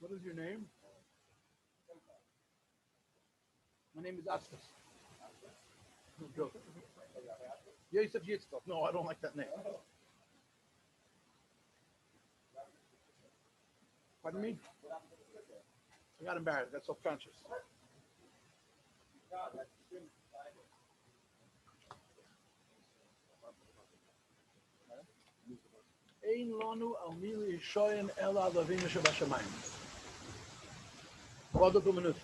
What is your name? My name is Aspas. No joke. Yosef Yitzchak. No, I don't like that name. Pardon me? I got embarrassed. I got self-conscious. Ein lanu al mili shoyen ela lavinu shebashamayim. Guarda 2 minutos.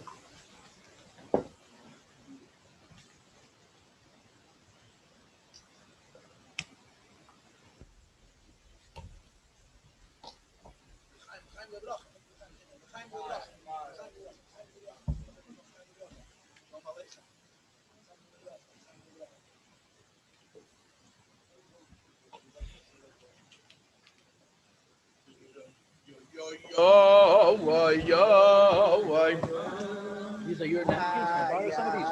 These are your napkins. Can I borrow some of these?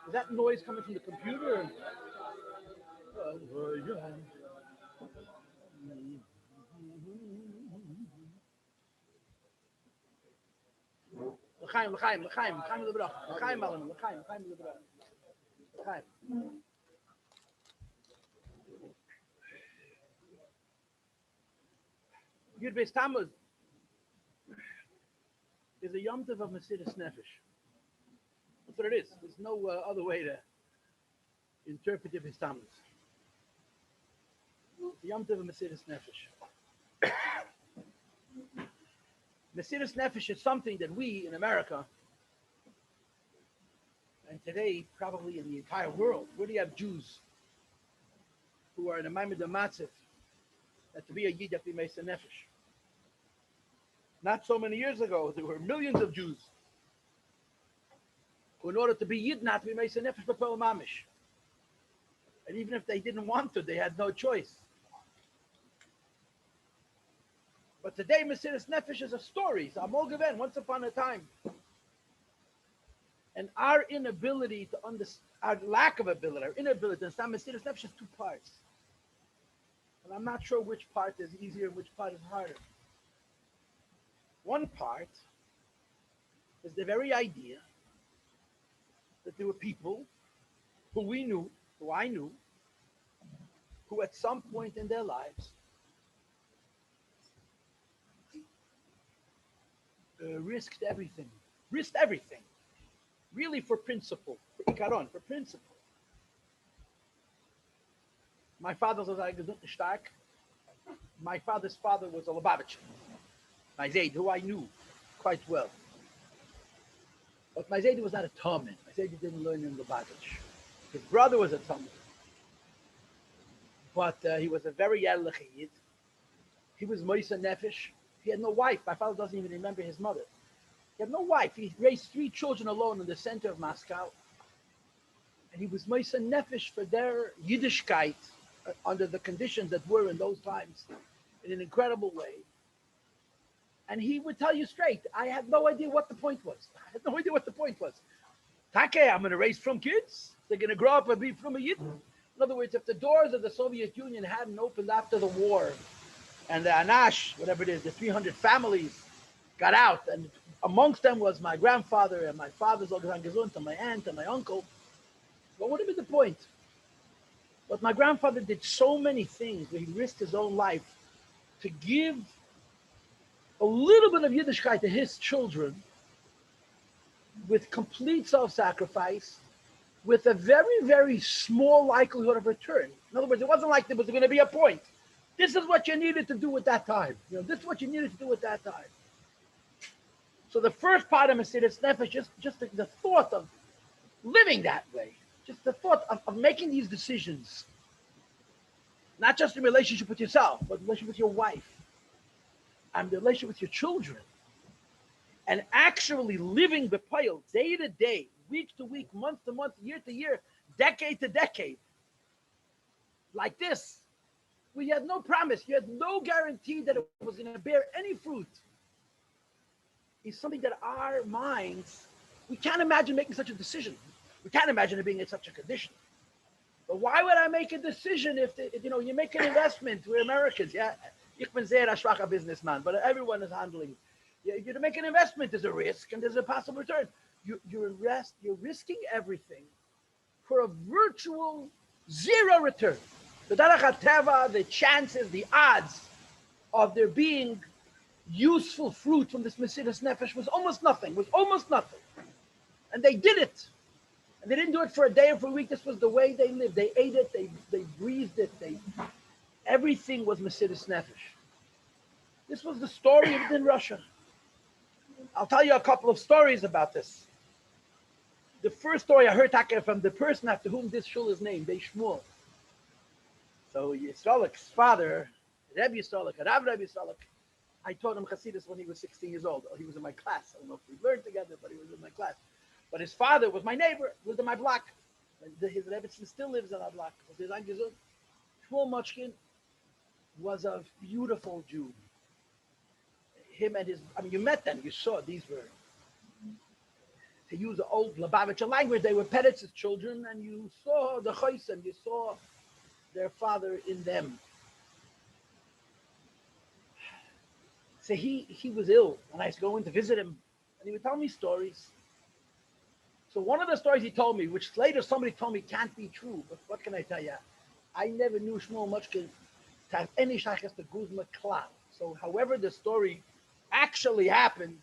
Is that noise coming from the computer? Yud Beis Tammuz is a Yom Tov of Mesiras Nefesh. That's what it is. There's no other way to interpret Yud Beis Tammuz. The Yom Tov of Mesiras Nefesh. Mesiras Nefesh is something that we in America, and today probably in the entire world, where do you have Jews who are in the Maimed Matzit, that to be a Yid you have to be Mesiras Nefesh. Not so many years ago, there were millions of Jews who, in order to be Yid, not to be Mesiras Nefesh, but Mamish. And even if they didn't want to, they had no choice. But today, Mesiras Nefesh is a story. It's Amol Geven, once upon a time. And our inability to understand, our lack of ability, our inability to understand Mesiras Nefesh is 2 parts. And I'm not sure which part is easier and which part is harder. One part is the very idea that there were people who we knew, who I knew, who at some point in their lives risked everything, really for principle, for ikaron, for principle. My father was a stark. My father's father was a Lubavitch. My Zayd, who I knew quite well. But my Zayd was not a Talmud. My Zayd didn't learn in Lubavitch. His brother was a Talmud. But he was a very Yadlich Yid. He was Moisa Nefesh. He had no wife. My father doesn't even remember his mother. He had no wife. He raised 3 children alone in the center of Moscow. And he was Moisa Nefesh for their Yiddishkeit under the conditions that were in those times. in an incredible way. And he would tell you straight, I had no idea what the point was. I had no idea what the point was. Take, I'm going to raise from kids. They're going to grow up and be from a Yid. In other words, if the doors of the Soviet Union hadn't opened after the war, and the Anash, whatever it is, the 300 families got out, and amongst them was my grandfather and my father's Gesund and my aunt and my uncle, what would have been the point? But my grandfather did so many things where he risked his own life to give a little bit of Yiddishkeit to his children with complete self-sacrifice, with a very, very small likelihood of return. In other words, it wasn't like there was going to be a point. This is what you needed to do at that time. This is what you needed to do at that time. So the first part of Mesiras Nefesh, just the thought of living that way, just the thought of making these decisions, not just in relationship with yourself, but in relationship with your wife, and the relationship with your children, and actually living the Paltiel day to day, week to week, month to month, year to year, decade to decade, like this, where you had no promise, you had no guarantee that it was going to bear any fruit, is something that our minds, we can't imagine making such a decision. We can't imagine it being in such a condition. But why would I make a decision if you make an investment? We're Americans, yeah. Ich bin sehr schwacher businessman, but everyone is handling. You to make an investment, there's a risk and there's a possible return. You're risking everything for a virtual zero return. The Darach HaTeva, the chances, the odds of there being useful fruit from this Mesiras Nefesh was almost nothing. And they did it. And they didn't do it for a day or for a week. This was the way they lived. They ate it. They breathed it. Everything was Mesiras Nefesh. This was the story of it in Russia. I'll tell you a couple of stories about this. The first story I heard from the person after whom this shul is named, Beis Shmuel. So Yisraelik's father, Rabbi Yisraelik, Rav Rabbi Yisraelik, I taught him Hasidus when he was 16 years old. He was in my class. I don't know if we learned together, but he was in my class. But his father was my neighbor, lived in my block. His Rebbe still lives in our block. Shmuel Mochkin was a beautiful Jew. Him and you met them, you saw, these were, to use the old Lubavitch language, they were Peretz's children, and you saw the Chosem, you saw their father in them. So he was ill, and I used to go in to visit him, and he would tell me stories. So one of the stories he told me, which later somebody told me can't be true, but what can I tell you? I never knew Shmuel Mochkin to have any shaykhs to Guzma Klal. So however the story actually happened,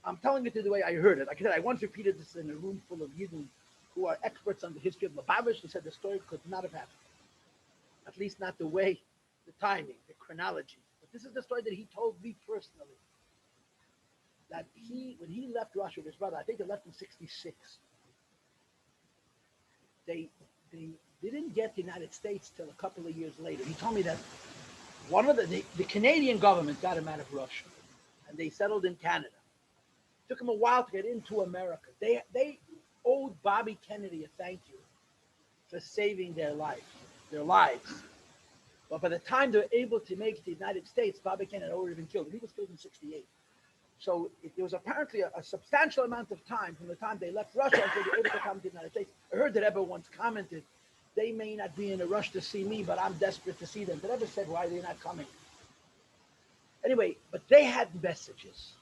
I'm telling it the way I heard it. Like I said, I once repeated this in a room full of Yidden who are experts on the history of Lubavitch. They said the story could not have happened. At least not the way, the timing, the chronology. But this is the story that he told me personally. That when he left Russia with his brother, I think they left in 66. They didn't get the United States till a couple of years later. He told me that one of the Canadian government got him out of Russia, and they settled in Canada. It took him a while to get into America. They owed Bobby Kennedy a thank you for saving their lives. But by the time they were able to make it to the United States, Bobby Kennedy had already been killed. He was killed in 68. So there was apparently a substantial amount of time from the time they left Russia until they were able to come to the United States. I heard that Rebbe once commented, they may not be in a rush to see me, but I'm desperate to see them. The Rebbe said, why are they not coming? Anyway, but they had messages,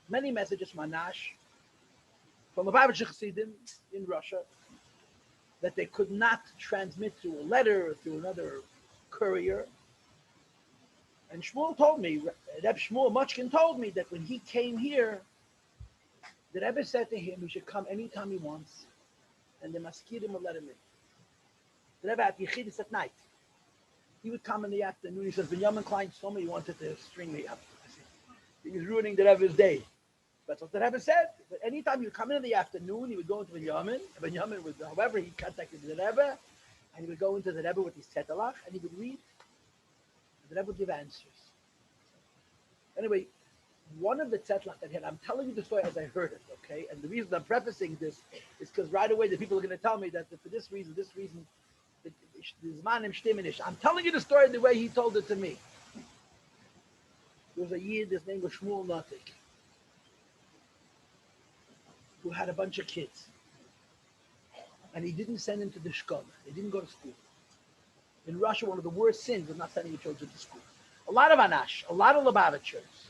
many messages from Anash, from the Lubavitch Chassidim in Russia, that they could not transmit through a letter or through another courier. And Shmuel told me, Reb Shmuel Mochkin told me that when he came here, the Rebbe said to him he should come anytime he wants, and the Maskirim would let him in. The Rebbe had Yechidus at night. He would come in the afternoon. He says, Benjamin Klein told me he wanted to string me up. He was ruining the Rebbe's day. That's what the Rebbe said. But anytime he would come in the afternoon, he would go into Benjamin. Benjamin would, however, he contacted the Rebbe, and he would go into the Rebbe with his Zettelach, and he would read. The Rebbe would give answers. Anyway, one of the Zettelach that he had, I'm telling you the story as I heard it, okay? And the reason I'm prefacing this is because right away the people are going to tell me that for this reason, the Zmanim Shtiminish. I'm telling you the story the way he told it to me. There was a Yid, his name was Shmuel Notik, who had a bunch of kids. And he didn't send them to the shkola. They didn't go to school. In Russia, one of the worst sins was not sending your children to school. A lot of Anash, a lot of Lubavitchers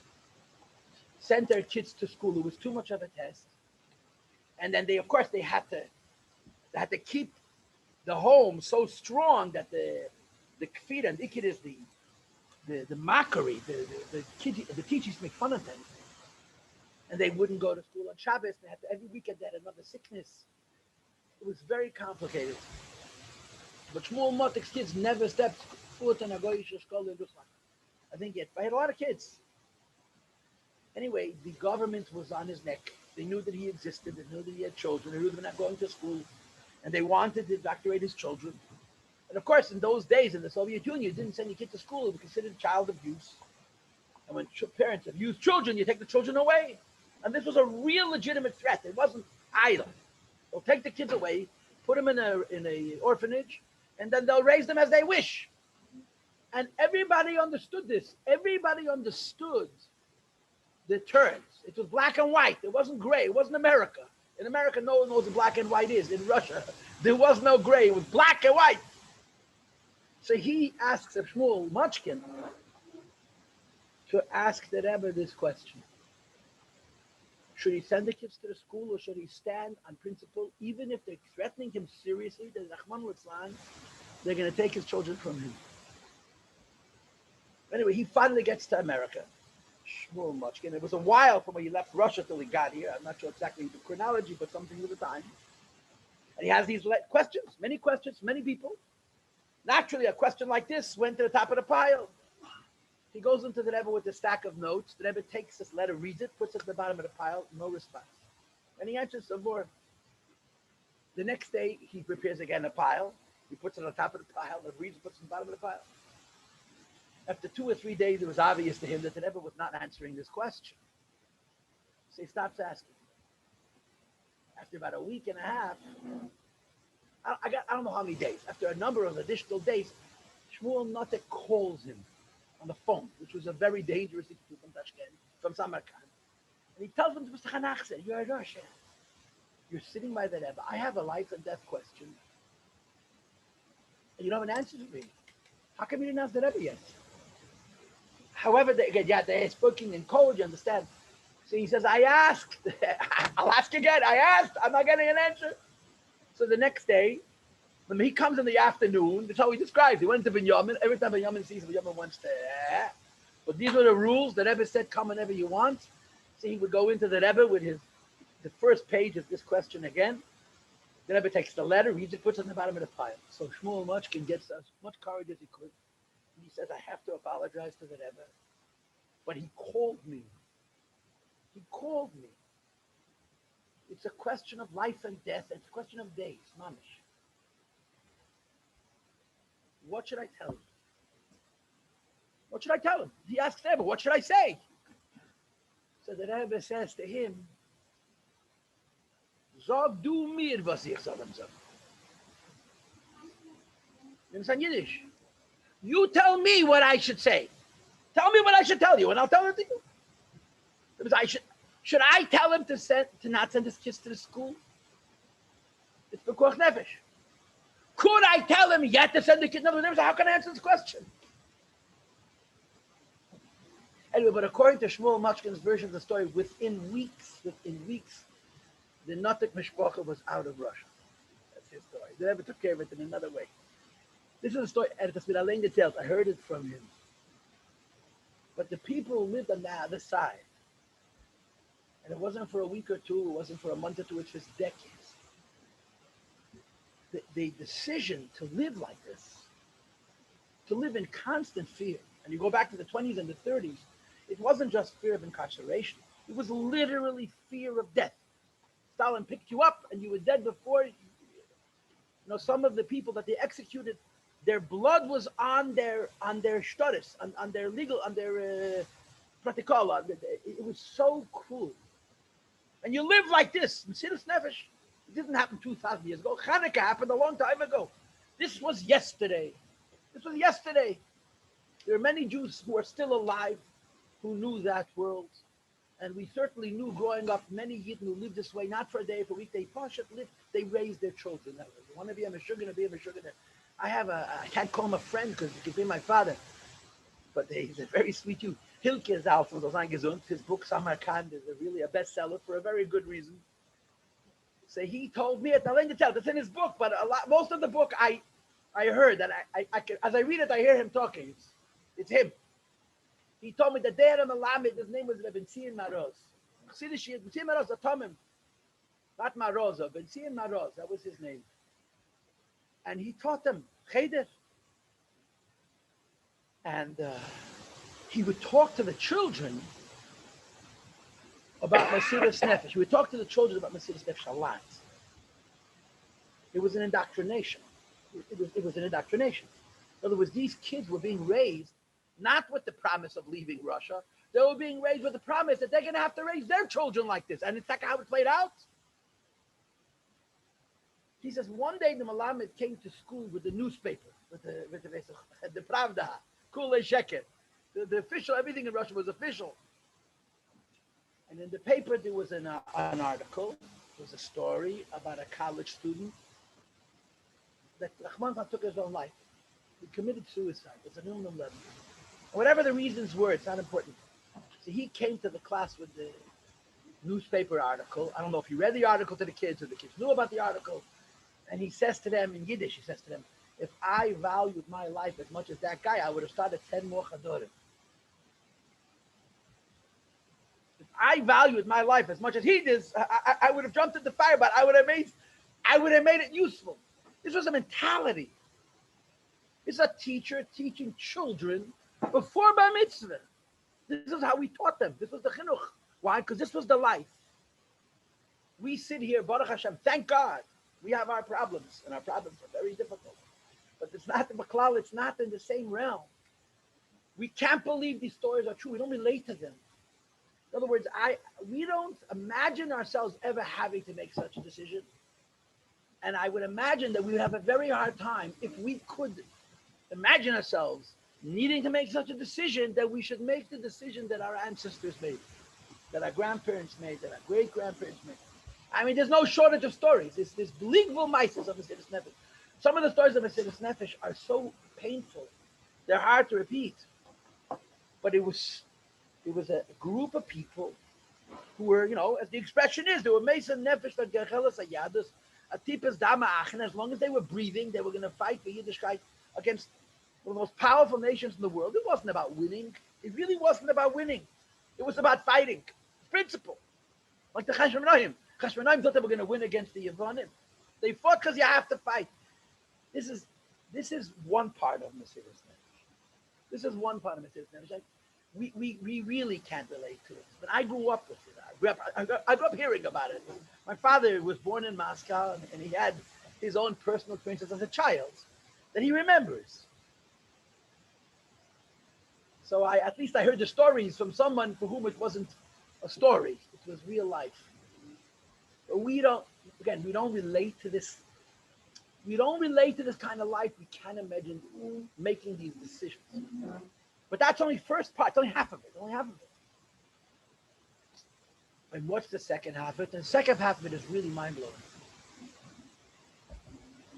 sent their kids to school. It was too much of a test. And then they, of course, they had to keep the home so strong that the kfir and ikid is the mockery, the teachers make fun of them. And they wouldn't go to school on Shabbos. They had to, every weekend they had another sickness. It was very complicated. But Shmuel Motik's kids never stepped foot in a goyish school in Ruslan. I think I had a lot of kids. Anyway, the government was on his neck. They knew that he existed. They knew that he had children. They knew they were not going to school. And they wanted to evacuate his children. And of course, in those days, in the Soviet Union, you didn't send your kid to school. It was considered child abuse. And when parents abuse children, you take the children away. And this was a real legitimate threat. It wasn't idle. They'll take the kids away, put them in a orphanage, and then they'll raise them as they wish. And everybody understood this. Everybody understood the turns. It was black and white. It wasn't gray. It wasn't America. In America, no one knows what black and white is. In Russia, there was no gray. It was black and white. So he asks Shmuel Mochkin to ask the Rebbe this question. Should he send the kids to the school, or should he stand on principle, even if they're threatening him seriously, that they're going to take his children from him? Anyway, he finally gets to America. Shmuel Mochkin. It was a while from when he left Russia till he got here. I'm not sure exactly the chronology, but something with the time. And he has these questions, many people. Naturally, a question like this went to the top of the pile. He goes into the Rebbe with a stack of notes. The Rebbe takes this letter, reads it, puts it at the bottom of the pile, no response. And he answers some more. The next day, he prepares again a pile. He puts it on the top of the pile, and reads it, puts it at the bottom of the pile. After 2 or 3 days, it was obvious to him that the Rebbe was not answering this question. So he stops asking. After about a week and a half, I don't know how many days. After a number of additional days, Shmuel Notek calls him on the phone, which was a very dangerous thing to do from Tashkent, from Samarkand. And he tells him, you're a Russian. You're sitting by the Rebbe. I have a life and death question. And you don't have an answer for me. How come you didn't ask the Rebbe yet? However, they're speaking in code, you understand? So he says, I asked. I'll ask again. I asked. I'm not getting an answer. So the next day, when he comes in the afternoon, that's how he describes. He went to Binyamin. Every time Binyamin sees him, Binyamin wants to. But these were the rules. The Rebbe said, come whenever you want. So he would go into the Rebbe with the first page of this question again. The Rebbe takes the letter, reads it, puts it on the bottom of the pile. So Shmuel Mochkin gets as much courage as he could. And he says, I have to apologize to the Rebbe. But he called me. He called me. It's a question of life and death. It's a question of days, mamish. What should I tell him? What should I tell him? He asks the Rebbe, what should I say? So the Rebbe says to him, Sag du mir, was ich soll ihm sagen. You understand Yiddish? You tell me what I should say. Tell me what I should tell you, and I'll tell it to you. Because should I tell him to not send his kids to the school? It's B'koach Nefesh. Could I tell him yet to send the kids? No, how can I answer this question? Anyway, but according to Shmuel Mochkin's version of the story, within weeks, the Notek Mishpacha was out of Russia. That's his story. They never took care of it in another way. This is a story, and it's been Alain details. I heard it from him. But the people who lived on the other side, and it wasn't for a week or two, it wasn't for a month or two, it's just decades. The decision to live like this, to live in constant fear, and you go back to the 20s and the 30s, it wasn't just fear of incarceration. It was literally fear of death. Stalin picked you up and you were dead before. Some of the people that they executed, their blood was on their shtaris, on their legal, on their protocol. It was so cruel. And you live like this, Mesiras Nefesh. It didn't happen 2,000 years ago. Hanukkah happened a long time ago. This was yesterday. There are many Jews who are still alive who knew that world. And we certainly knew growing up many Yidden who lived this way, not for a day, for a week. They lived, they raised their children that way. You want to be a Meshuggah, be a Meshuggah. I can't call him a friend because he could be my father, but he's a very sweet youth. Hilke is out from Zosan Gesund. His book, Samarkand, is really a bestseller for a very good reason. So he told me, it's nothing to tell, it's in his book, but most of the book I heard that I can, as I read it, I hear him talking. It's him. He told me that they had a Melamed, his name was Rabbi Maroz. Benzin Maroz, Atomim. Not Maroza, Benzin Maroz, that was his name. And he taught them Cheder. And he would talk to the children about Mesiras Nefesh. He would talk to the children about Mesiras Nefesh a lot. It was an indoctrination. It was an indoctrination. In other words, these kids were being raised not with the promise of leaving Russia. They were being raised with the promise that they're going to have to raise their children like this. And it's like how it played out. He says, one day the Malamed came to school with the newspaper, with the Pravda, Kule Sheker. The official, everything in Russia was official. And in the paper, there was an article, there was a story about a college student that Rahman took his own life. He committed suicide. It's a new level. Whatever the reasons were, it's not important. So he came to the class with the newspaper article. I don't know if he read the article to the kids or the kids knew about the article. And he says to them in Yiddish, he says to them, if I valued my life as much as that guy, I would have started 10 more chadorim. If I valued my life as much as he did, I would have jumped in the fire, but I would have made it useful. This was a mentality. It's a teacher teaching children before Bar Mitzvah. This is how we taught them. This was the chinuch. Why? Because this was the life. We sit here, Baruch Hashem, thank God. We have our problems, and our problems are very difficult. But it's not the Baklal, it's not in the same realm. We can't believe these stories are true. We don't relate to them. In other words, we don't imagine ourselves ever having to make such a decision. And I would imagine that we would have a very hard time if we could imagine ourselves needing to make such a decision, that we should make the decision that our ancestors made, that our grandparents made, that our great-grandparents made. I mean, there's no shortage of stories. There's believable mices of Mesiras Nefesh. Some of the stories of Mesiras Nefesh are so painful. They're hard to repeat. But it was a group of people who were, as the expression is, they were Mesan Nefesh, Gechelas Ayadus, Atipas Dama Achen. As long as they were breathing, they were going to fight for Yiddishkeit against one of the most powerful nations in the world. It wasn't about winning. It really wasn't about winning. It was about fighting. It's principle. Like the Chashmonaim. Chashmonaim thought they were going to win against the Yevonim. They fought because you have to fight. This is one part of Mesiras Nefesh. This is one part of Mesiras Nefesh. We really can't relate to it. But I grew up with it. I grew up hearing about it. My father was born in Moscow, and he had his own personal experiences as a child that he remembers. So at least I heard the stories from someone for whom it wasn't a story. It was real life. But we don't relate to this. We don't relate to this kind of life. We can't imagine making these decisions. But that's only first part. It's only half of it. And what's the second half of it? And the second half of it is really mind-blowing.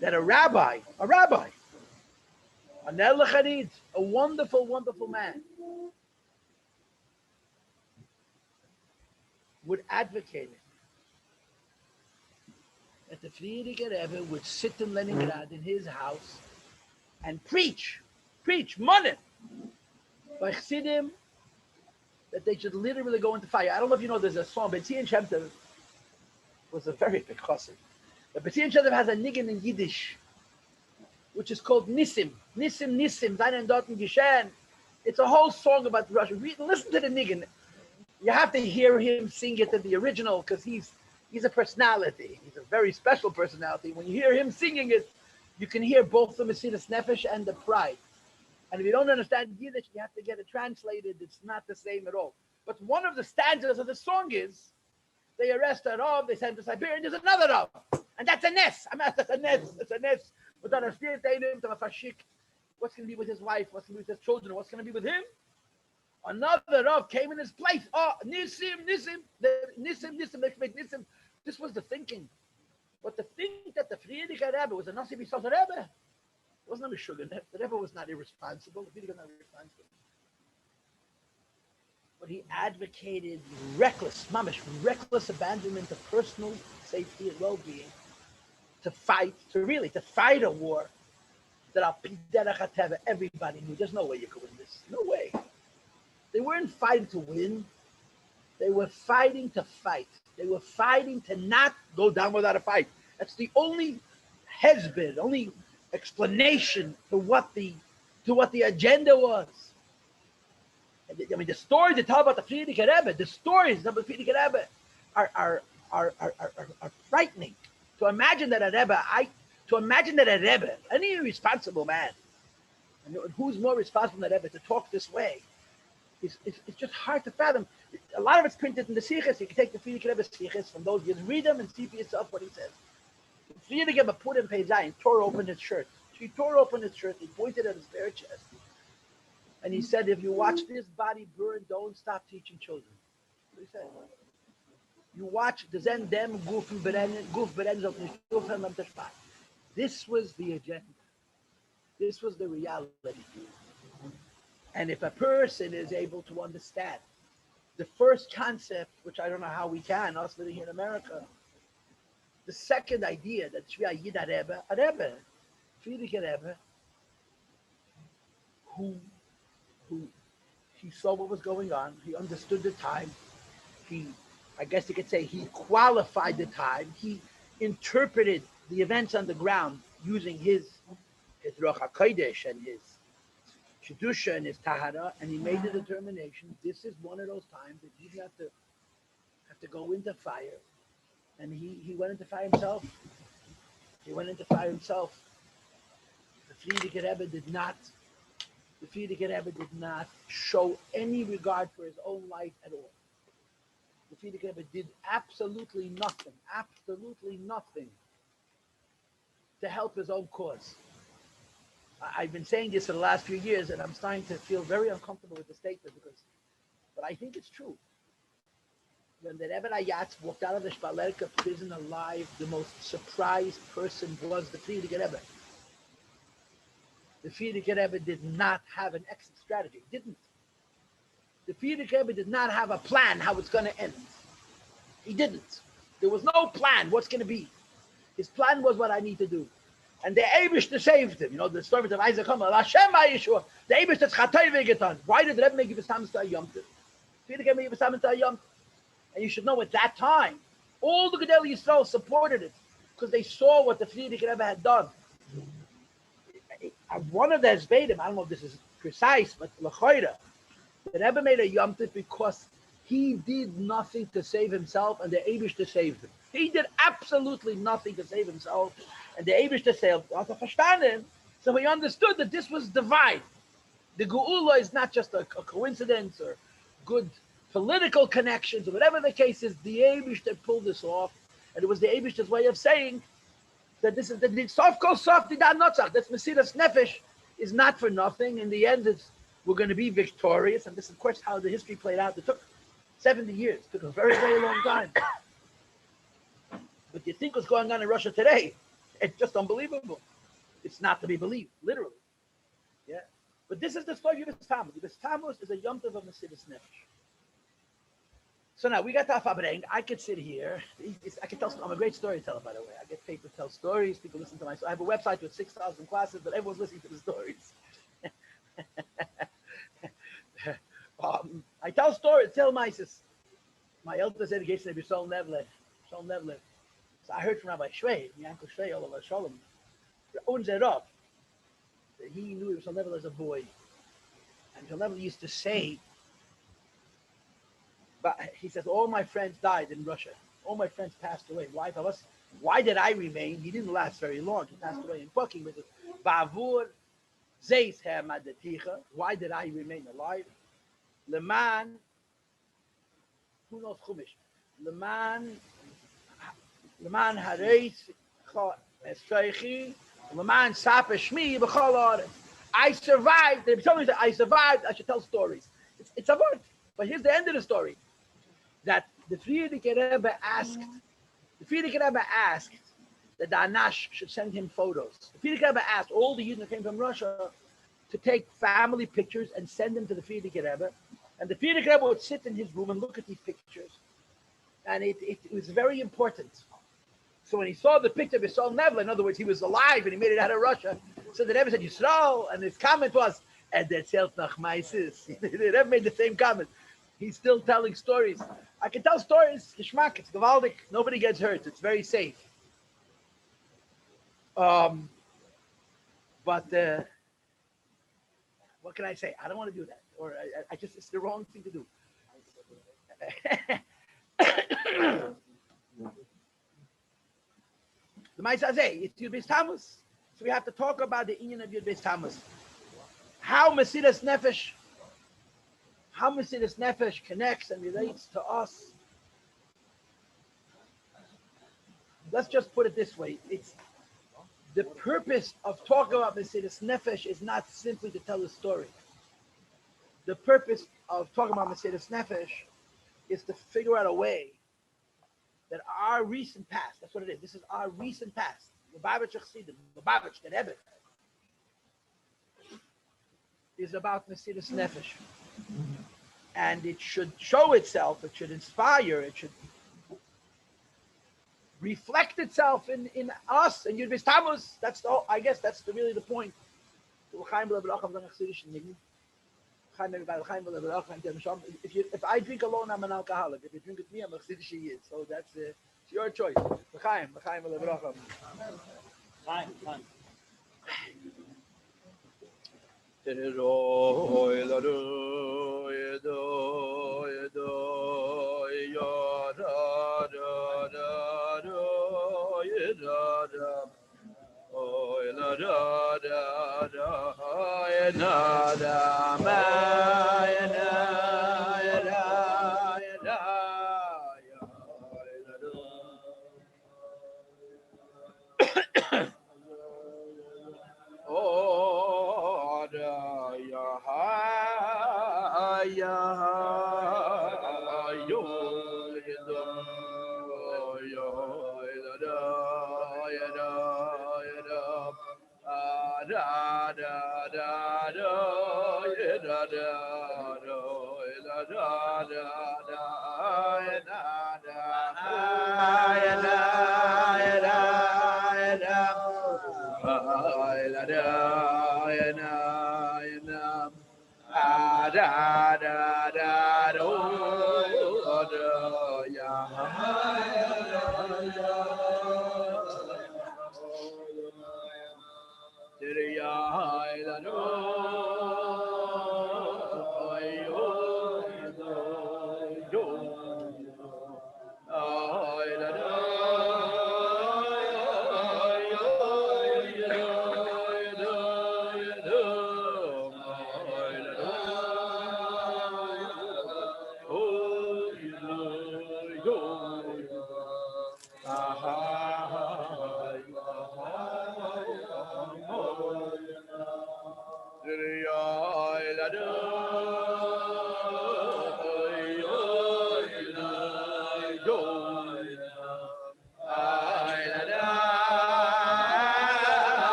That a rabbi, a wonderful, wonderful man, would advocate it. That the Friedrich Rebbe would sit in Leningrad in his house and preach, money, by Chassidim, that they should literally go into fire. I don't know if you know, there's a song, Beis Chapter was a very big chassid. The Beis Chapter has a niggin in Yiddish, which is called Nissim, seinen dorten geschehen. It's a whole song about Russia. Listen to the niggin. You have to hear him sing it in the original, because he's a personality. He's a very special personality. When you hear him singing it, you can hear both the Mesiras Nefesh and the pride. And if you don't understand Yiddish, you have to get it translated. It's not the same at all. But one of the stanzas of the song is, they arrest a Rav, they send to Siberia, and there's another Rav. And that's a Ness. That's a Ness. It's a Ness. But then what's going to be with his wife? What's going to be with his children? What's going to be with him? Another Rav came in his place. Oh, Nisim, Nisim, Nisim, Nisim, Nisim. This was the thinking. But to think that the Friedrich Rebbe was a Nasi B'Sal Rebbe, it wasn't a Meshuggah. The Rebbe was not irresponsible. The Friedrich was not irresponsible. But he advocated reckless, mamish, reckless abandonment of personal safety and well-being to fight a war that everybody knew. There's no way you could win this. No way. They weren't fighting to win. They were fighting to fight. They were fighting to not go down without a fight. That's the only hezbid, only explanation to what the agenda was. I mean, the stories they tell about the Friedrich Rebbe, the stories about the Friedrich Rebbe are frightening. To imagine that a Rebbe, any responsible man, and who's more responsible than a Rebbe to talk this way, it's just hard to fathom. A lot of it's printed in the Siches. You can take the Friedrich Rebbe Siches from those years, read them and see for yourself what he says. The Friedrich Rebbe put in Pei Zayin, tore open his shirt. He tore open his shirt, he pointed at his bare chest. And he said, if you watch this body burn, don't stop teaching children. That's what he said. You watch the Zen dem guf berennen auf nicht aufhören am Tashpat. This was the agenda. This was the reality. And if a person is able to understand the first concept, which I don't know how we can, us living here in America, the second idea that Shvi Yid a Rebbe, Friedrich Rebbe, who he saw what was going on, he understood the time, I guess you could say he qualified the time, he interpreted the events on the ground using his Ruach HaKodesh and his Kedusha and his Tahara, and he made the determination, this is one of those times that you have to go into fire. And he went into fire himself. He went into fire himself. The Friedrich Rebbe did not show any regard for his own life at all. The Friedrich Rebbe did absolutely nothing to help his own cause. I've been saying this for the last few years, and I'm starting to feel very uncomfortable with the statement but I think it's true. When the Rebbe Rayatz walked out of the Shpalerka prison alive, the most surprised person was the Friedrich Rebbe. The Friedrich Rebbe did not have an exit strategy. Didn't. The Friedrich Rebbe did not have a plan how it's going to end. He didn't. There was no plan what's going to be. His plan was what I need to do. And the Eibishter saved him. You know, the story of Isaac Hamel, Hashem Yeshua, the Eibishter's Chatay Vegetan. Why did the Rebbe give his Tammuz to a Yom Tov? Friedrich Rebbe gave his Tammuz to a Yom Tov. And you should know at that time, all the Gedel Yisrael supported it because they saw what the Friedrich Rebbe had done. One of the Hezbedim, I don't know if this is precise, but L'choira, the Rebbe made a Yom Tov because he did nothing to save himself and the Eibishter saved him. He did absolutely nothing to save himself and the Eibishter saved him. So he understood that this was divine. The Geula is not just a coincidence or good political connections or whatever the case is. The Eibishter pulled this off, and it was the Eibishter's way of saying that this is the soft goes soft, the notzach. That's Mesiras Nefesh is not for nothing. In the end, we're going to be victorious, and this is of course how the history played out. It took 70 years. It took a very, very long time. But you think what's going on in Russia today? It's just unbelievable. It's not to be believed, literally. Yeah. But this is the story of Beis Tammuz. Beis Tammuz is a Yom Tov of Mesiras Nefesh. So now we got to Farbrengen. I could sit here. I could tell. I'm a great storyteller, by the way. I get paid to tell stories. People listen to my. I have a website with 6,000 classes, but everyone's listening to the stories. I tell stories. Tell mices. My eldest education is Shol Nevlev. So I heard from Rabbi Shvei, my uncle Shvei, Olav Shalom, unser Rav. He knew Shol Nevlev as a boy, and Shol Nevlev used to say. But he says, all my friends died in Russia. All my friends passed away. Why did I remain? He didn't last very long. He passed away in fucking with it. Why did I remain alive? Leman, who knows Chumash? Leman Hareis Esreichi, Leman Saper Shmi B'chol Haaretz. I survived. I survived. I should tell stories. It's a word. But here's the end of the story. That the Frierdiker Rebbe asked, that the Anash should send him photos. The Frierdiker Rebbe asked all the Yidden who came from Russia to take family pictures and send them to the Frierdiker Rebbe. And the Frierdiker Rebbe would sit in his room and look at these pictures. And it was very important. So when he saw the picture of Yisrael Neville, in other words, he was alive and he made it out of Russia. So the Rebbe said, Yisrael, and his comment was, and that's nach Maisis. The Rebbe made the same comment. He's still telling stories. I can tell stories, Geschmack, it's gewaldig. Nobody gets hurt. It's very safe. But what can I say? I don't want to do that. Or I just, it's the wrong thing to do. The Ma'aseh Hazeh, it's Yud Beis Tammuz. So we have to talk about the inyan of Yud Beis Tammuz. How Mesiras Nefesh connects and relates to us. Let's just put it this way. It's the purpose of talking about Mesiras Nefesh is not simply to tell a story. The purpose of talking about Mesiras Nefesh is to figure out a way that our recent past, that's what it is. This is our recent past. Lubavitch Chassidim, Lubavitch, the Rebbe, is about Mesiras Nefesh. And it should show itself, it should inspire, it should reflect itself in us and Yud Beis Tammuz. That's the, I guess that's really the point. If I drink alone, I'm an alcoholic. If you drink with me, I'm a Chassidish Yid. So that's it's your choice. L'chaim.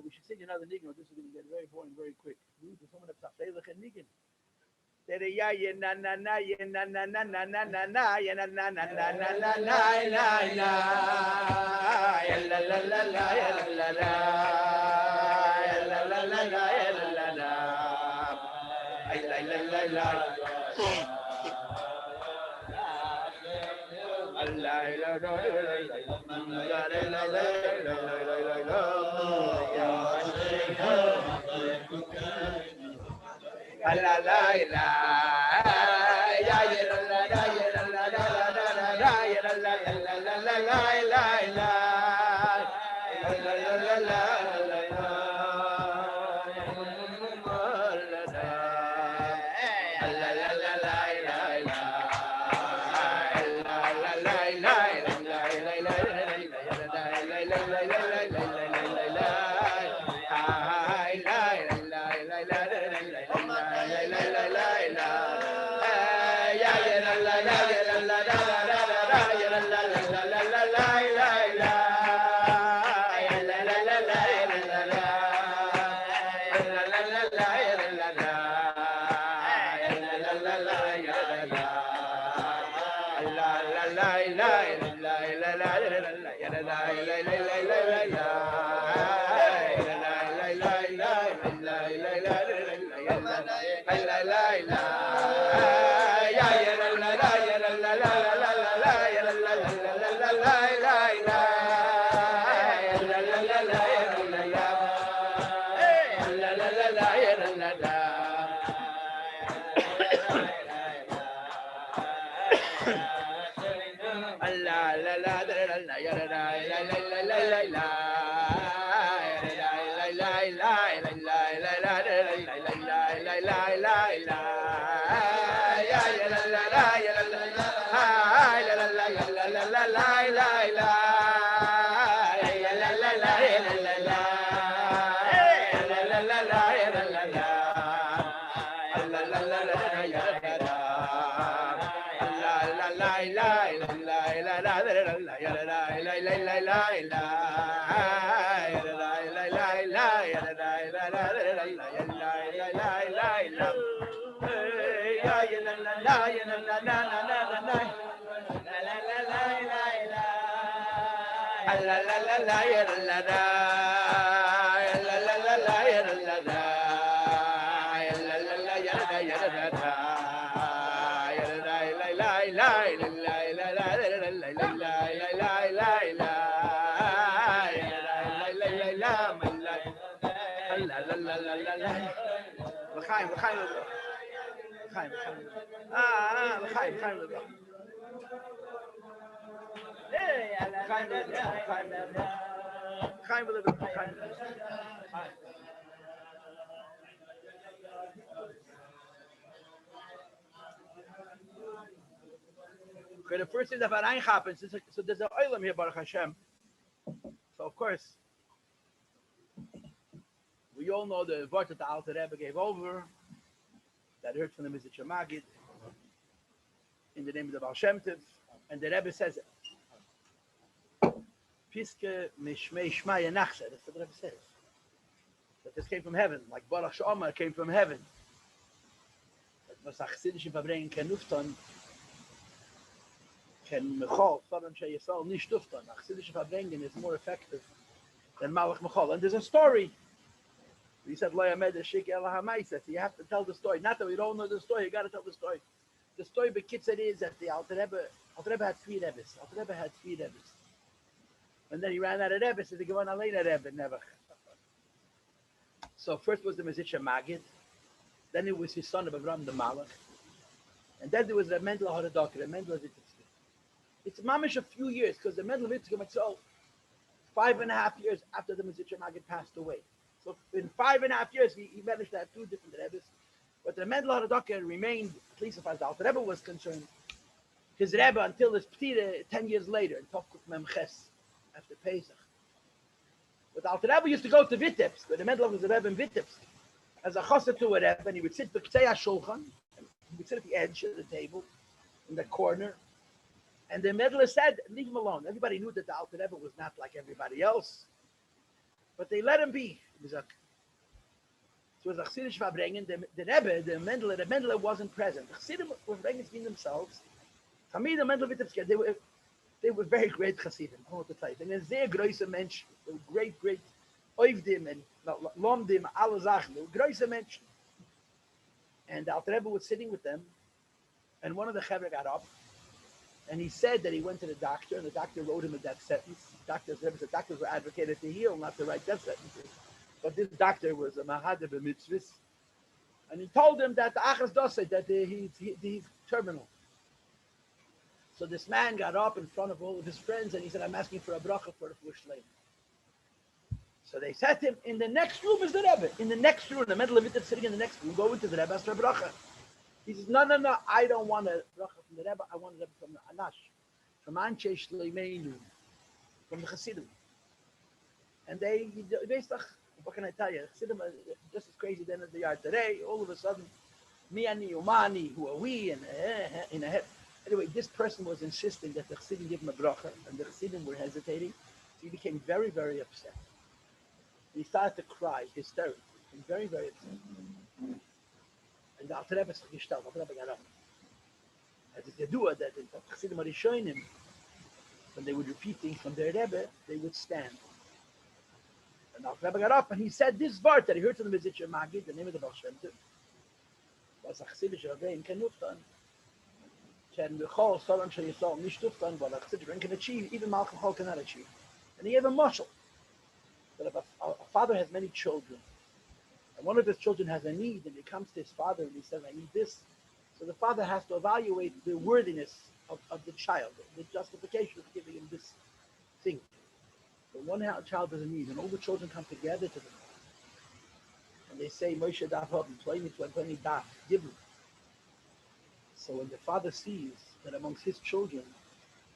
We should sing another niggin, or this is going to get very boring very quick. There's someone that's Tafelech and niggin. Okay, the first thing that happens is so there's an oilam here, Baruch Hashem. So of course, we all know the word that the Alter Rebbe gave over, that heard from the Mizitch Magid, in the name of the Baal Shem Tov, and the Rebbe says it. Piske mishmei shmaya nachse. That's what the Rebbe says. That this came from heaven, like Baruch Shomar came from heaven. That was achsidische Farbrengen ken ufton, ken mechol, Sodom sheyesol nicht ufton. Achsidische Farbrengen is more effective than Malach Mechol. And there's a story. He said, Lo yamed shik el ha'maisa. You have to tell the story. Not that we don't know the story, you got to tell the story. The story bekitzer is that the Alter Rebbe had three Rebbes. Alter Rebbe had three Rebbes. And then he ran out of Rebbe, so they go on Aleina Rebbe, never. So first was the Mezitcha Magid, then it was his son of Avram the Malach, and then there was the Mendel Haradok, the Mendel Vitzke. It's mamish a few years, because the Mendel Vitzke myself, 5.5 years after the Mezitcha Magid passed away. So in 5.5 years, he managed to have two different Rebbes, but the Mendel Haradok remained, at least as far as the Alter Rebbe was concerned, his Rebbe until his Ptira 10 years later, in Tovkuf Memches, after Pesach. But the Alter Rebbe used to go to Vitebsk, where the Mendel was the Rebbe in Vitebsk, as a chassid to a Rebbe, and he would sit b'ktzei shulchan, he would sit at the edge of the table, in the corner, and the Mendel said, leave him alone. Everybody knew that the Alter Rebbe was not like everybody else, but they let him be. So it was a Chassidish Farbrengen, the Rebbe, the Mendel wasn't present. The Chassidim Farbrengen between themselves, Hamid and Mendel Vitebsk, they were very great Chassidim, I want to tell you. They were sehr große Menschen, they were great Oivdim and Lomdim, alle Sachen, they were große Menschen. And the Alter Rebbe was sitting with them, and one of the Chevra got up, and he said that he went to the doctor, and the doctor wrote him a death sentence. Doctors were advocated to heal, not to write death sentences. But this doctor was a Mahadeh b'mitzvahs, and he told him that the Achas Dosei, that he's terminal. So this man got up in front of all of his friends and he said, I'm asking for a bracha for the Fushleim. So they said to him, in the next room is the Rebbe. In the next room, the Mendel Levitov sitting in the next room, go into the Rebbe, ask for a bracha. He says, no, I don't want a bracha from the Rebbe, I want a Rebbe from the Anash, from Anshe Shleimeinu, from the Chassidim. And they said, what can I tell you? Chassidim are just as crazy then as they are today. All of a sudden, mi ani umani, who are we, and in a head. Anyway, this person was insisting that the Chassidim give him a bracha, and the Chassidim were hesitating. So he became very, very upset. And he started to cry, hysterically. He became very, very upset. And the Alter Rebbe got up. As they do that the Chassidim are showing him, when they would repeat things from their Rebbe, they would stand. And the Alter Rebbe got up and he said this word that he heard from the Mezitcha Magid, the name of the Baal Shem Tov, was a Chassidish Rabbi ken ufton. Can the whole Sodom sheyesol nicht ufton, but a Chassidish can achieve, even Malach Mechol cannot achieve. And he gave a mashal that if a father has many children, and one of his children has a need, and he comes to his father and he says, I need this. So the father has to evaluate the worthiness of the child, the justification of giving him this thing. But one child has a need, and all the children come together to the father. And they say, Moshe daf hab, 20 daf, give him. So when the father sees that amongst his children,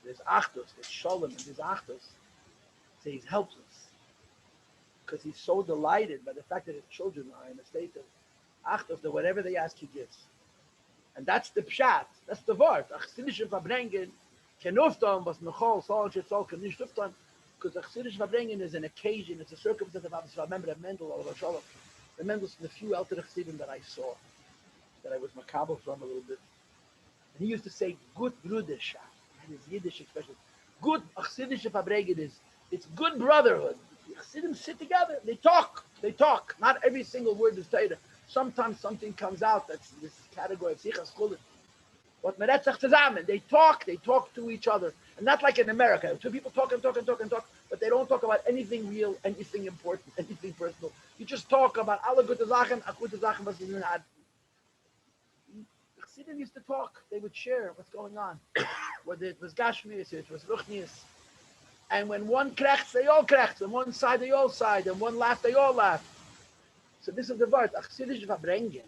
there's achdos, there's shalom, and there's achdos, so he's helpless. Because he's so delighted by the fact that his children are in a state of achdos, that whatever they ask, he gives. And that's the pshat, that's the word. Achsidische Farbrengen, ken ufton, was mechol, sol, shetzol, ken nicht ufton, because Achsidische Farbrengen is an occasion, it's a circumstance of Abbas. I remember that Mendel, the Mendel's the few Elter Chassidim that I saw, that I was makabel from a little bit. And he used to say, good Bruderschaft, and his Yiddish expression. Good Achsidische Farbrengen is, it's good brotherhood. The Chassidim sit together, they talk. Not every single word is Torah. Sometimes something comes out that's this category of Sichas Chulit. But Meretzach Tazamen, they talk to each other. And not like in America. Two people talk, but they don't talk about anything real, anything important, anything personal. You just talk about alle gute Sachen, a gute Sachen, was in had. The Chassidim used to talk, they would share what's going on. Whether it was Gashmius, it was Ruchnius. And when one krechts, they all krechts. On one side, they all side. And one laugh, they all laugh. So this is the word, Achsidische Farbrengen.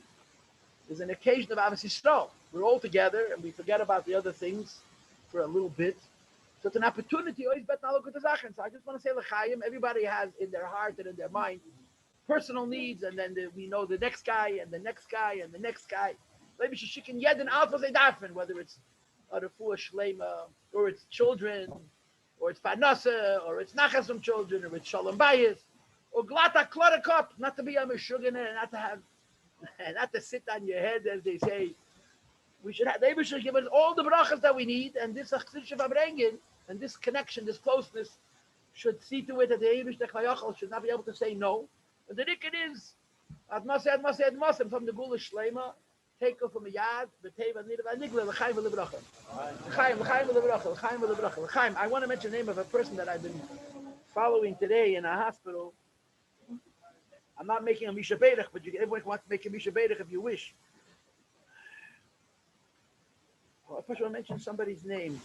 There's an occasion of Ahavas Yisrael. We're all together and we forget about the other things for a little bit. So it's an opportunity. Always bet not look at the Sachen. So I just want to say l'chaim. Everybody has in their heart and in their mind personal needs, and then we know the next guy and the next guy and the next guy. Maybe she can yet and alpha they dafen, whether it's a refuah shlema or it's children, or it's parnasa, or it's nachas from children, or it's shalom bayis, or glata klota cup, not to be a meshuggah and not to have, not to sit on your head as they say. We should have. They should give us all the brachas that we need, and this achzir Farbrengen and this connection, this closeness, should see to it that the Eibush Techvayachal should not be able to say no. And the ricket is, Admaseh, from the Gula Shlema, take off from a yad, the Teva Nidav Anigla, L'chaim V'Lebracha. L'chaim V'Lebracha, L'chaim V'Lebracha, L'chaim. I want to mention the name of a person that I've been following today in a hospital. I'm not making a Misha Beirach, but everyone wants to make a Misha Beirach if you wish. Well, I first want to mention somebody's name.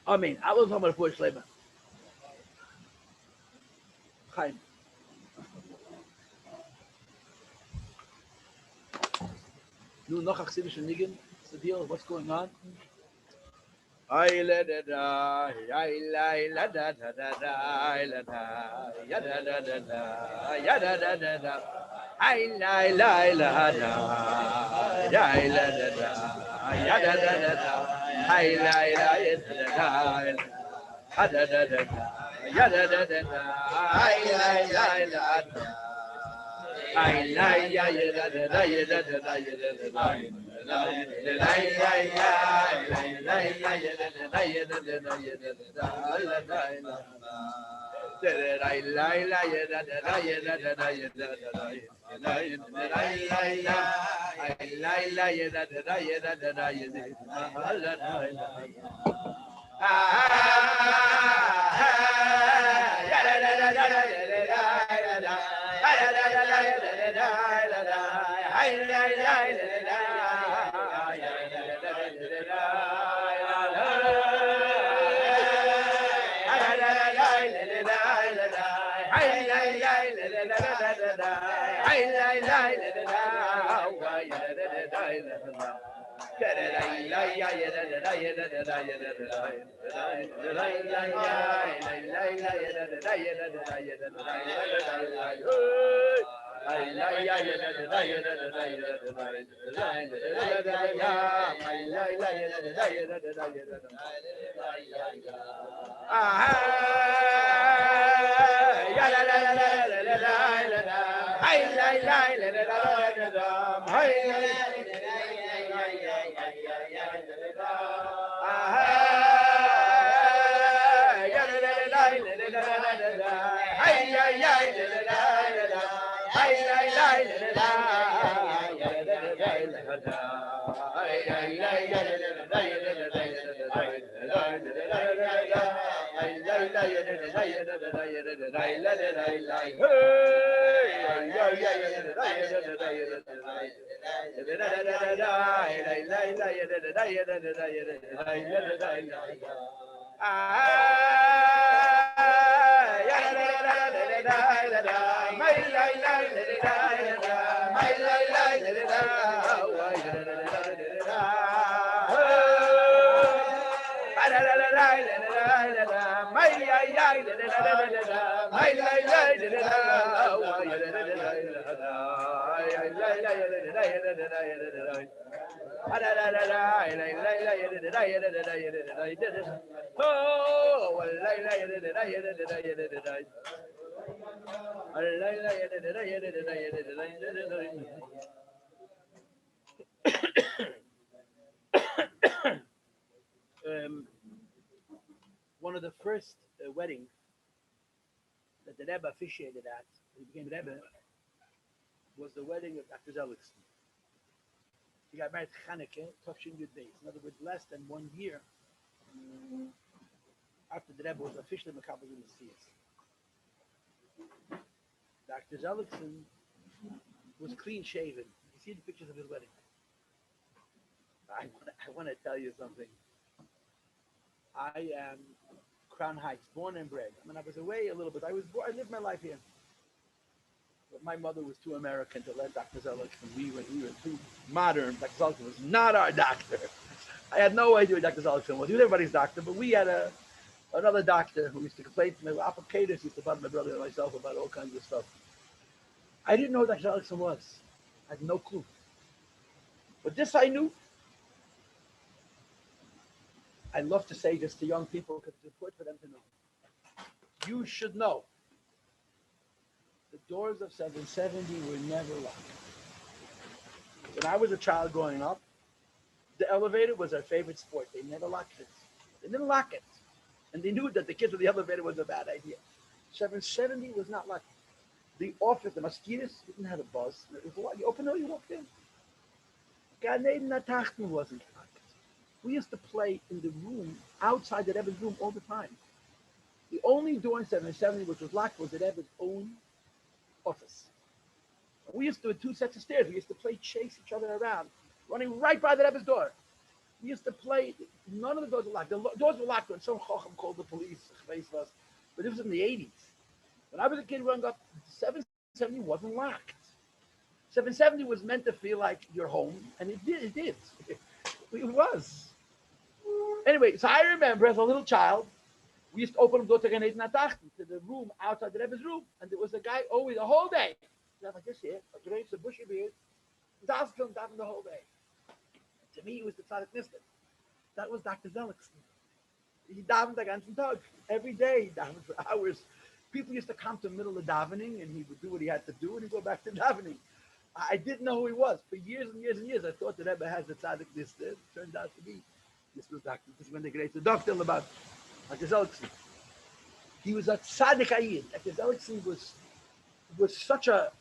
Amen. I was on my first labor. Chaim. Nu noch achsidische Nigen. What's the deal? What's going on? I let it die. I la da da da da. I la da. Ya da da da da. Ya da da da da. I la da. Ya la da da. Ya da da da da. I la da. Ha da da da da. Ya da da da da. I la da. I la ya da da da ya da da da ya da da da. One of the first weddings that the Rebbe officiated at, when he became Rebbe, was the wedding of Dr. Zellickson. He got married to Chanukah, Tufshin Yud Beis. In other words, less than 1 year after the Rebbe was officially Makabel in the Siyas. Dr. Zellickson was clean shaven. You see the pictures of his wedding. I want to tell you something. I am Crown Heights, born and bred. I mean, I was away a little bit. I lived my life here. But my mother was too American to let Dr. Zellickson. We were too modern. Dr. Zellickson was not our doctor. I had no idea what Dr. Zellickson was. He was everybody's doctor, but we had another doctor who used to complain to me. Applicators used to bother my brother and myself about all kinds of stuff. I didn't know who Dr. Zellickson was. I had no clue. But this I knew. I love to say this to young people because it's important for them to know. You should know the doors of 770 were never locked. When I was a child growing up, the elevator was our favorite sport. They never locked it. They didn't lock it. And they knew that the kids with the elevator was a bad idea. 770 was not locked. The office, the mosquitoes didn't have a buzz. You open it, you walked in. Gan Eden Tachten wasn't locked. We used to play in the room, outside the Rebbe's room all the time. The only door in 770 which was locked was the Rebbe's own office. We used to do 2 sets of stairs. We used to play chase each other around, running right by the Rebbe's door. We used to play, none of the doors were locked. The doors were locked when some chacham called the police, but this was in the 80s. When I was a kid growing up, 770 wasn't locked. 770 was meant to feel like you're home, and it did. It was. Anyway, so I remember as a little child, we used to open the door to the room outside the Rebbe's room, and there was a guy always, the whole day, like this here, a great, a bushy beard, davening the whole day. To me, it was the tzaddik mystic. That was Dr. Zellickson. He davened the ganzen Tag. Every day, he davened for hours. People used to come to the middle of davening, and he would do what he had to do, and he'd go back to davening. I didn't know who he was. For years and years and years, I thought the Rebbe has the tzaddik mystic. It turned out to be, this was when the great doctor about Dr. Zellickson. He was a tzaddik ayid. Dr. Zellickson was such a,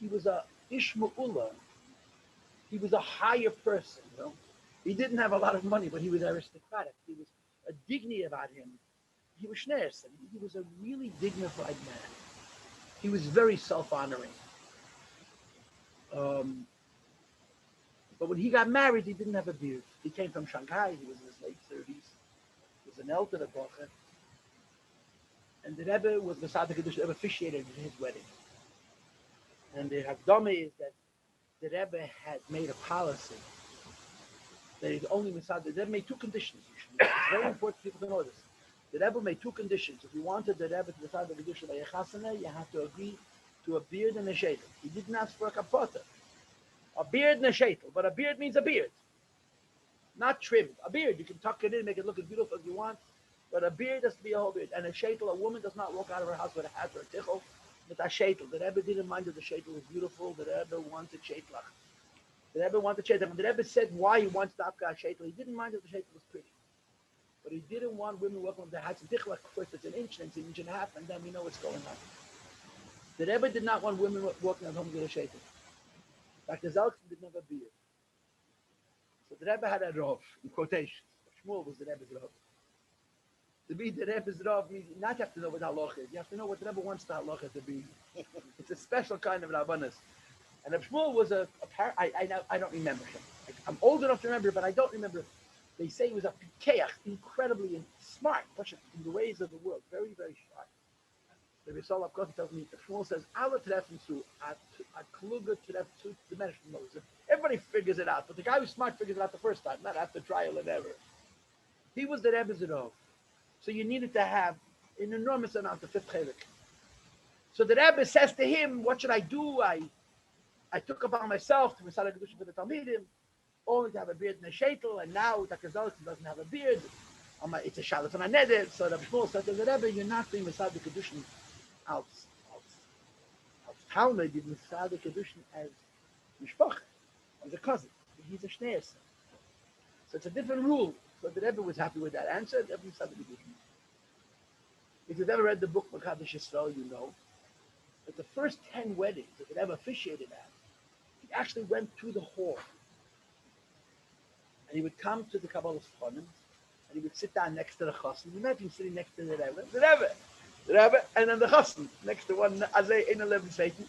he was a Ishmaelullah. He was a higher person, you know. He didn't have a lot of money, but he was aristocratic. He was a dignity about him. He was schneerson. He was a really dignified man. He was very self-honoring. But when he got married, he didn't have a beard. He came from Shanghai. He was in his late 30s. He was an elder at Bocher. And the Rebbe was the Tzaddik Kedush Rebbe officiated his wedding. And the Hakdama is that the Rebbe had made a policy that he's only Mitzad. The Rebbe made 2 conditions. It's very important for people to know this. The Rebbe made 2 conditions. If you wanted the Rebbe to be Tzaddik Kedush by Yechasana, you have to agree to a beard and a sheitel. He didn't ask for a kapota. A beard and a sheitel, but a beard means a beard, not trimmed. A beard, you can tuck it in, make it look as beautiful as you want, but a beard has to be a whole beard. And a sheitel, a woman does not walk out of her house with a hat or a tichel, with a sheitel. The Rebbe didn't mind that the sheitel was beautiful. The Rebbe wanted sheitlach. The Rebbe wanted sheitel. When the Rebbe said why he wants to have a sheitel, he didn't mind that the sheitel was pretty. But he didn't want women walking with their hats and tichlach. First it's an inch, then it's an inch and a half, and then we know what's going on. The Rebbe did not want women walking at home with a sheitel. Dr. Zellickson didn't have a beard. So the Rebbe had a Rav, in quotations. Shmuel was the Rebbe's Rav. To be the Rebbe's Rav means not have to know what halacha is. You have to know what the Rebbe wants the halacha to be. It's a special kind of Rabbanis. And Shmuel was I don't remember him. I'm old enough to remember, but I don't remember. They say he was a pikeach, incredibly smart, in the ways of the world, very, very sharp. The Risala of course tells me, Shmuel says, "Alla treffen zu, a kluger treffen zu the Mensch knows it." Everybody figures it out, but the guy who's smart figures it out the first time, not after trial and error. He was the Rebbe's Rav, so you needed to have an enormous amount of fifth chelik. So the Rebbe says to him, "What should I do? I took upon myself to Misal Kedushin for the Talmidim, only to have a beard and a sheitel, and now Dr. Zellickson doesn't have a beard. It's a shalaf and a neder." So the Shmuel said to the Rebbe, "You're not doing Misal Kedushin als Talmud, you're Misal Kedushin as mishpach, as a cousin. He's a shneerson." So it's a different rule. So the Rebbe was happy with that answer. The Rebbe Misal Kedushin. If you've ever read the book Makadosh Yisrael, you know that the first 10 weddings that the Rebbe officiated at, he actually went to the hall. And he would come to the Kabbalah's Chonim, and he would sit down next to the Chassan. Imagine sitting next to the Rebbe. The Rebbe! The Rebbe, and then the Chassan next to one Azay in 11 Satan.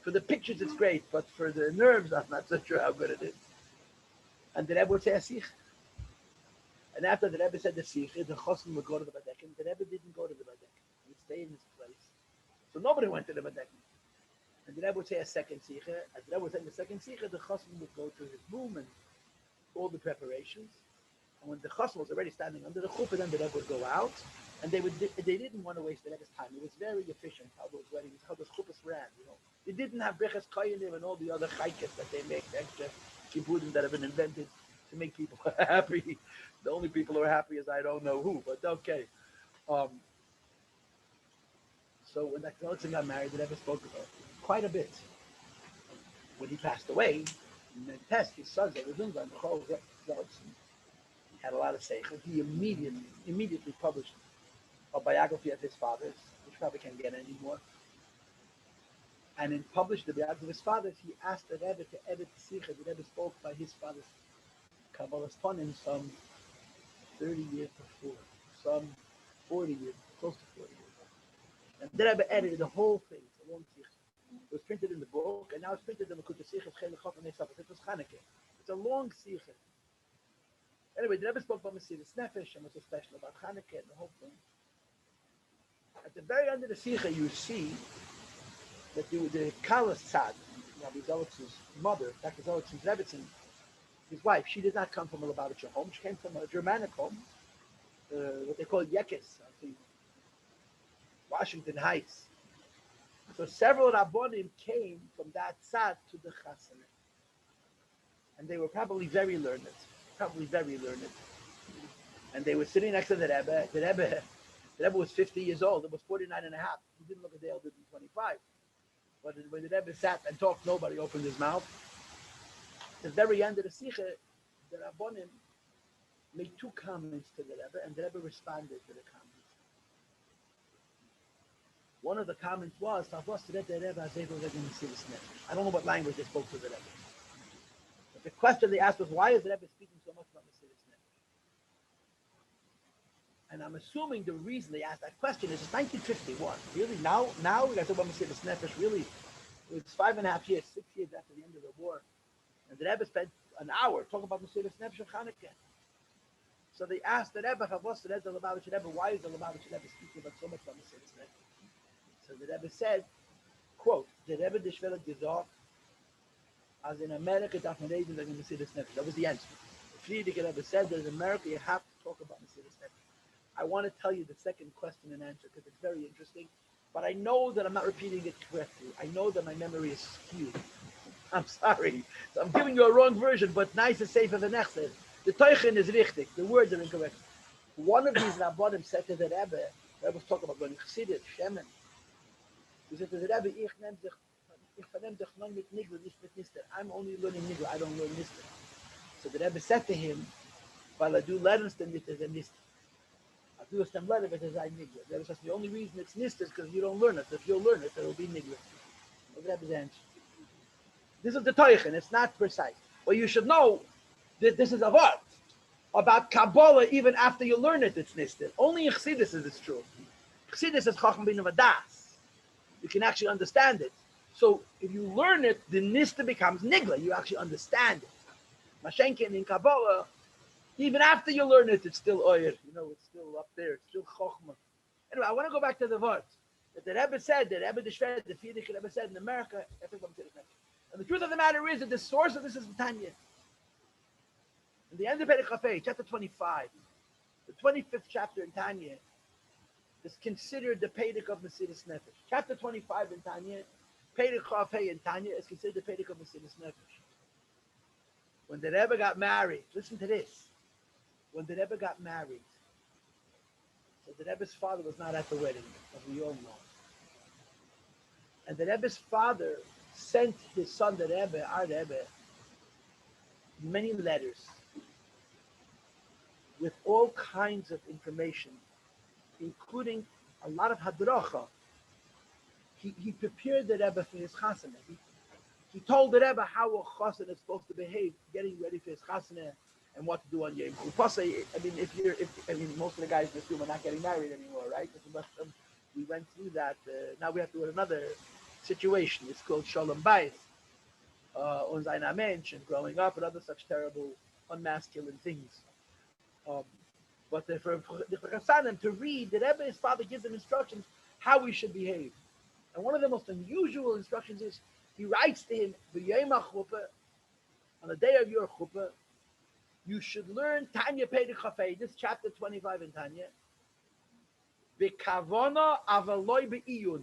For the pictures, it's great, but for the nerves, I'm not so sure how good it is. And the Rebbe would say a sikh. And after the Rebbe said the sikh, the Chassan would go to the Badekin. The Rebbe didn't go to the Badekin. He would stay in his place. So nobody went to the Badekin. And the Rebbe would say a second sikha. As the Rebbe would say the second sikha, the Chassan would go to his room and all the preparations. And when the Chassan was already standing under the chuppah, then the Rebbe would go out. And they didn't want to waste the Rebbe's time. It was very efficient how those weddings, how those chuppahs ran. You know, they didn't have breches koyanim and all the other chaykas that they make, the extra kibbudim that have been invented to make people happy. The only people who are happy is I don't know who, but okay. So when Dr. Ellitzen got married, the Rebbe spoke about quite a bit. When he passed away, Test, his sons, he had a lot of seichel. He immediately published a biography of his father's, which probably can't get anymore. And in published the biography of his father's, he asked the Rebbe to edit the sikha. The Rebbe spoke by his father's Kabbalah's Ponim some 30 years before, some 40 years, close to 40 years. And the Rebbe edited the whole thing. It's a long sikha. It was printed in the book, and now it's printed in the Makut Sikha. It was Chanukah. It's a long sikha. Anyway, the Rebbe spoke about Mesiras Nefesh and what's so special about Chanukah and the whole thing. At the very end of the sikha, you see that the Kalas Tzad, Rabbi Zolot's mother, Dr. Zolot's Rebbetzin, his wife, she did not come from a Lubavitch home. She came from a Germanic home, what they call Yekes, I think, Washington Heights. So several Rabbonim came from that Tzad to the Chasana. And they were probably very learned. And they were sitting next to the Rebbe. The Rebbe was 50 years old. It was 49 and a half. He didn't look a day older than 25. But when the Rebbe sat and talked, nobody opened his mouth. At the very end of the Sikha, the Rabbonim made two comments to the Rebbe, and the Rebbe responded to the comments. One of the comments was, I don't know what language they spoke to the Rebbe. But the question they asked was, why is the Rebbe speaking so much about Mesiras Nefesh? And I'm assuming the reason they asked that question is it's 1951. Really? Now we got to talk about Mesiras Nefesh. Really, it was 5.5 years, 6 years after the end of the war. And the Rebbe spent an hour talking about Mesiras Nefesh of Chanukah. So they asked the Rebbe, why is the Lubavitch Rebbe speaking about so much about Mesiras Nefesh? So the Rebbe said, quote, the Rebbe Dishvela Gezor, as in America, that was the answer. The Friedrich Rebbe said that in America you have to talk about Mesiras Nefesh. I want to tell you the second question and answer because it's very interesting, but I know that I'm not repeating it correctly. I know that my memory is skewed. I'm sorry. So I'm giving you a wrong version, but nice is safer than next. The Teuchen is richtig. The words are incorrect. One of these Rabbonim said to the Rebbe was talking about going Chassidus, Shemen. He said to the Rebbe, I'm only learning Nigla, I don't learn Nister. So the Rebbe said to him, well, I do learn Nister. I do some learn it as I Nigla. The Rebbe says, the only reason it's Nister is because you don't learn it. If you learn it, it will be Nigla. The Rebbe's answer. This is the Teuchen, it's not precise. Well, you should know that this is a word about Kabbalah, even after you learn it, it's Nister. Only in Chassidus is it true. Chassidus is Chacham bin Vadas. You can actually understand it. So if you learn it, the Nister becomes Nigla. You actually understand it. Mashenkin in Kabbalah, even after you learn it, it's still Oyer. You know, it's still up there. It's still Chochmah. Anyway, I want to go back to the words that the Rebbe said, the Rebbe Deshved, the Friedrich Rebbe said in America, and the truth of the matter is that the source of this is Tanya. In the end of Perek Chafei, chapter 25, the 25th chapter in Tanya, is considered the Perek of Mesiras Nefesh. Chapter 25 in Tanya, Perek Chafei in Tanya is considered the Perek of Mesiras Nefesh. When the Rebbe got married, listen to this. When the Rebbe got married, so the Rebbe's father was not at the wedding, as we all know. And the Rebbe's father sent his son, the Rebbe, our Rebbe, many letters with all kinds of information, including a lot of hadracha. He prepared the Rebbe for his chasana. He told the Rebbe how a chasana is supposed to behave, getting ready for his chasana, and what to do on Yom Kippur. I mean, most of the guys in this room are not getting married anymore, right? We went through that. Now we have to do another situation. It's called Shalom Beis, on seiner Mensch, and growing up and other such terrible, unmasculine things. Um, but for the Chassanim to read, the Rebbe, his father, gives them instructions how we should behave. And one of the most unusual instructions is he writes to him, on the day of your chuppah, you should learn Tanya Pedek Chafei, this chapter 25 in Tanya. B'kavona avaloi be'iyun.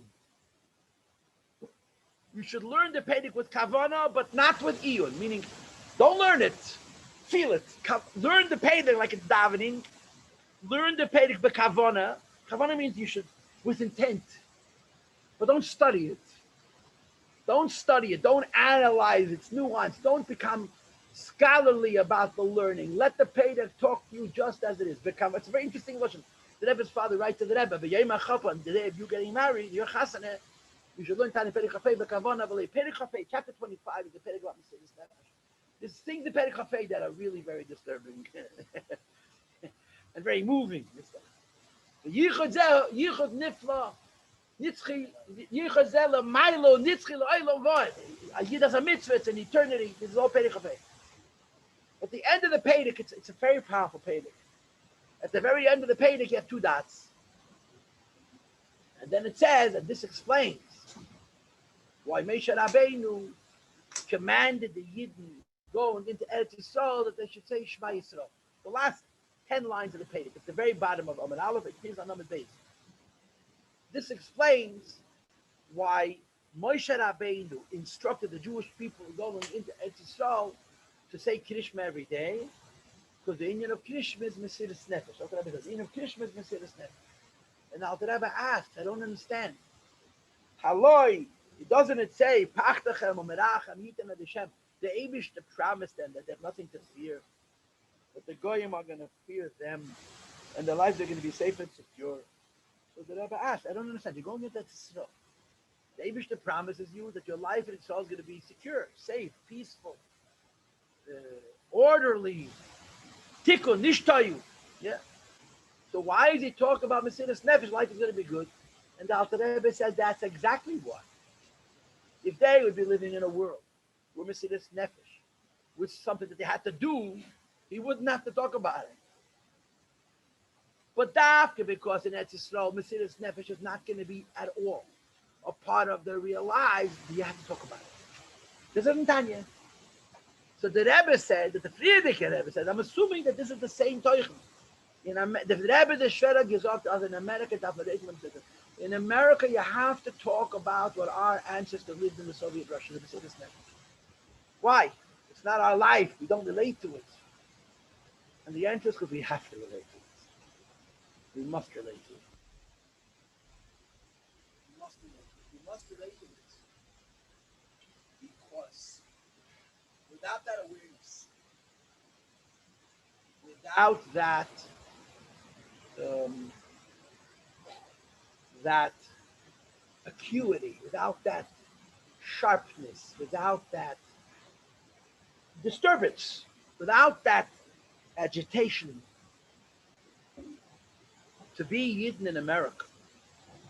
You should learn the Pedek with kavona, but not with iyun. Meaning, don't learn it, feel it. Learn the Pedek like it's davening. Learn the Pedek b'kavona. Kavona means you should with intent, but don't study it. Don't study it. Don't analyze its nuance. Don't become scholarly about the learning. Let the Pedek talk to you just as it is. It's a very interesting lesson. The Rebbe's father writes to the Rebbe, the day of you getting married, you're chassaneh, you should learn Tanya Pedek Chafei b'kavona v'lei. Pedek Chafei, chapter 25 is the Pedek about Mesilas Nefesh. There's things in Pedek Chafei that are really very disturbing and very moving. Yichud nifla, nitzchi, yichud zeh ma'ilo, nitzchi lo'ilo v'od. A yid has a mitzvah, it's an eternity. This is all Pedek Chafei. At the end of the Pedek, it's a very powerful Pedek. At the very end of the Pedek, you have two dots. And then it says, and this explains why Moshe Rabbeinu commanded the Yidden going into Eretz Yisrael that they should say Shema Yisrael. The last 10 lines of the Pedek, at the very bottom of Amud Aleph, it appears on Amud Beis. This explains why Moshe Rabbeinu instructed the Jewish people going into Eretz Yisrael to say Krishma every day, because the Indian of Krishma is Mesilas Nefesh. The Indian of Krishma is Mesilas Nefesh. And Alter Rebbe asked, I don't understand. Haloi, doesn't it say, Pachtachem u'merachem yitem et Hashem? The Eibush promised them that they have nothing to fear. But the Goyim are going to fear them, and their lives are going to be safe and secure. So the Rebbe asked, I don't understand. You're going into Israel. The Eibush promises you that your life in Israel is going to be secure, safe, peaceful, orderly. Tikkun, nishtayu. Yeah. So why is he talking about Mesilas Nefesh? Life is going to be good. And the Alter Rebbe says that's exactly why. If they would be living in a world where Mesilas Nefesh was something that they had to do, he wouldn't have to talk about it. But dafka, because in Eretz Yisrael, Mesilas Nefesh is not going to be at all a part of their real lives, you have to talk about it. This isn't Tanya. So the Rebbe said, that the Friedricher Rebbe said, I'm assuming that this is the same Teuchen. The Rebbe, the Shredder, gives off to us in America. In America, you have to talk about what our ancestors lived in the Soviet Russia. Why? It's not our life. We don't relate to it. And the answer is because we have to relate to it. We must relate to it. We must relate to it. Because without that awareness, without that that acuity, without that sharpness, without that disturbance, without that agitation, to be Yidden in America,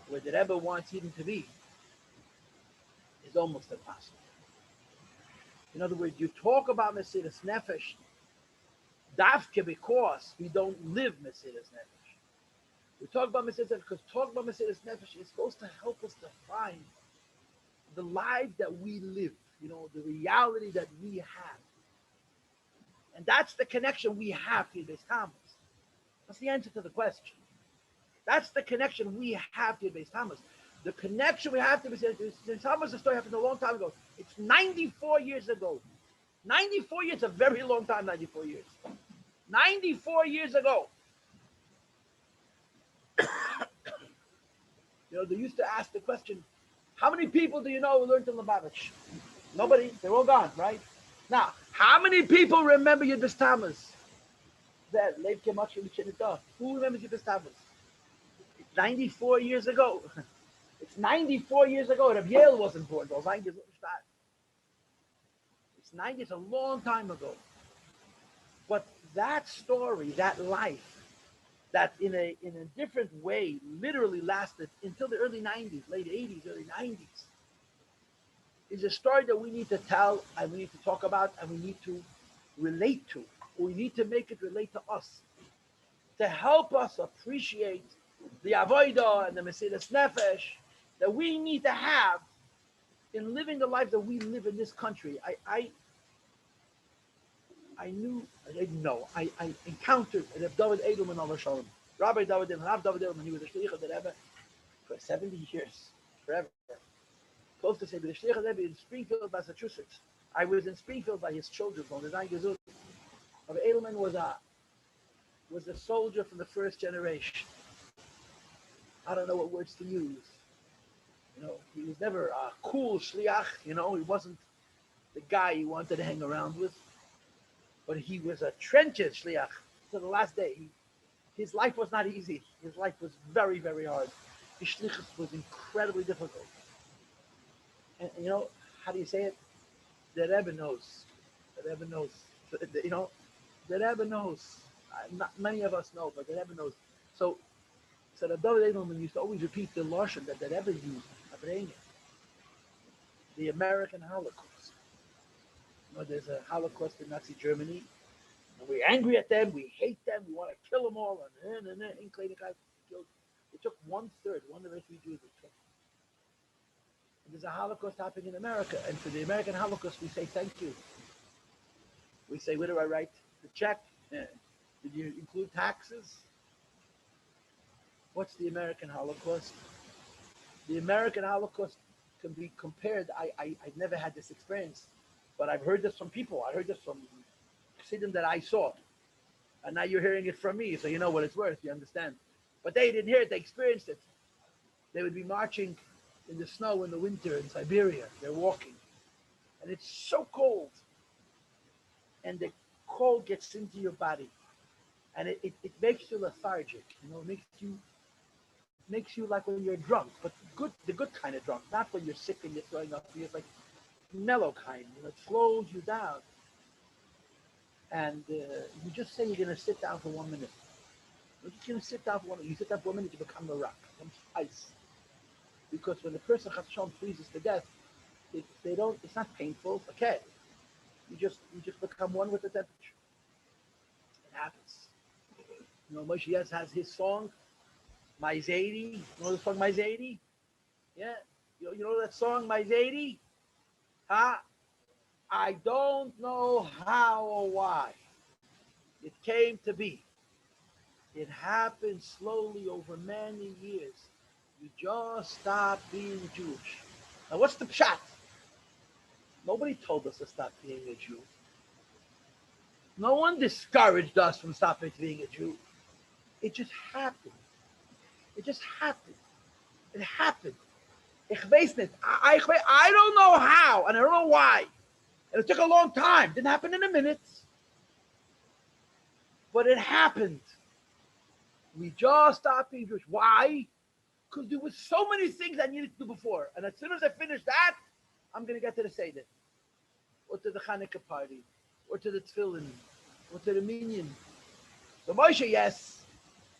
where the Rebbe wants Yidden to be, is almost impossible. In other words, you talk about Mesilas Nefesh, dafke because we don't live Mesilas Nefesh. We talk about Mesilas Nefesh because talk about Mesilas Nefesh is supposed to help us define the life that we live, the reality that we have. And that's the connection we have to Beis Tammuz. That's the answer to the question. That's the connection we have to Beis Tammuz. The connection we have to Beis Tammuz, the story happened a long time ago. It's 94 years ago. 94 years, a very long time, 94 years. 94 years ago. They used to ask the question, how many people do you know who learned in Lubavitch? Nobody. They're all gone, right? Now, how many people remember Yud Beis Tammuz? Who remembers Yud Beis Tammuz? 94 years ago. It's 94 years ago. Rabbi Yale wasn't born. It's 90. It's a long time ago. But that story, that life, that in a different way literally lasted until the early 90s, late 80s, early 90s, is a story that we need to tell and we need to talk about and we need to relate to. We need to make it relate to us, to help us appreciate the avodah and the Mesiras Nefesh that we need to have in living the life that we live in this country. I didn't know, I encountered Reb David Edelman al Shalom, Rabbi David Edelman, Rav David Edelman. He was a shliach of the Rebbe for 70 years, forever. Close to say, but the shliach of the Rebbe in Springfield, Massachusetts. I was in Springfield by his children's home, the Zayin Gezut. Rabbi Edelman was a soldier from the first generation. I don't know what words to use. He was never a cool shliach. He wasn't the guy you wanted to hang around with. But he was a trenches shliach to the last day. His life was not easy. His life was very, very hard. His shlichus was incredibly difficult. And how do you say it? The Rebbe knows. The Rebbe knows. The Rebbe knows. Not many of us know, but the Rebbe knows. So the David Edelman used to always repeat the lashon that the Rebbe used, Farbrengen, the American Holocaust. There's a Holocaust in Nazi Germany, and we're angry at them, we hate them, we want to kill them all, and it took one of the refugees it took. And there's a Holocaust happening in America, and for the American Holocaust, we say thank you. We say, where do I write the check? Did you include taxes? What's the American Holocaust? The American Holocaust can be compared. I've never had this experience, but I've heard this from people. I heard this from Chassidim that I saw. And now you're hearing it from me, so you know what it's worth, you understand. But they didn't hear it, they experienced it. They would be marching in the snow in the winter in Siberia. They're walking. And it's so cold. And the cold gets into your body. And it makes you lethargic. It makes you like when you're drunk, but the good kind of drunk, not when you're sick and you're throwing up. It's like mellow kind. It slows you down. And you just say you're going to sit down for 1 minute. You're just going to sit down for 1 minute. You sit down for 1 minute, you become a rock, becomes ice. Because when the person Chacham freezes to death, it's not painful. Okay, you just become one with the temperature. It happens. Moshe Yes has his song, My Zaidi. You know the song My Zaidi? Yeah. You know that song My Zaidi? Huh? I don't know how or why it came to be. It happened slowly over many years. You just stop being Jewish. Now, what's the pshat? Nobody told us to stop being a Jew. No one discouraged us from stopping being a Jew. It just happened. It just happened. It happened. Ich weiß nicht. I don't know how, and I don't know why. And it took a long time. It didn't happen in a minute. But it happened. We just stopped being Jewish. Why? Because there was so many things I needed to do before. And as soon as I finish that, I'm going to get to the Seder. Or to the Hanukkah party. Or to the Tefillin. Or to the Minyan. So Moshe Yes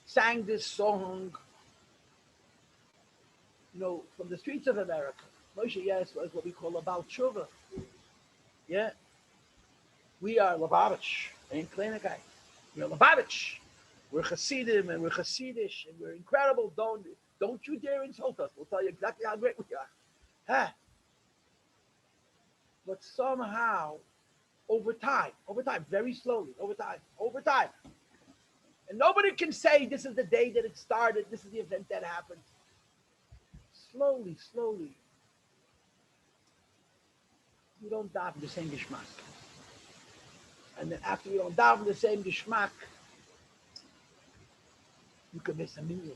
sang this song, from the streets of America. Moshe Yes was what we call a Baal Tshuva. Yeah. We are Lubavitch. Ain't Kleinigkeit. We're Lubavitch. We're Hasidim and we're Hasidish and we're incredible. Don't you dare insult us. We'll tell you exactly how great we are. Huh? But somehow, over time, very slowly, over time. And nobody can say this is the day that it started, this is the event that happened. Slowly, you don't daven the same geschmack. And then after you don't daven the same geschmack, you can miss a million.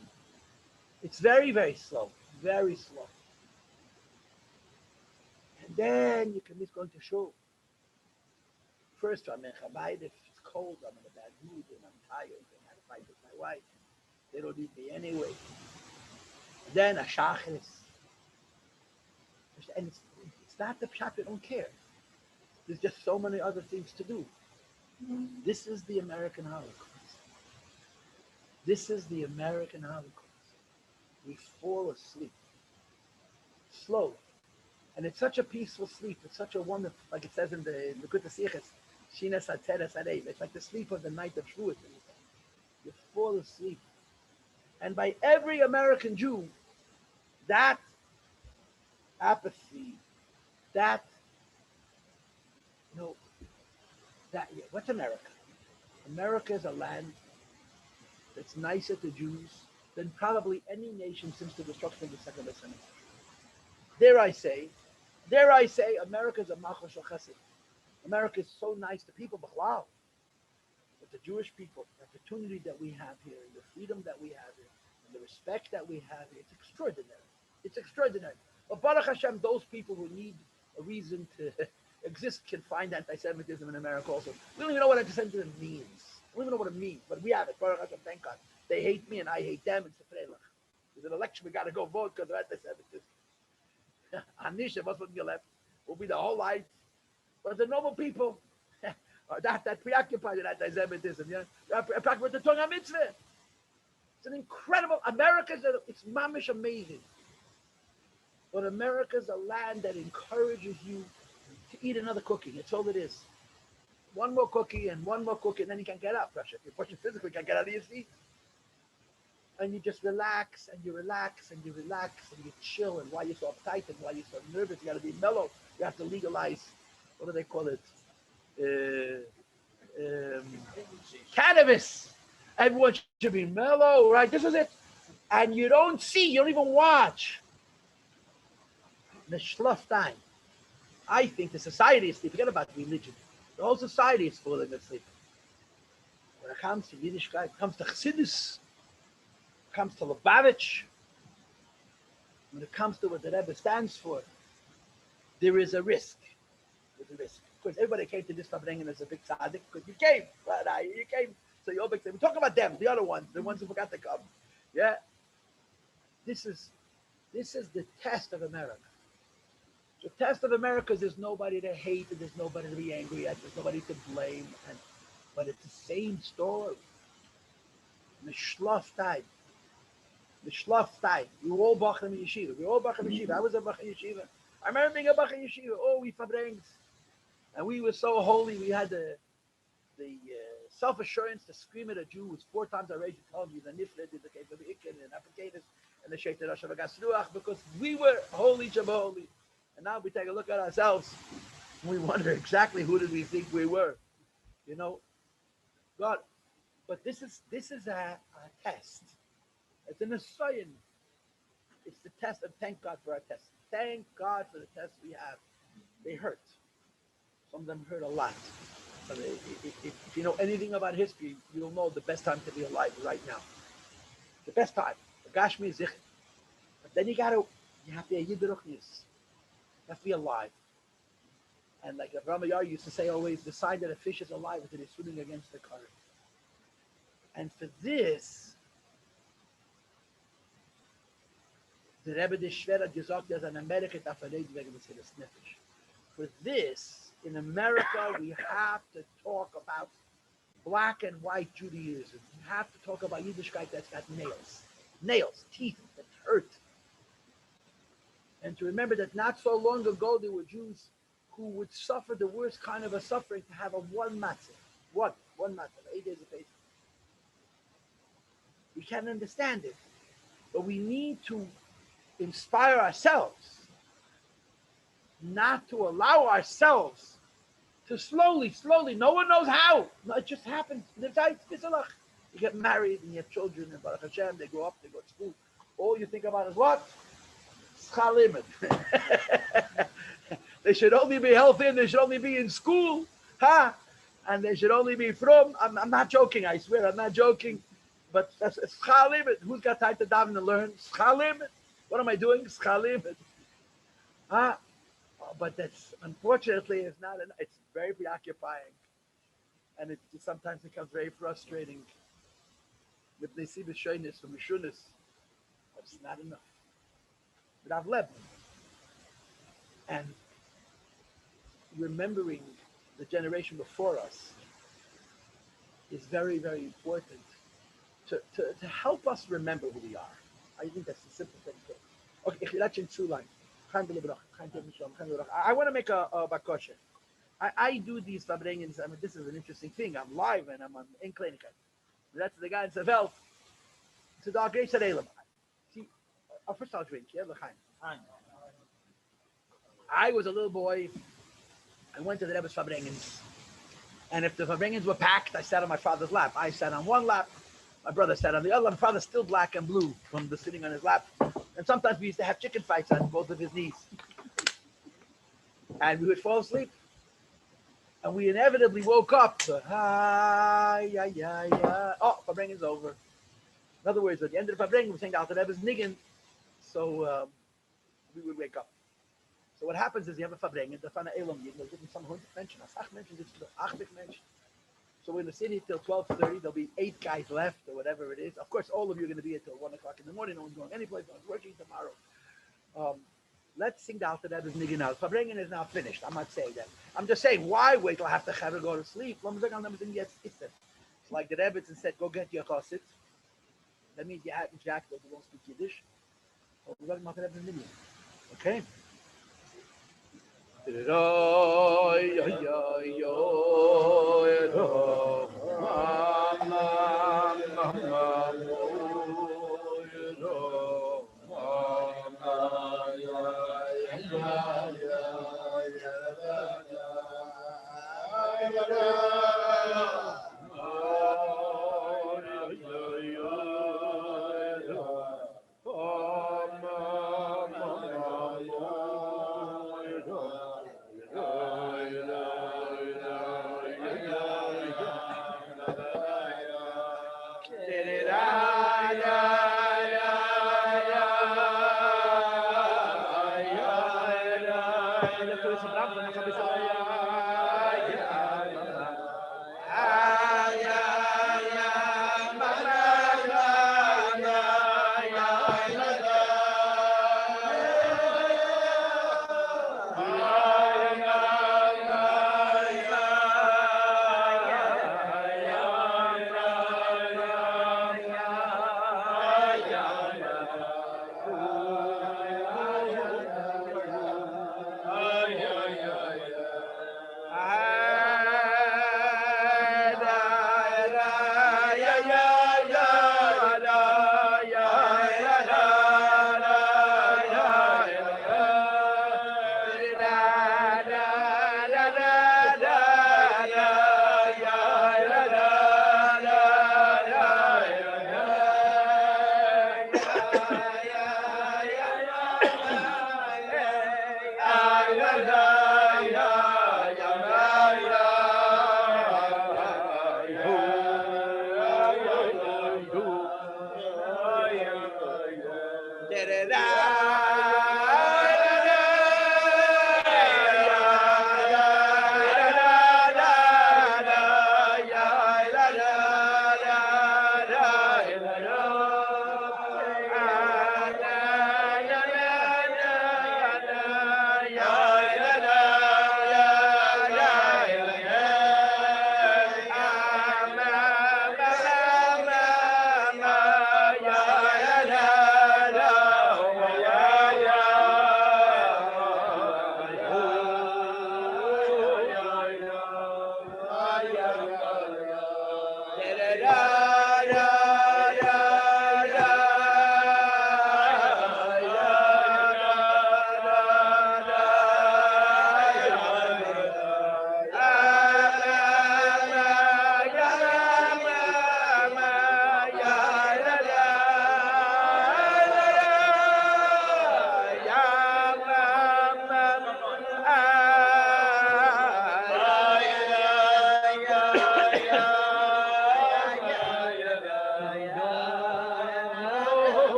It's very, very slow. Very slow. And then you can miss going to shul. First, I'm in Chabad. If it's cold, I'm in a bad mood, and I'm tired, and I had a fight with my wife. They don't need me anyway. And then a shachris. And it's not the pshat, they don't care. There's just so many other things to do. This is the American Holocaust. This is the American Holocaust. We fall asleep, slow. And it's such a peaceful sleep. It's such a wonderful, like it says in the Good Sichas, Shines Atzeres Arev. It's like the sleep of the night of Shavuot. You fall asleep. And by every American Jew, that apathy, that, you know, what's America? America is a land that's nicer to Jews than probably any nation since the destruction of the Second Century. Dare I say, America is a Malchus Shel Chesed. America is so nice to people, but wow, but the Jewish people, the opportunity that we have here, and the freedom that we have here, and the respect that we have here, it's extraordinary. It's extraordinary. But Baruch Hashem, those people who need a reason to exist can find anti-Semitism in America also. We don't even know what anti-Semitism means. We don't even know what it means, but we have it. Baruch Hashem, thank God. They hate me and I hate them. It's a freilach. There's an election, we got to go vote because of anti-Semitism. Anisha, what's what you left? Will be the whole life. But the normal people are that preoccupied with anti-Semitism. Yeah, preoccupied with the Torah mitzvah. It's an incredible. It's mamish amazing. But America's a land that encourages you to eat another cookie. That's all it is. One more cookie, and then you can't get up. If you push it physically, you can't get out of your seat. And you just relax, and you relax, and you relax, and you chill. And why you're so uptight, and why you're so nervous, you got to be mellow. You have to legalize. What do they call it? Cannabis. Everyone should be mellow, right? This is it. And you don't even watch. The schluff time. I think the society is asleep. Forget about religion. The whole society is falling asleep. When it comes to Yiddishkeit, when it comes to Chassidus, when it comes to Lubavitch, when it comes to what the Rebbe stands for, there is a risk. There's a risk. Of course, everybody came to this Farbrengen as a big tzaddik because you came. Right? You came. So you're big. We talk about them, the other ones, the ones who forgot to come. Yeah. This is the test of America. The test of America is there's nobody to hate and there's nobody to be angry at. There's nobody to blame. But it's the same story. The schluff time. The schluff time. We were all bachar in yeshiva. I was a bachar in yeshiva. I remember being a bachar in yeshiva. Oh, we Farbrengens. And we were so holy. We had the self-assurance to scream at a Jew who's 4 times our age and tell him he's a niflet, he's a case of ikin and applicatus and the shaitan Rosh Hashanah because we were holy Shabbat holy. And now we take a look at ourselves and we wonder exactly who did we think we were. You know, God. But this is a test. It's an assignment. It's the test, and thank God for our tests. Thank God for the tests we have. They hurt. Some of them hurt a lot. But if you know anything about history, you'll know the best time to be alive right now. The best time. The Gashmi is Zich. But then you have to be a Yidruchnis. You have to be alive. And like Rabbi used to say always, the sign that a fish is alive is that he's swimming against the current. And for this, the Rebbe de Shver hat gesagt, there's an America that verleiht wegen des Hilles Nefesh. For this, in America, we have to talk about black and white Judaism. We have to talk about Yiddishkeit that's got nails, teeth that hurt. And to remember that not so long ago, there were Jews who would suffer the worst kind of a suffering to have a one matzah, one matzah, 8 days of Pesach. We can't understand it, but we need to inspire ourselves not to allow ourselves to slowly, no one knows how. No, it just happens. You get married and you have children, and Baruch Hashem, they grow up, they go to school. All you think about is what? Schalimit. They should only be healthy and they should only be in school. And they should only be from. I'm not joking, I swear, I'm not joking. But that's schalimit. Who's got time to daven and learn? Schalimit. What am I doing? Schalimit. But that's unfortunately it's not. It's very preoccupying, and it sometimes becomes very frustrating. If they see the shyness or mishunis, it's not enough. But I've left, and remembering the generation before us is very, very important. to help us remember who we are. I think that's the simple thing. Okay, that's in true line. I want to make a bakosha. I do these Farbrengens. I mean, this is an interesting thing. I'm live and I'm on in clinic. That's the guy in Seville. To the Great Elam. See, first I'll drink. Yeah, l'chaim. I was a little boy. I went to the Rebbe's Farbrengens. And if the Farbrengens were packed, I sat on my father's lap. I sat on one lap. My brother sat on the other. My father's still black and blue from the sitting on his lap. And sometimes we used to have chicken fights on both of his knees. And we would fall asleep. And we inevitably woke up to, Farbrengen's over. In other words, at the end of the Farbrengen, we sang out the Rebbe's niggin. So we would wake up. So what happens is you have a Farbrengen, the Fana Elam, you know, giving some 100 mention, so in the city till 12:30, there'll be 8 guys left or whatever it is. Of course, all of you are going to be until 1 o'clock in the morning. No one's going anyplace. No one's working tomorrow. Let's sing the Alter Rebbe's niggin out. Farbrengen is now finished. I'm not saying that. I'm just saying, why wait till after Chaver go to sleep? It's like the Rebbe said, go get your chassid. That means you haven't jacked, but you won't speak Yiddish. Okay?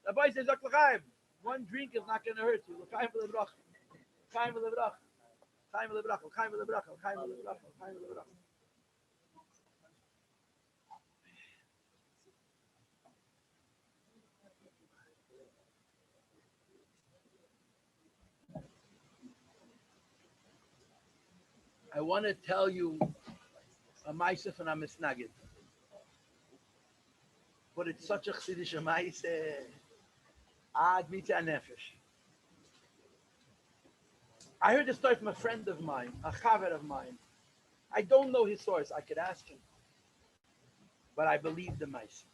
Rabbi says, one drink is not going to hurt you. L'chaim v'lebracha. L'chaim v'lebracha. L'chaim v'lebracha. L'chaim v'lebracha. L'chaim v'lebracha. L'chaim v'lebracha. I want to tell you a ma'aseh and a misnagid. But it's such a chsidish ma'aseh. Ad mita nefesh. I heard the story from a friend of mine, a chaver of mine. I don't know his source. I could ask him. But I believe the ma'aseh.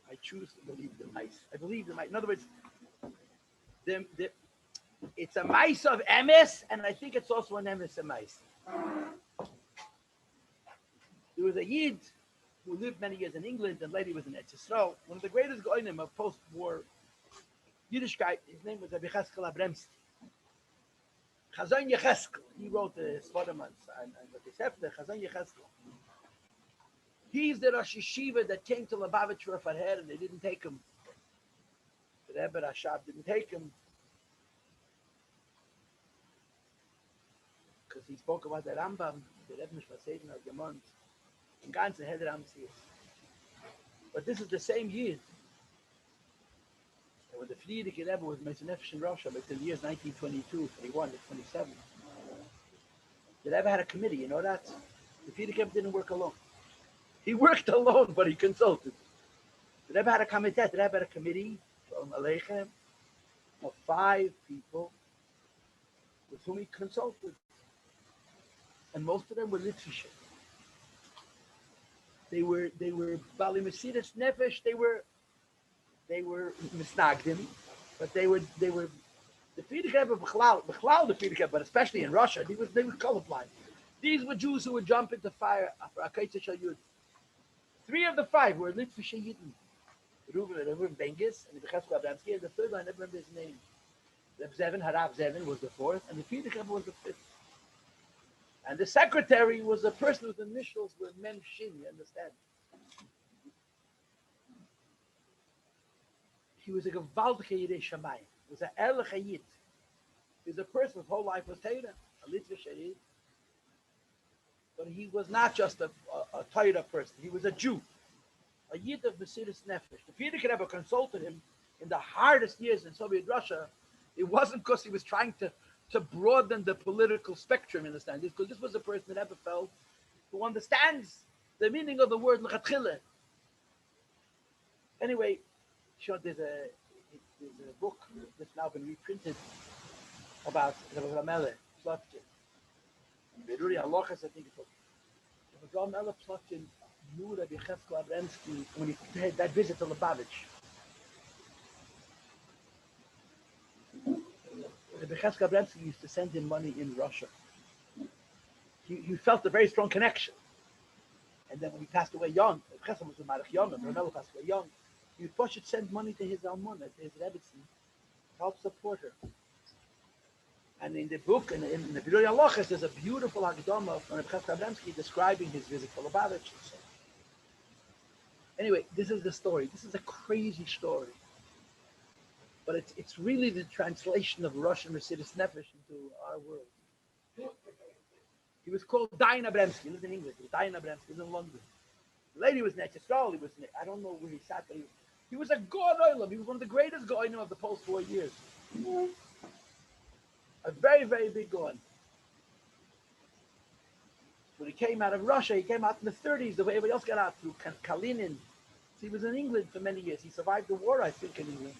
I choose to believe the ma'aseh. I believe the ma'aseh. In other words, it's a ma'aseh of emes, and I think it's also an emes of ma'aseh. There was a yid who lived many years in England and later was in Eretz Yisrael. One of the greatest goyim of post-war Yiddishkeit, his name was Rabbi Abremsky. Chazon Yecheskel, he wrote the Svodamans and the Sefter, Chazon Yecheskel. He's the Rosh Yeshiva that came to Lubavitch for a farher and they didn't take him. The Rebbe Rashab didn't take him because he spoke about the Rambam, the Rebbe Mishpaseden of Gemont. But this is the same year when the Friedrich Rebbe was Meisenefesh in Russia between the years 1922, 21, and 27. The Rebbe had a committee, you know that? The Friedrich Rebbe didn't work alone. He worked alone, but he consulted. The Rebbe had a committee, the Rebbe had a committee from Aleichem of 5 people with whom he consulted. And most of them were Litvishes. They were Bali Mesiras Nefesh. They were Misnagdim, but they were the Friedrich Rebbe Bechlal the Friedrich Rebbe, but especially in Russia, they were colorblind. These were Jews who would jump into fire after Akaitza Shayud. 3 of the 5 were Litvish Yidden. Reuven Bengis and the Becheskel Abramsky, and the third one I never remember his name. Reb Zevin, Harav Zevin was the 4th, and the Friedrich Rebbe was the 5th. And the secretary was a person whose initials were Mem Shin, you understand? He was a Gewaltige Yidei Shamayim. He was an Erlich Yid. He was a person whose whole life was Torah, a Litvish Yid. But he was not just a Torah person. He was a Jew, a Yid of Mesiras Nefesh. The Friedrich Rebbe consulted him in the hardest years in Soviet Russia. It wasn't because he was trying to broaden the political spectrum, understand this? Because this was a person that Rebbe felt who understands the meaning of the word lechatchila. Anyway, there's a book that's now been reprinted about Rabbi Gamele Plotkin. Beruri Halochas, I think it's called. Rabbi Gamele Plotkin knew Rabbi Cheskel Abremsky when he had that visit to Lubavitch. The Becheskel Abremsky used to send him money in Russia. He felt a very strong connection. And then when he passed away young, Becheskel was a Marach young, and Ramel passed away young, he should send money to his Almona, to his Rebbetzin, to help support her. And in the book, in the Biruri Halochos, there's a beautiful Hagdama from Becheskel Abremsky describing his visit to Lubavitch. So. Anyway, this is the story. This is a crazy story. But it's really the translation of Russian Mesiras Nefesh into our world. He was called Dayan Abremsky. He lived in England. He was Dayan Abremsky. He was in London. The lady was in Eretz Yisrael. He was I don't know where he sat, but he was a God Olam. He was one of the greatest Goyim of the post-war years. A very, very big Goyim. When he came out of Russia, he came out in the 30s, the way everybody else got out, through Kalinin. So he was in England for many years. He survived the war, I think, in England.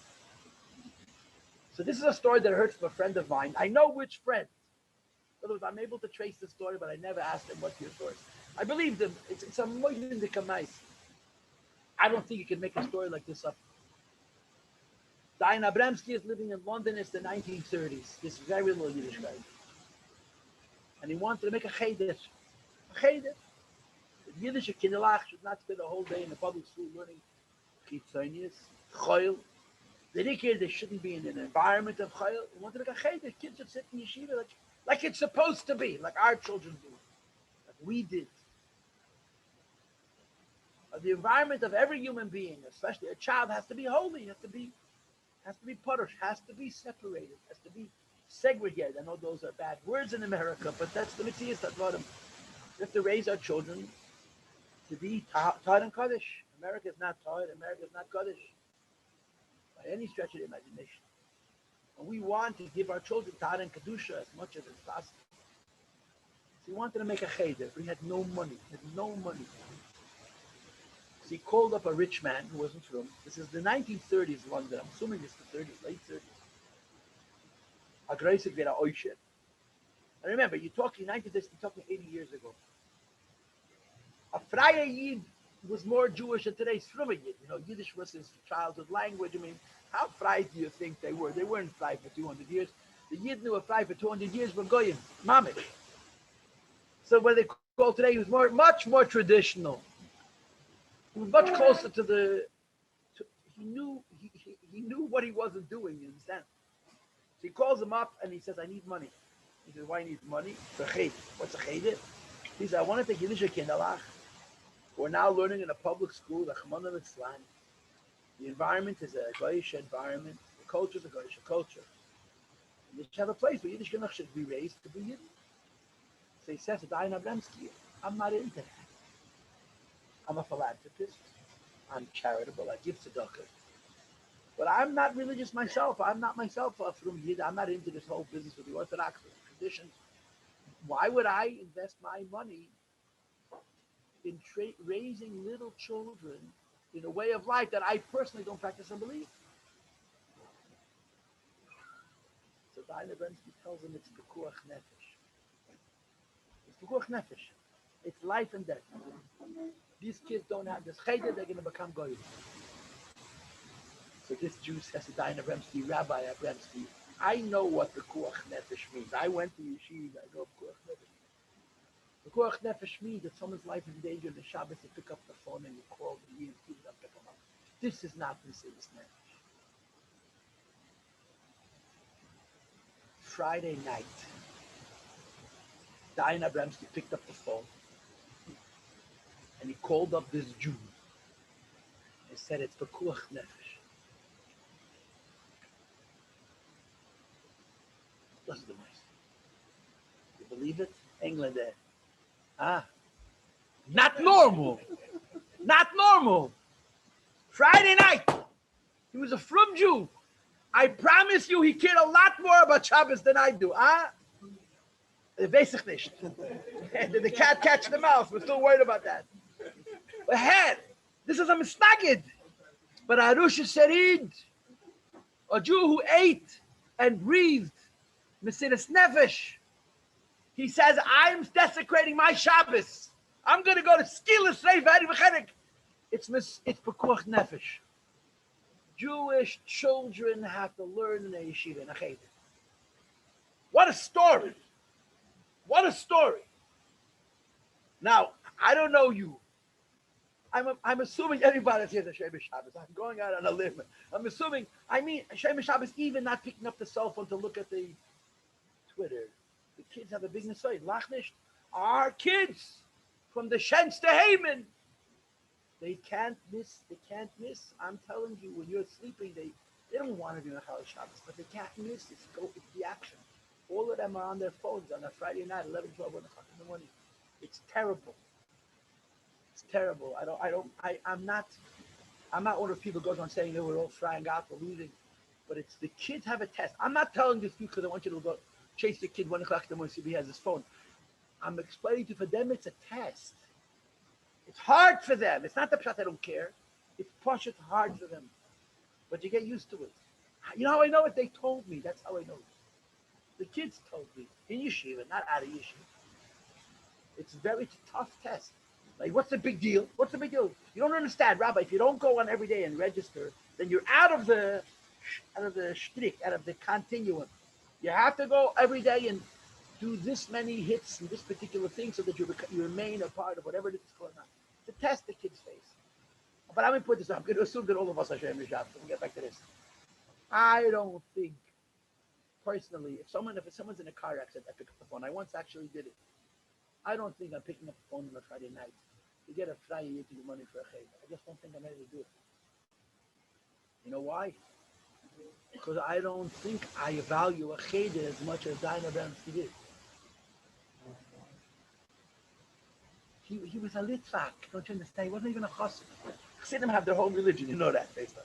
So this is a story that I heard from a friend of mine. I know which friend. In other words, I'm able to trace the story, but I never asked them what's your source. I believe them. It's a moyen de kamais. I don't think you can make a story like this up. Dayan Abramsky is living in London. It's the 1930s. This very little Yiddish guy, and he wanted to make a cheder. A cheder. The Yiddish kinderlach should not spend a whole day in a public school learning chitzonius, choil. The Rikir, they shouldn't be in an environment of choil. He wanted to make a cheder. Kids should sit in yeshiva like it's supposed to be, like our children do, like we did. The environment of every human being, especially a child, has to be holy, has to be purush, has to be separated, has to be segregated. I know those are bad words in America, but that's the mitzvah that brought them. We have to raise our children to be Tahir and Kaddish. America is not Tahir, America is not Kaddish by any stretch of the imagination. And we want to give our children Tahir and Kedusha as much as it's possible. So he wanted to make a cheder, but he had no money. So he called up a rich man who wasn't from. This is the 1930s London. I'm assuming it's the 30s, late 30s. Aggressive get a oishet. And remember, you're talking 1930s, you're talking 80 years ago. A Freie Yid was more Jewish than today's Frumme Yid. You know, Yiddish was his childhood language. I mean, how Frei do you think they were? They weren't Frei for 200 years. The Yid knew a Frei for 200 years were Goyim, Mamish. So what they call today, he was much more traditional. He was much closer to the. He knew what he wasn't doing. You understand? So he calls him up and he says, "I need money." He says, "Why need money?" For cheder. What's a cheder? He says, "I want to take Yiddish kinderlach. We're now learning in a public school, the Chemana Litzlan. The environment is a Goyish environment. The culture is a Goyish culture. And you should have a place where Yiddish kinderlach should be raised to be Yiddish." So he says to Dayan Abramsky, "I'm not into that. I'm a philanthropist. I'm charitable. I give tzedakah. But I'm not religious myself. I'm not myself from Yid. I'm not into this whole business with the Orthodox traditions. Why would I invest my money in raising little children in a way of life that I personally don't practice and believe?" So Dayan Abramsky tells him it's pekuach nefesh. It's pekuach nefesh. It's life and death. These kids don't have this cheder, they're going to become goyim. So this Jew says to Dayan Abramsky, "Rabbi Abramsky, I know what the pekuach nefesh means. I went to yeshiva, I know pekuach nefesh. The pekuach nefesh means that someone's life is in danger and the Shabbos, you pick up the phone and you call the EMT and pick them up. This is not Mesilas Nefesh." Friday night, Dayan Abramsky picked up the phone and he called up this Jew. He said, "It's pekuach nefesh." Listen to this. You believe it? England there. Not normal. Not normal. Friday night. He was a frum Jew. I promise you he cared a lot more about Shabbos than I do. Weiß ich nicht. Did the cat catch the mouse? We're still worried about that. But head, this is a misnagid. But Arush Serid, a Jew who ate and breathed Mesilas Nefesh, he says, "I'm desecrating my Shabbos. I'm going to go to Skilas Reif. It's pekuach nefesh." Jewish children have to learn in a yeshiva, in a cheder. What a story. What a story. Now, I don't know you. I'm assuming everybody's here to Shemesh Shabbos. I'm going out on a limb. I'm assuming, Shemesh Shabbos, even not picking up the cell phone to look at the Twitter. The kids have a big nisay. Lachnish, our kids from the Shens to Haman, they can't miss. I'm telling you, when you're sleeping, they don't want to be in Chal Shabbos, but they can't miss. It's the action. All of them are on their phones on a Friday night, 11, 12, 1 o'clock in the morning. It's terrible. It's terrible. I'm not one of the people who goes on saying they were all frying out for losing, but it's the kids have a test. I'm not telling this because I want you to go chase your kid 1 o'clock in the morning, see if he has his phone. I'm explaining to you, for them, it's a test. It's hard for them. It's not the pshat, I don't care. It's push, it's hard for them. But you get used to it. You know how I know it? They told me. That's how I know it. The The kids told me in yeshiva, not out of yeshiva. It's a tough test. Like, what's the big deal? What's the big deal? You don't understand, Rabbi. If you don't go on every day and register, then you're out of the shtick, out of the continuum. You have to go every day and do this many hits and this particular thing so that you remain a part of whatever it is going on. It's a test the kids face. But I'm going to put this up. I'm going to assume that all of us are Hashem Rishab. So we'll get back to this. I don't think, personally, if someone's in a car accident, I pick up the phone. I once actually did it. I don't think I'm picking up the phone on a Friday night to get a Friday to get money for a cheder. I just don't think I'm ready to do it. You know why? Because I don't think I value a cheder as much as Dayan Abramsky did. He was a Litvak, don't you understand? He wasn't even a chassid. Chassidim have their whole religion, you know that, basically.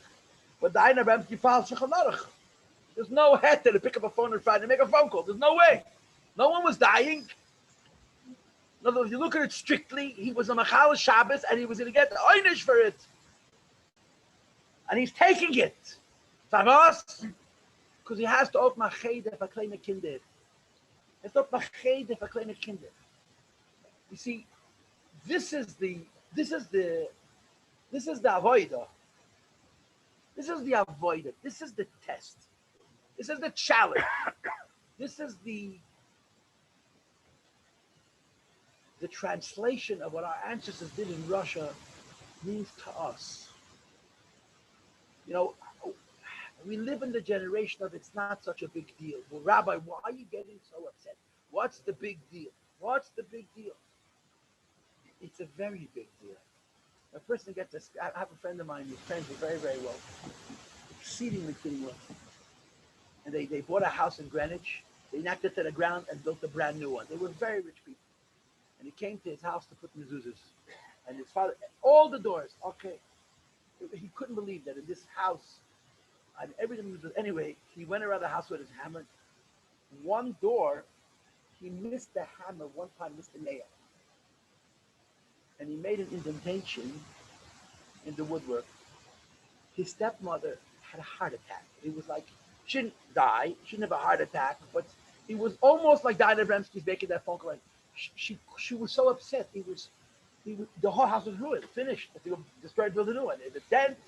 But Dayan Abramsky follows Shulchan Aruch. There's no heter to pick up a phone on Friday and make a phone call. There's no way. No one was dying. In other words, if you look at it strictly, he was a Machal Shabbos and he was going to get the Einish for it. And he's taking it. Because he has to open a cheder for kleine kinder. He has to open a cheder for kleine kinder. You see, this is the avoider. This is the avoider. This is the test. This is the challenge. This is the translation of what our ancestors did in Russia means to us. You know, we live in the generation of it's not such a big deal. Well, Rabbi, why are you getting so upset? What's the big deal? What's the big deal? It's a very big deal. A person gets this. I have a friend of mine who's friends with very, very well, exceedingly well. And they bought a house in Greenwich. They knocked it to the ground and built a brand new one. They were very rich people. And he came to his house to put mezuzahs. And his father, all the doors, okay. He couldn't believe that in this house, and everything was, anyway, he went around the house with his hammer. One door, he missed the hammer one time, missed the nail. And he made an indentation in the woodwork. His stepmother had a heart attack. It was like, she didn't die, she didn't have a heart attack, but it was almost like Dayan Abramsky's making that phone call. She was so upset. The whole house was ruined, finished. They destroyed, build a new one. The dent.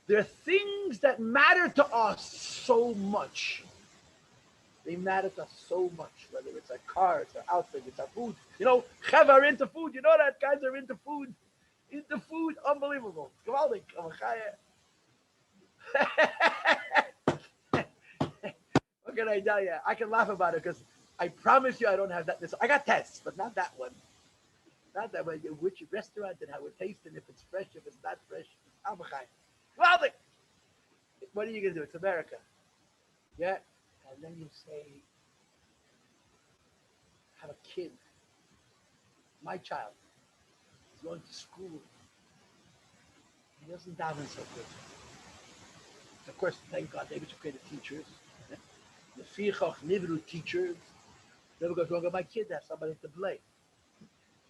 There are things that matter to us so much. They matter to us so much, whether it's a car, it's an outfit, it's a food. You know, Cheva are into food. You know that guys are into food. Into food, unbelievable. Gewaldig. What can I tell you? I can laugh about it because I promise you I don't have that. I got tests, but not that one. Not that one. Which restaurant and how it tastes and if it's fresh, if it's not fresh. Gewaldig. What are you going to do? It's America. Yeah. And then you say, have a kid. My child is going to school. He doesn't daven so good. Of course, thank God, David created teachers. The Fichach Nivru teachers. Never goes wrong with my kid. Have somebody to blame.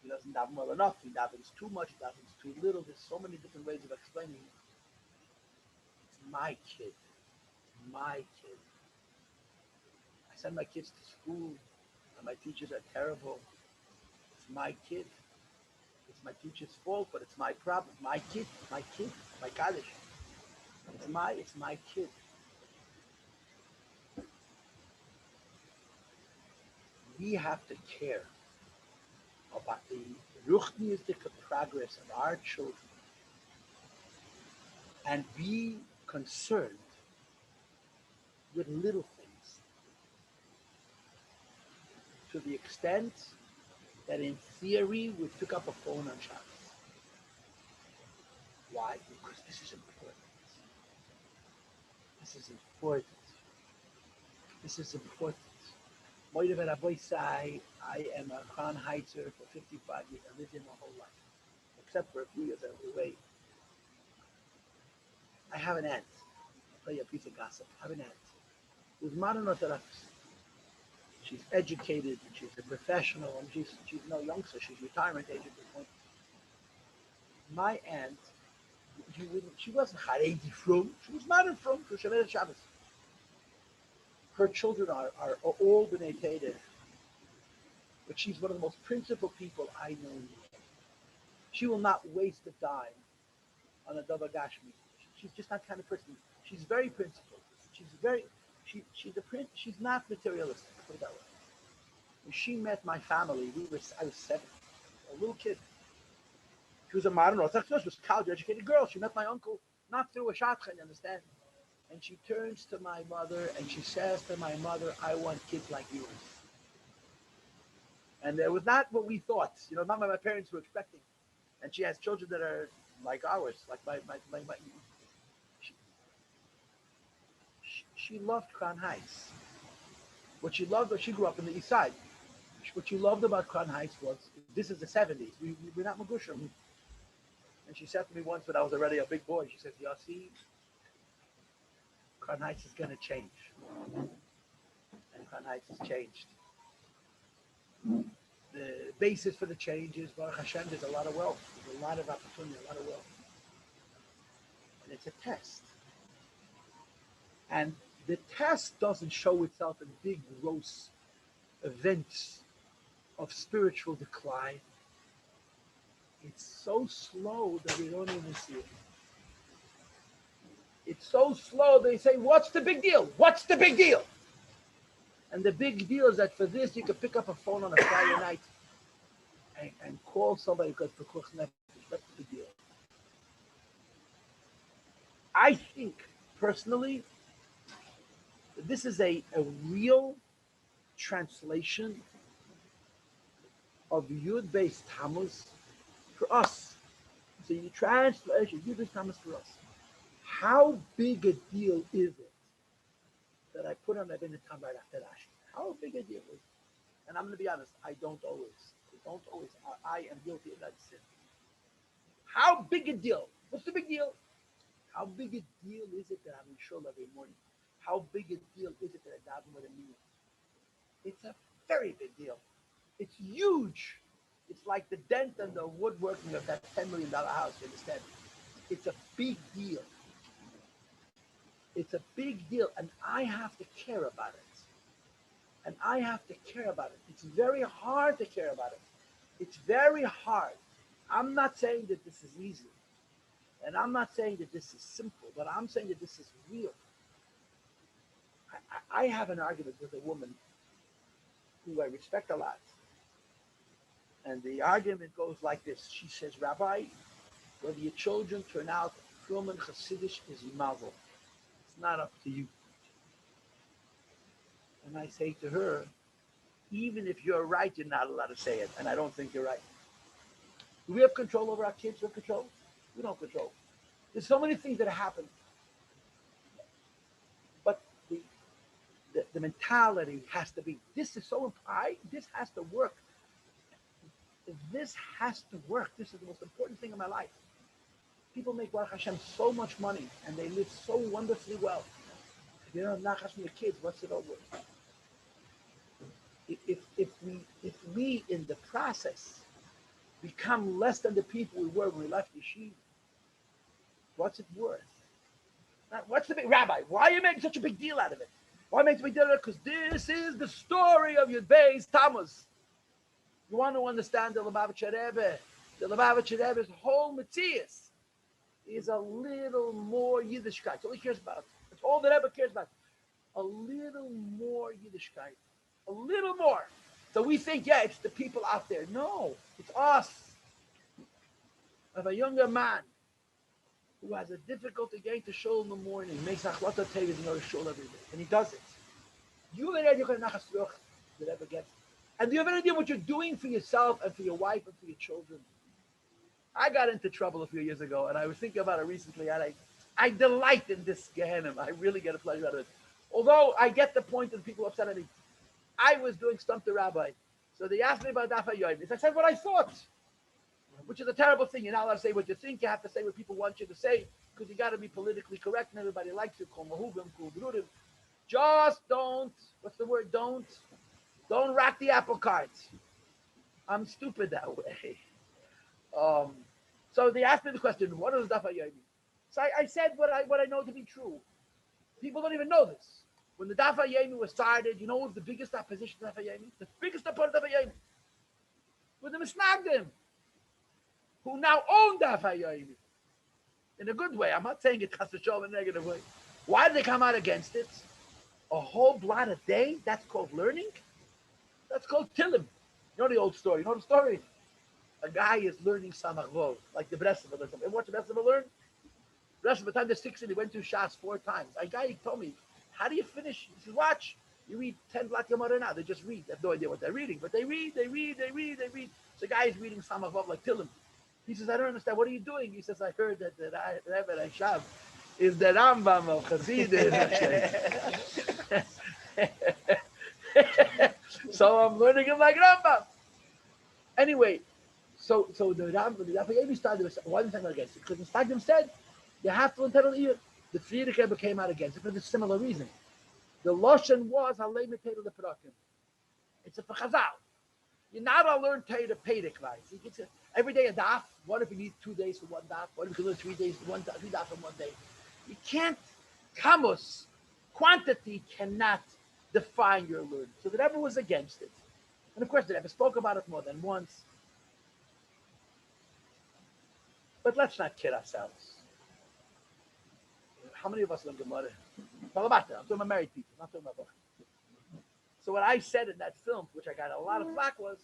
He doesn't daven well enough. He davens too much. He davens too little. There's so many different ways of explaining it. It's my kid. My kid. I send my kids to school, and my teachers are terrible. It's my kid. It's my teacher's fault, but it's my problem. My kid, my college. It's my kid. We have to care about the ruchnistic progress of our children and be concerned with little things to the extent that in theory we pick up a phone on Shabbos. Why? Because this is important. This is important. This is important. Moidev and Rabbi say, I am a Khan Heitzer for 55 years. I lived in my whole life, except for a few years I was away. I have an aunt. I'll tell you a piece of gossip. I have an aunt who's modern Orthodox. She's educated, she's a professional, and she's no youngster. She's retirement age at this point. My aunt, she wasn't Haredi from. She was modern from. She was Shabbos. Her children are all B'nai Teda, but she's one of the most principled people I know. She will not waste a dime on a Dava Gashmi. She's just that kind of person. She's very principled. She's not materialistic. Put it that way. When she met my family, I was 7, a little kid. She was a modern Orthodox. She was a college-educated girl. She met my uncle not through a shadchan, you understand? And she turns to my mother and she says to my mother, "I want kids like yours." And it was not what we thought, not what my parents were expecting. And she has children that are like ours, like my she loved Crown Heights. What she loved, she grew up in the East Side. What she loved about Crown Heights was, this is the 70s. We're not Magushim. And she said to me once when I was already a big boy, she says, "Yossi, Crown Heights is going to change." And Crown Heights has changed. The basis for the change is, Baruch Hashem, there's a lot of wealth. There's a lot of opportunity, a lot of wealth. And it's a test. And the test doesn't show itself in big, gross events of spiritual decline. It's so slow that we don't even see it. It's so slow, they say, "What's the big deal? What's the big deal?" And the big deal is that for this, you can pick up a phone on a Friday night and call somebody because for Kuch Nefesh, that's the big deal. I think, personally, that this is a real translation of Yud Beis Tammuz for us. So you translate Yud Beis Tammuz for us. How big a deal is it that I put on Ibn Tam right after Rashi? How big a deal is it? And I'm going to be honest, I don't always. I am guilty of that sin. How big a deal? What's the big deal? How big a deal is it that I'm in shul every morning? How big a deal is it that I daven with a meal? It's a very big deal. It's huge. It's like the dent and the woodworking of that $10 million house, you understand? It's a big deal. It's a big deal, and I have to care about it. It's very hard to care about it. It's very hard. I'm not saying that this is easy, and I'm not saying that this is simple, but I'm saying that this is real. I have an argument with a woman who I respect a lot, and the argument goes like this. She says, "Rabbi, whether your children turn out Farbrengen Hasidish is mazel. It's not up to you." And I say to her, even if you're right, you're not allowed to say it, and I don't think you're right. Do we have control over our kids? We have control? We don't control. There's so many things that happen. But the mentality has to be, this is so important. This has to work. This has to work. This is the most important thing in my life. People make, Baruch Hashem, so much money, and they live so wonderfully well. If you don't have nachas from your kids, what's it over? If we in the process become less than the people we were when we left Yeshiva, what's it worth? What's the big, Rabbi, why are you making such a big deal out of it? Why make a big deal out of it? Because this is the story of your Beis Tammuz. You want to understand the Lubavitch Rebbe. The Lubavitch Rebbe's whole Metzias is a little more Yiddishkeit. That's all he cares about. That's all the Rebbe cares about. A little more Yiddishkeit. A little more. So we think, yeah, it's the people out there. No, it's us. Of a younger man who has a difficulty getting to shul in the morning, makes achlata tevis and go to shul every day, and he does it. You have an idea what that ever gets. And do you have an idea what you're doing for yourself and for your wife and for your children? I got into trouble a few years ago, and I was thinking about it recently, and I delight in this Gehenna. I really get a pleasure out of it. Although I get the point that people are upset at me. I was doing Stump the Rabbi. So they asked me about Dafa Yoimis. I said what I thought, which is a terrible thing. You're not allowed to say what you think. You have to say what people want you to say because you got to be politically correct and everybody likes you. Just don't, what's the word? Don't rock the apple cart. I'm stupid that way. So they asked me the question, what is Dafa Yoimis? So I said what I know to be true. People don't even know this. When the Daf HaYomi was started, you know what was the biggest opposition to Daf HaYomi? The biggest opponent of Daf HaYomi were the Misnagdim, who now own Daf HaYomi. In a good way. I'm not saying it has to show in a negative way. Why did they come out against it? A whole blot a day? That's called learning? That's called Tilim. You know the old story. You know the story? A guy is learning Samach Vov, like the Breslev. And what the Breslev learn? Breslev, by the time they're 16, he went to Shas 4 times. A guy told me, how do you finish? He says, watch. You read 10 Blat Yomara now. They just read. They have no idea what they're reading. But they read. So the guy is reading Samach Vov like Tilim. He says, I don't understand. What are you doing? He says, I heard that the Rebbe Shav is the Rambam of Chassidus. So I'm learning him like Rambam. Anyway, so the Rambam started with why did they come against it? Because the Stagdim said you have to entitle ear. The Friedrich Rebbe came out against it for the similar reason. The Loshen was Halei Meteil Leprakim. It's a Chazal. You're not allowed to learn Torah Pedic wise. Every day a daf. What if you need 2 days for one daf? What if you can learn 3 days for one daf, 3 daf in one day? You can't. Kamus, quantity cannot define your learning. So the Rebbe was against it. And of course the Rebbe spoke about it more than once. But let's not kid ourselves. How many of us learn Gemara? I'm talking about married people, not talking about. So what I said in that film, which I got a lot of flack, was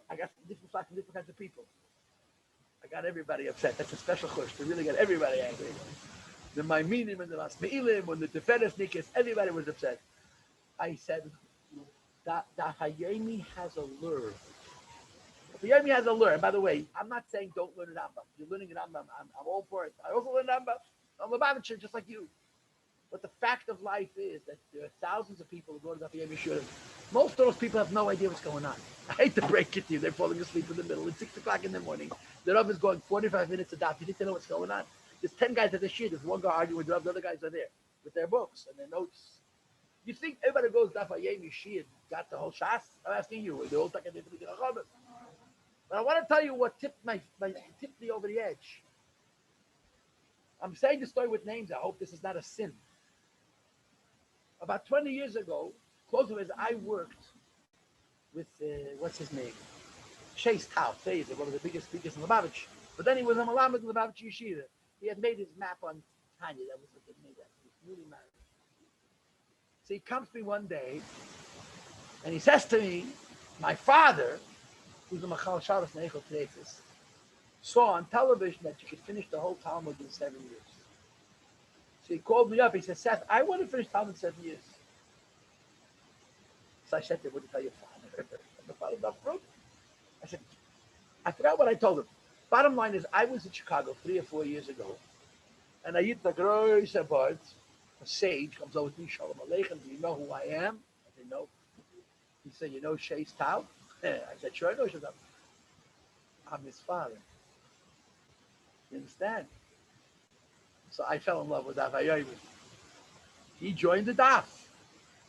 I got different flack from different kinds of people. I got everybody upset. That's a special chush to really get everybody angry. The Maiminim and the Masmeilim, when the Teferes Nikis, everybody was upset. I said that Hayomi has a lure. Hayomi has a lure. And by the way, I'm not saying don't learn an Rambam. You're learning an Rambam. I'm all for it. I also learn Rambam. I'm Lubavitch, just like you. But the fact of life is that there are thousands of people who go to the Daf Yomi. Most of those people have no idea what's going on. I hate to break it to you. They're falling asleep in the middle. It's 6 o'clock in the morning. The Rav is going 45 minutes a daf. You think they know what's going on? There's 10 guys at the shir. There's one guy arguing with the Rav. The other guys are there with their books and their notes. You think everybody goes Daf Yomi shir got the whole shas? I'm asking you. The whole second but I want to tell you what tipped me over the edge. I'm saying the story with names. I hope this is not a sin. About 20 years ago, close to it, I worked with, what's his name? Shei's Tau, one of the biggest speakers in Lubavitch. But then he was a Malamed in Lubavitch Yeshiva. He had made his map on Tanya. That was what they made that. He was newly married. So he comes to me one day, and he says to me, my father, who's a Machal Shabbos Neichel Treitzis, saw on television that you could finish the whole Talmud in 7 years. So he called me up. He said, Seth, I want to finish Talmud in 7 years. So I said to him, what did you tell your father? The father not fruit. I said, I forgot what I told him. Bottom line is, I was in Chicago 3 or 4 years ago, and I eat the gross about a sage comes over to me, Shalom Aleichem, do you know who I am? I said, no. He said, you know Shei's Tau? I said, sure, I know Shei's Tau. I'm his father. You understand? So I fell in love with Daf HaYomi. He joined the Daf.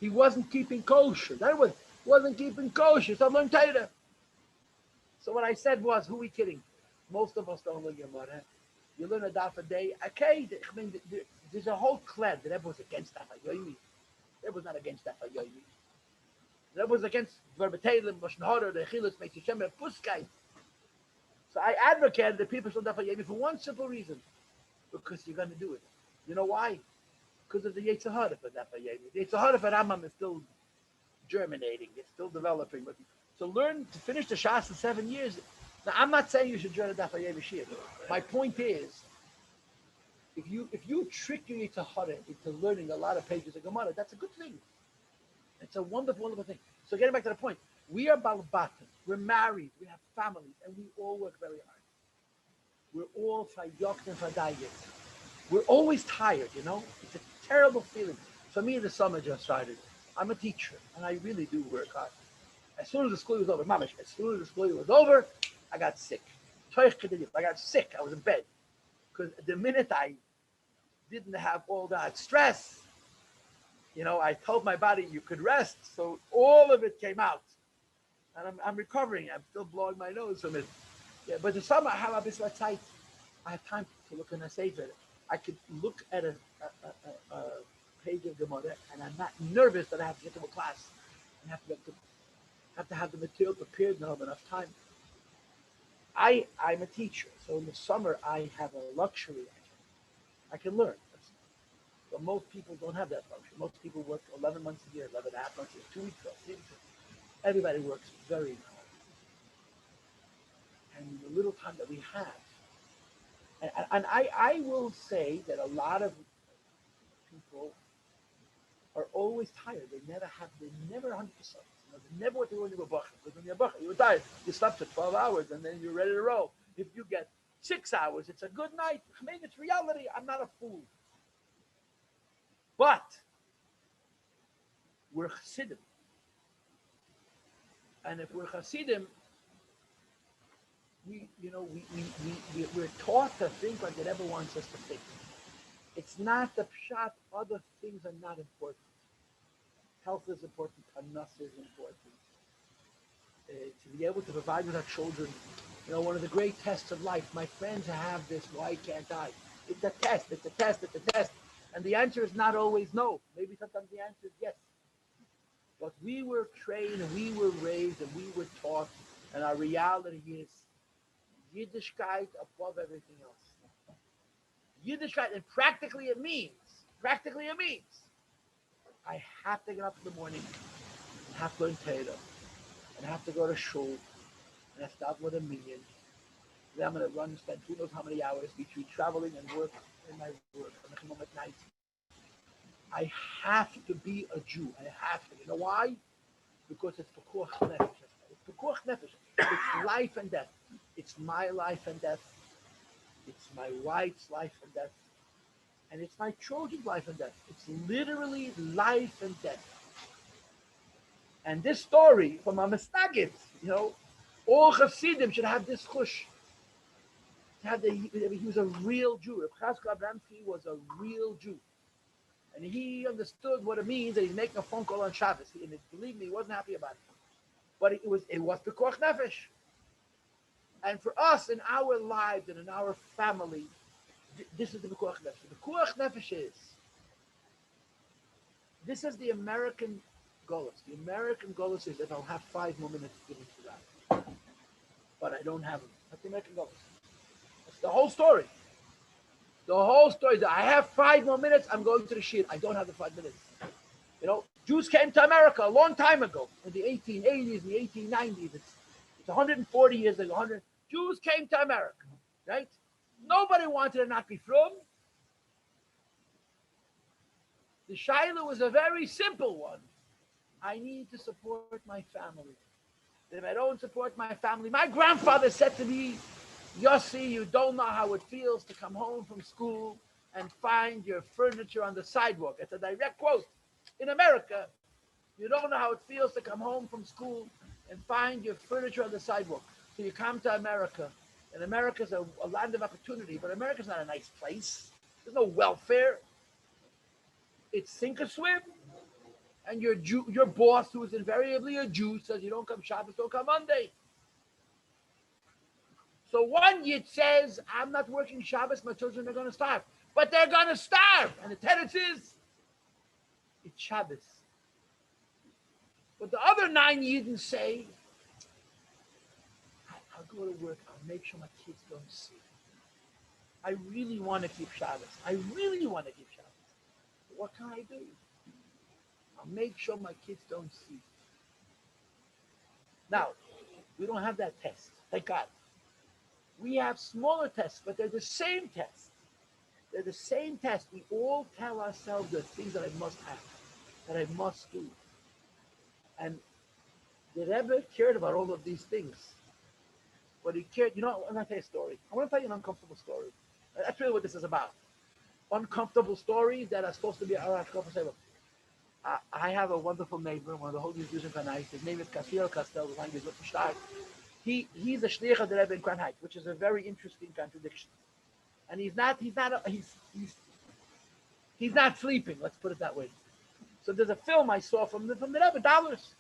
He wasn't keeping kosher. That wasn't keeping kosher. So I learned Torah. So what I said was, who are we kidding? Most of us don't learn Gemara. You learn a Daf a day. Okay, I mean, there's a whole clan that everyone's against Daf HaYomi. Everyone's not against Daf HaYomi. Everyone's against Verbetelim, Moshe Horor, the Chilus, Meishishem, Puskai. So I advocated that people should Daf HaYomi for one simple reason. Because you're going to do it. You know why? Because of the Yetzer Hara for Daf HaYomi. The Yetzer Hara for Rambam is still germinating. It's still developing. But to learn to finish the Shas in 7 years. Now, I'm not saying you should join a Daf HaYomi shir. My point is, if you trick your Yetzer Hara into learning a lot of pages of Gemara, that's a good thing. It's a wonderful, wonderful thing. So getting back to the point, we are Balbatim. We're married. We have families. And we all work very hard. We're all fayokt and fadayit. We're always tired, you know? It's a terrible feeling. For me, the summer just started. I'm a teacher, and I really do work hard. As soon as the school was over, mamash, as soon as the school was over, I got sick. I got sick. I was in bed. Because the minute I didn't have all that stress, you know, I told my body you could rest. So all of it came out. And I'm recovering. I'm still blowing my nose from it. Yeah, but the summer I have a bit of time. I have time to look in a sefer. I could look at a page of Gemara, and I'm not nervous that I have to get to a class and have to have the material prepared and have enough time. I'm a teacher, so in the summer I have a luxury. I can learn. But most people don't have that luxury. Most people work 11 months a year, 11 and a half months a year, 2 weeks, 3 weeks. Everybody works very hard. And the little time that we have, and I will say that a lot of people are always tired. They're never 100%. They never what they want to do a bacha. Because when you're a bacha, you're tired. You slept for 12 hours and then you're ready to roll. If you get 6 hours, it's a good night. Maybe it's reality. I'm not a fool. But we're Hasidim. And if we're Hasidim, we're taught to think like it ever wants us to think. It's not the pshat. Other things are not important. Health is important. Panas is important. To be able to provide with our children, one of the great tests of life. My friends have this. Why can't I? It's a test. It's a test. It's a test. And the answer is not always no. Maybe sometimes the answer is yes. But we were trained and we were raised and we were taught, and our reality is Yiddishkeit above everything else. Yiddishkeit, and practically it means, I have to get up in the morning and have to learn Torah and have to go to shul and I have to start with a minyan. Then I'm going to run and spend who knows how many hours between traveling and work in my work. I'm coming home at night. I have to be a Jew. I have to. You know why? Because it's pekuach nefesh. It's pekuach nefesh. It's life and death. It's my life and death. It's my wife's life and death. And it's my children's life and death. It's literally life and death. And this story from a Mestagit, all Hasidim should have this chush. He was a real Jew. Reb Chaskell Abramsky was a real Jew. And he understood what it means that he's making a phone call on Shabbos. And believe me, he wasn't happy about it. But it was pekuach nefesh. And for us in our lives and in our family, this is the pekuach nefesh. The pekuach nefesh this is the American Golos. The American Golos is that I'll have 5 more minutes to give to that. But I don't have them. That's the American Golos. That's the whole story. The whole story is that I have 5 more minutes, I'm going to the shir. I don't have the 5 minutes. Jews came to America a long time ago, in the 1880s, the 1890s. It's 140 years ago. Jews came to America, right? Nobody wanted to not be from. The shaila was a very simple one. I need to support my family. If I don't support my family, my grandfather said to me, Yossi, you don't know how it feels to come home from school and find your furniture on the sidewalk. It's a direct quote. In America, you don't know how it feels to come home from school and find your furniture on the sidewalk. So you come to America, and America's a land of opportunity, but America's not a nice place. There's no welfare. It's sink or swim. And your boss, who is invariably a Jew, says you don't come Shabbos, don't come Monday. So one yid says, I'm not working Shabbos, my children are going to starve. But they're going to starve. And the tenets is, it's Shabbos. But the other 9 yidden say, I'll go to work, I'll make sure my kids don't see. I really want to keep Shabbos. But what can I do? I'll make sure my kids don't see. Now, we don't have that test, thank God. We have smaller tests, but they're the same test. We all tell ourselves the things that I must have, that I must do. And the Rebbe cared about all of these things. But he cared, I'm going to tell you a story. I want to tell you an uncomfortable story. That's really what this is about. Uncomfortable stories that are supposed to be our Ashkafaseva. I have a wonderful neighbor, one of the holiest Jews in Kanai. His name is Paltiel Kastel, the language is Stark. He's a shliach of the Rebbe in Crown Heights, which is a very interesting contradiction. And he's not sleeping. Let's put it that way. So there's a film I saw from the Rebbe, dollars.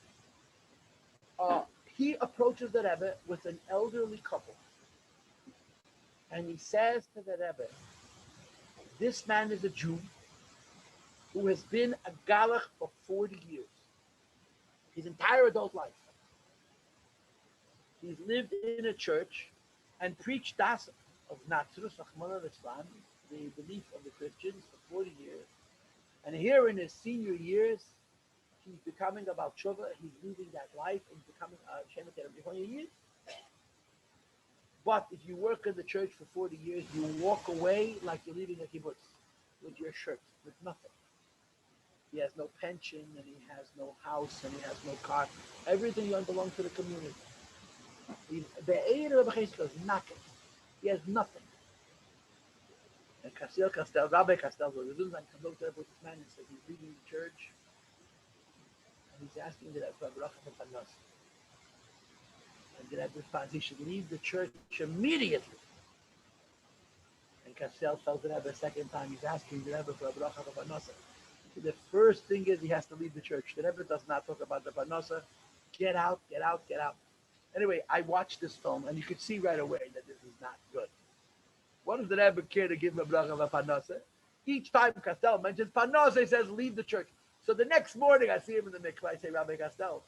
He approaches the Rebbe with an elderly couple, and he says to the Rebbe, "This man is a Jew, who has been a galach for 40 years, his entire adult life. He's lived in a church and preached das of Natsrus, Rahman al-Islam, the belief of the Christians for 40 years. And here in his senior years, he's becoming a Baal Tshuva, he's leaving that life and becoming a Shemet Yid. But if you work in the church for 40 years, you walk away like you're leaving a kibbutz with your shirt, with nothing. He has no pension, and he has no house, and he has no car. Everything belongs to the community. He has nothing. And Rabbi Castel, the Zuzan comes over to this man and says he's leaving the church, and he's asking the Rebbe for Panos. And the Rebbe responds, he should leave the church immediately. And Castel tells the Rebbe a second time, he's asking the Rebbe for a bracha for Panos. The first thing is he has to leave the church. The Rebbe does not talk about the Panosa. Get out, get out, get out. Anyway, I watched this film, and you could see right away that this is not good. What does the Rebbe care to give him a bracha of a Panosa? Each time Castel mentions Panosa, he says, leave the church. So the next morning, I see him in the mikvah. I say, Rabbi Castel,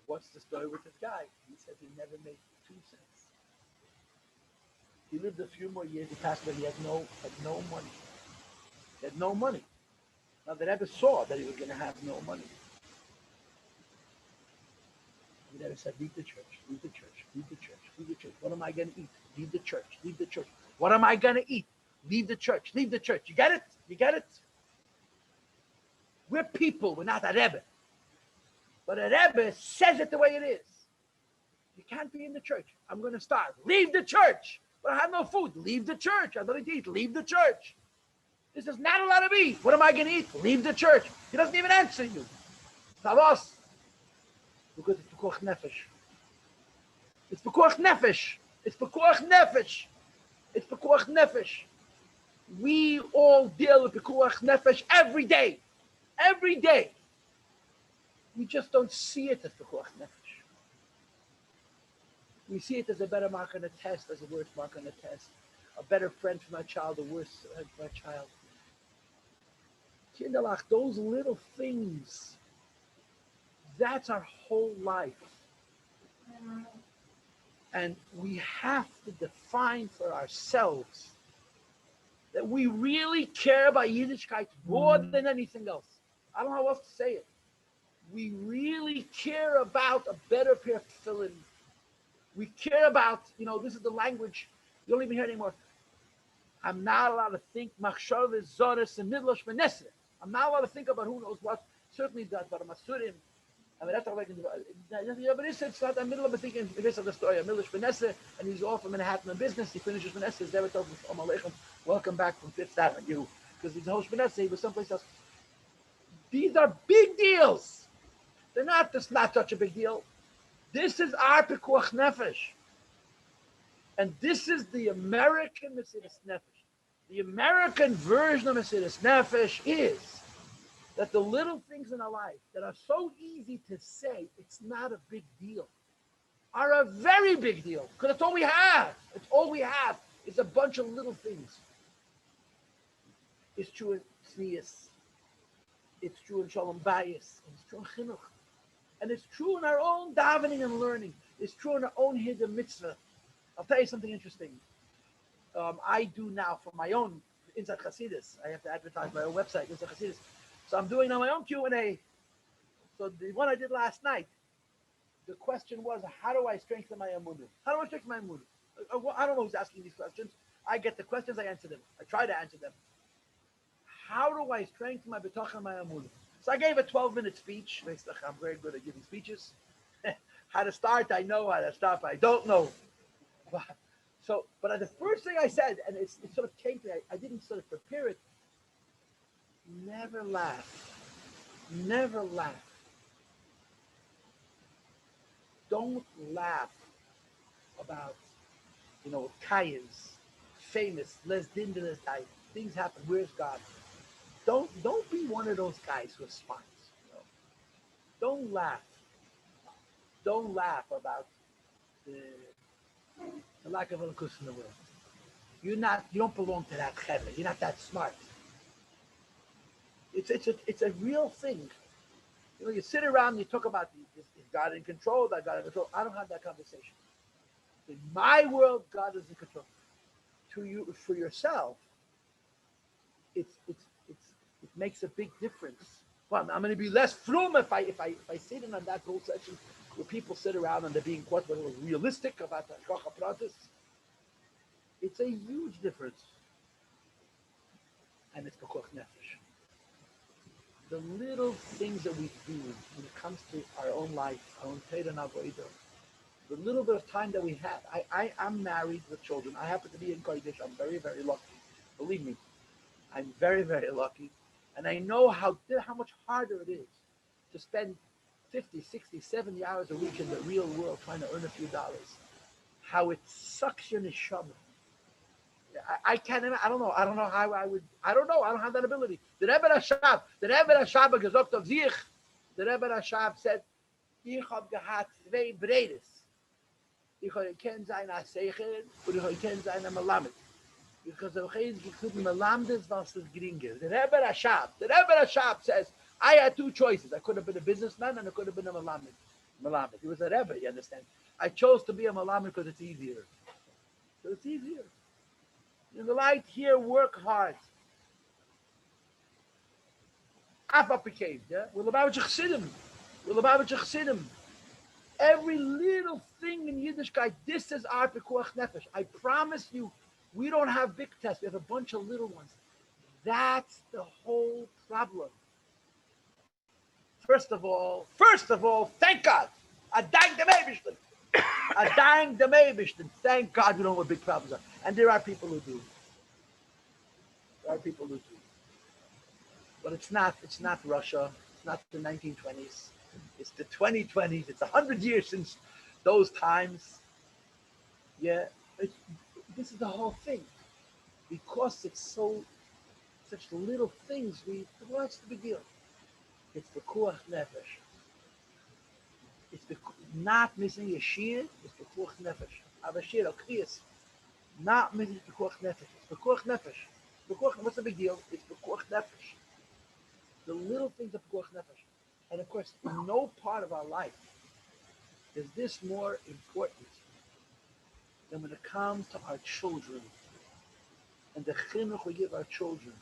what's the story with this guy? He said he never made 2 cents. He lived a few more years. He passed away. He had no money. He had no money. Now the Rebbe saw that he was going to have no money. The Rebbe said, leave the church, leave the church, leave the church, leave the church. What am I going to eat? Leave the church, leave the church. What am I going to eat? Leave the church, leave the church. You get it? You get it? We're people, we're not a Rebbe. But a Rebbe says it the way it is. You can't be in the church. I'm going to starve. Leave the church. But I have no food. Leave the church. I don't eat. Leave the church. This is not allowed to be. What am I going to eat? Leave the church. He doesn't even answer you. Tavos. Because it's Pekuach Nefesh. It's Pekuach Nefesh. It's Pekuach Nefesh. It's Pekuach Nefesh. We all deal with Pekuach Nefesh every day. Every day. We just don't see it as Pekuach Nefesh. We see it as a better mark on a test, as a worse mark on a test. A better friend for my child, a worse friend for my child. Kinderlach, those little things, that's our whole life. And we have to define for ourselves that we really care about Yiddishkeit more than anything else. I don't know how else to say it. We really care about a better pair of tefillin. We care about, this is the language you don't even hear anymore. I'm not allowed to think machshavas zoros and midlosh v'neseh. I'm not allowed to think about who knows what. Certainly that, but Masurim. I mean, that's all I can do. But it's not the middle of a thinking. This is the story of Midlosh v'neseh, and he's off from Manhattan in business. He finishes v'neseh. He's never told him, Aleichem, welcome back from Fifth Avenue, because he's the host v'neseh. He was someplace else. These are big deals. They're not just not such a big deal. This is our Pekuach Nefesh. And this is the American Mesiras Nefesh. The American version of Mesiras Nefesh is that the little things in our life that are so easy to say it's not a big deal are a very big deal, because it's all we have. It's all we have. It's a bunch of little things. It's true in Tznius. It's true in Shalom Bayis. It's true in Chinuch. And it's true in our own davening and learning. It's true in our own hidden mitzvah. I'll tell you something interesting. I do now for my own Inside Chassidus. I have to advertise my own website, Inside Chassidus. So I'm doing now my own Q&A. So the one I did last night, the question was, how do I strengthen my emunah? How do I strengthen my emunah? I don't know who's asking these questions. I get the questions, I answer them. I try to answer them. How do I strengthen my betachon and my emunah? So I gave a 12-minute speech. I'm very good at giving speeches. How to start, I know. How to stop, I don't know. But the first thing I said, and it sort of came to me, I didn't sort of prepare it. Never laugh. Never laugh. Don't laugh about, Kayans, famous, les din de les die. Things happen. Where's God? Don't be one of those guys who are smart. Don't laugh. Don't laugh about the lack of eloquence in the world. You don't belong to that chevra. You're not that smart. It's a real thing. You know, you sit around and you talk about is God in control? That God in control? I don't have that conversation. In my world, God is in control. To you, for yourself, it's it makes a big difference. Well, I'm going to be less frum if I sit in on that whole section where people sit around and they're being quite realistic about the hashgacha pratis. It's a huge difference, and it's pekuach nefesh. The little things that we do when it comes to our own life, our own Torah and avodah, the little bit of time that we have. I'm married with children. I happen to be in Kodesh. I'm very, very lucky. Believe me, I'm very, very lucky. And I know how much harder it is to spend 50, 60, 70 hours a week in the real world trying to earn a few dollars. How it sucks your neshama. I can't. I don't know. I don't know how I would. I don't know. I don't have that ability. The Rebbe Rashab gesagt of sich. The Rebbe Rashab said, "Ich hab gehabt zwei Bredes. Ich kann sein a Seicher und ich kann sein a Melamed. Because of Chayes gekriegt Melamed was is geringer." The Rebbe Rashab says, "I had two choices. I could have been a businessman and I could have been a Melamed. He was a Rebbe. You understand? I chose to be a Melamed because it's easier. So it's easier. In the light here, work hard. Afa became, yeah? We're Lubavitch Chassidim. Every little thing in Yiddishkeit, this is our pekuach nefesh. I promise you, we don't have big tests. We have a bunch of little ones. That's the whole problem. First of all, thank God. Adank the Meibishten. Adank the Meibishten. Thank God we don't know what big problems are. And there are people who do. But it's not Russia. It's not the 1920s. It's the 2020s. It's 100 years since those times. Yeah, this is the whole thing. Because it's such little things. What's the big deal? It's the kuach nefesh. It's the not missing a shir. It's the kuach nefesh. Avashir al kriyas. Not missing the kuach nefesh. It's the kuach nefesh. What's the big deal? It's the kuach nefesh. The little things of pekuach nefesh. And of course, in no part of our life is this more important than when it comes to our children and the chinuch we give our children.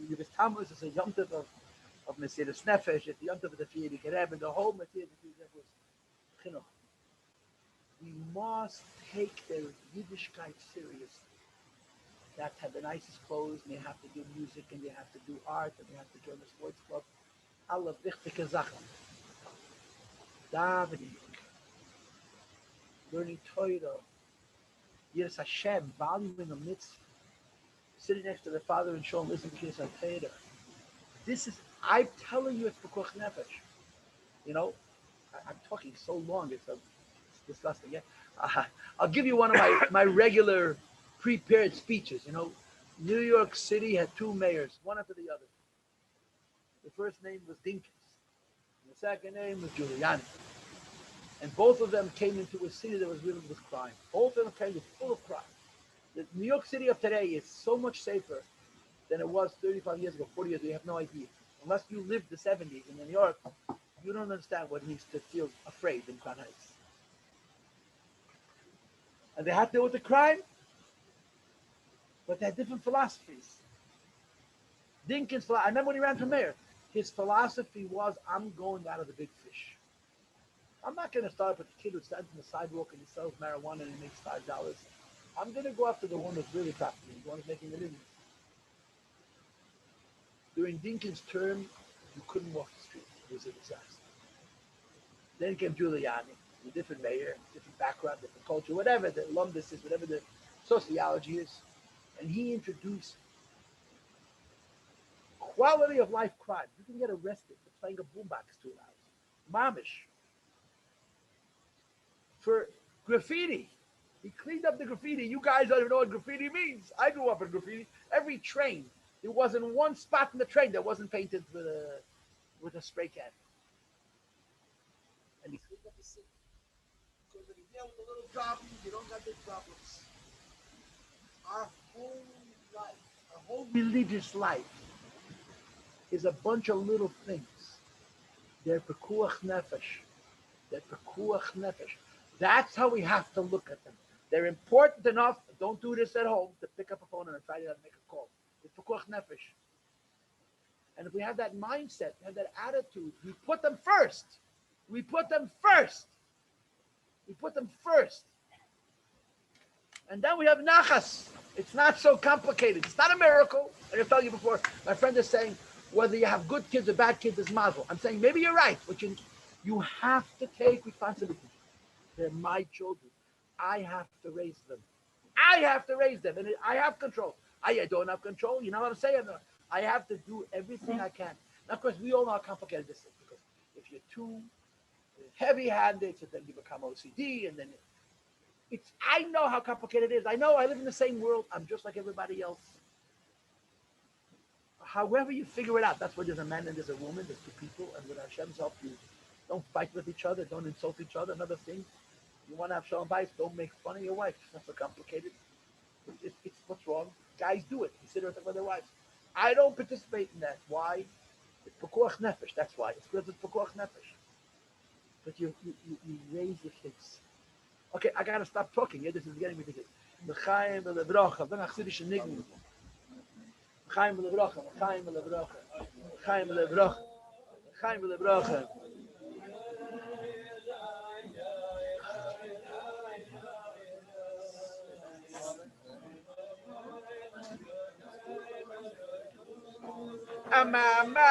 Because Tammuz is a yom tov of Mesiras Nefesh, it's the yom tov of the Fiyedi Gereb, and the whole Mesiras Nefesh was chinuch. We must take their Yiddishkeit seriously. They have to have the nicest clothes, and they have to do music, and they have to do art, and they have to join the sports club. Alle wichtige Sachen. Davening, learning Torah, Yiras Hashem, valuing the mitzvah, sitting next to the father and showing, listening to Yiras Torah. This is, I'm telling you, it's pekuach nefesh. You know, I'm talking so long, it's disgusting. Yeah, I'll give you one of my regular prepared speeches. You know, New York City had two mayors, one after the other. The first name was Dinkins. And the second name was Giuliani. And both of them came into a city that was riddled with crime. Both of them came with full of crime. The New York City of today is so much safer than it was 35 years ago, 40 years ago. You have no idea. Unless you lived the 70s in New York, you don't understand what it means to feel afraid in Crown Heights. And they had to deal with the crime, but they had different philosophies. Dinkins, I remember when he ran for mayor, his philosophy was, I'm going out of the big fish. I'm not going to start with the kid who stands on the sidewalk and he sells marijuana and he makes $5. I'm going to go after the one who's really profiting, the one who's making a living. During Dinkins' term, you couldn't walk the street. It was a disaster. Then came Giuliani, a different mayor, different background, different culture, whatever the alumnus is, whatever the sociology is. And he introduced quality of life crime. You can get arrested for playing a boombox too loud. Mamish. For graffiti. He cleaned up the graffiti. You guys don't even know what graffiti means. I grew up in graffiti. Every train, there wasn't one spot in the train that wasn't painted with a spray can. And he cleaned up the city. So when you deal with the little problems, you don't got big problems. Our whole life, our whole religious life, is a bunch of little things. They're pekuach nefesh. They're pekuach nefesh. That's how we have to look at them. They're important enough. Don't do this at home to pick up a phone and try to make a call. It's pekuach nefesh. And if we have that mindset, have that attitude, we put them first. We put them first. We put them first. And then we have nachas. It's not so complicated. It's not a miracle. Like I told you before, my friend is saying, whether you have good kids or bad kids is mazel. I'm saying, maybe you're right, but you have to take responsibility. They're my children. I have to raise them. I have to raise them. And I have control. I don't have control. You know what I'm saying? I have to do everything I can. Now, of course, we all know how complicated this is. Because if you're too heavy-handed, so then you become OCD, and then I know how complicated it is. I know I live in the same world. I'm just like everybody else. However you figure it out, that's why there's a man and there's a woman, there's two people, and with Hashem's help, you don't fight with each other, don't insult each other. Another thing, you want to have shalom bayis, don't make fun of your wife. It's not so complicated. It's what's wrong. Guys do it. Consider it with their wives. I don't participate in that. Why? It's pekuach nefesh. That's why. It's because it's pekuach nefesh. But you raise your kids. Okay, I gotta stop talking. Yeah, this is getting ridiculous. L'chaim v'levrocha. Ben achsidish enigma. L'chaim v'levrocha. L'chaim v'levrocha. L'chaim v'levrocha. L'chaim v'levrocha. Mama.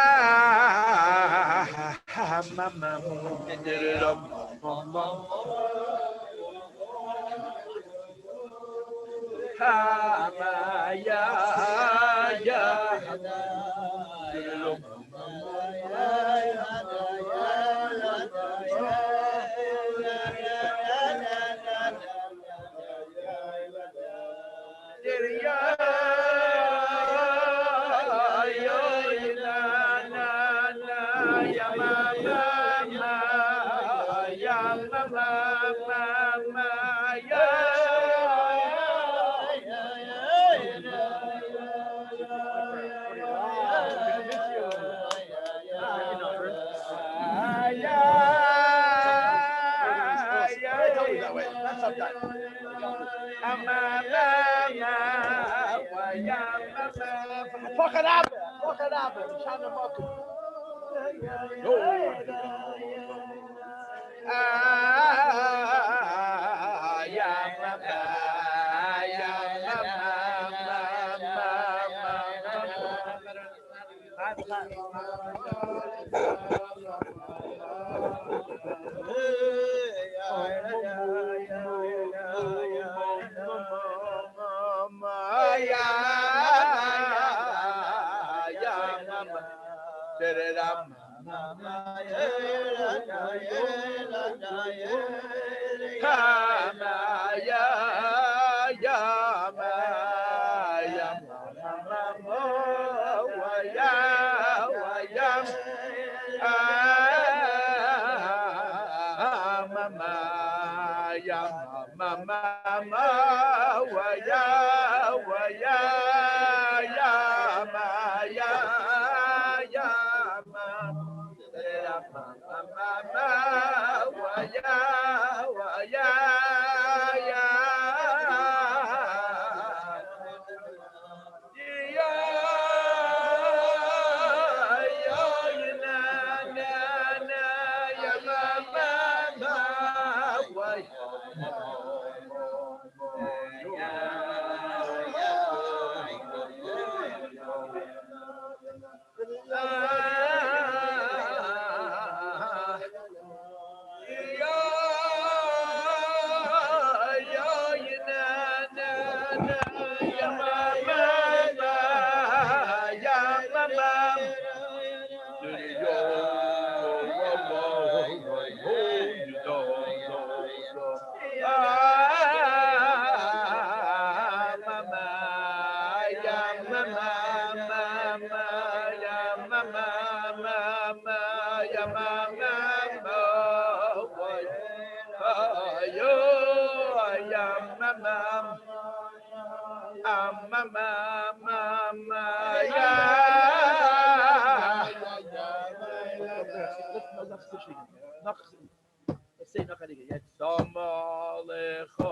Let's say noch einige. Jetzt Sommer lechono,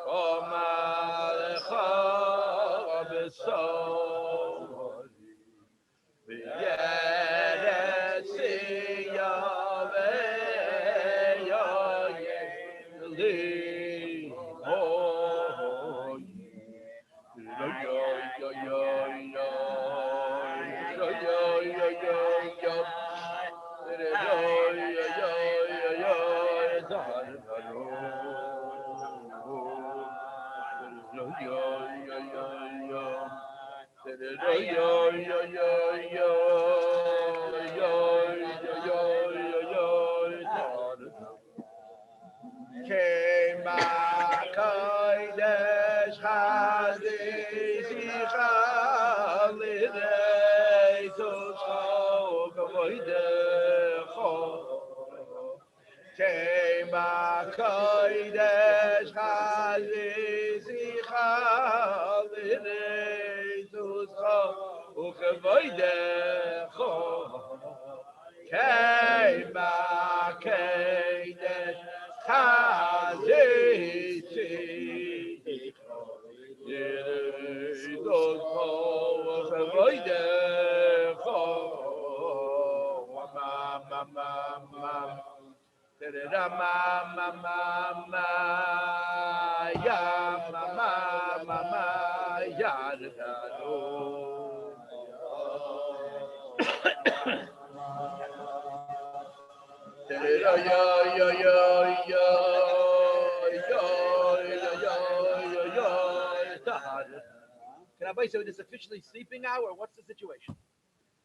Koma lecha beso, V'yeretz yaveh yoyeli moy. Yo yo yo yo yo yo yo yo yo yo. Kema kodesh chazizicha l'neitzutcha u'kevoidecho. Kema kodesh chazizicha l'neitzutcha u'kevoidecho. Da ma ma ma ma ya ma ma ma ma ya da do. Yo yo yo yo yo yo yo yo. Can I buy so this officially sleeping now, or what's the situation?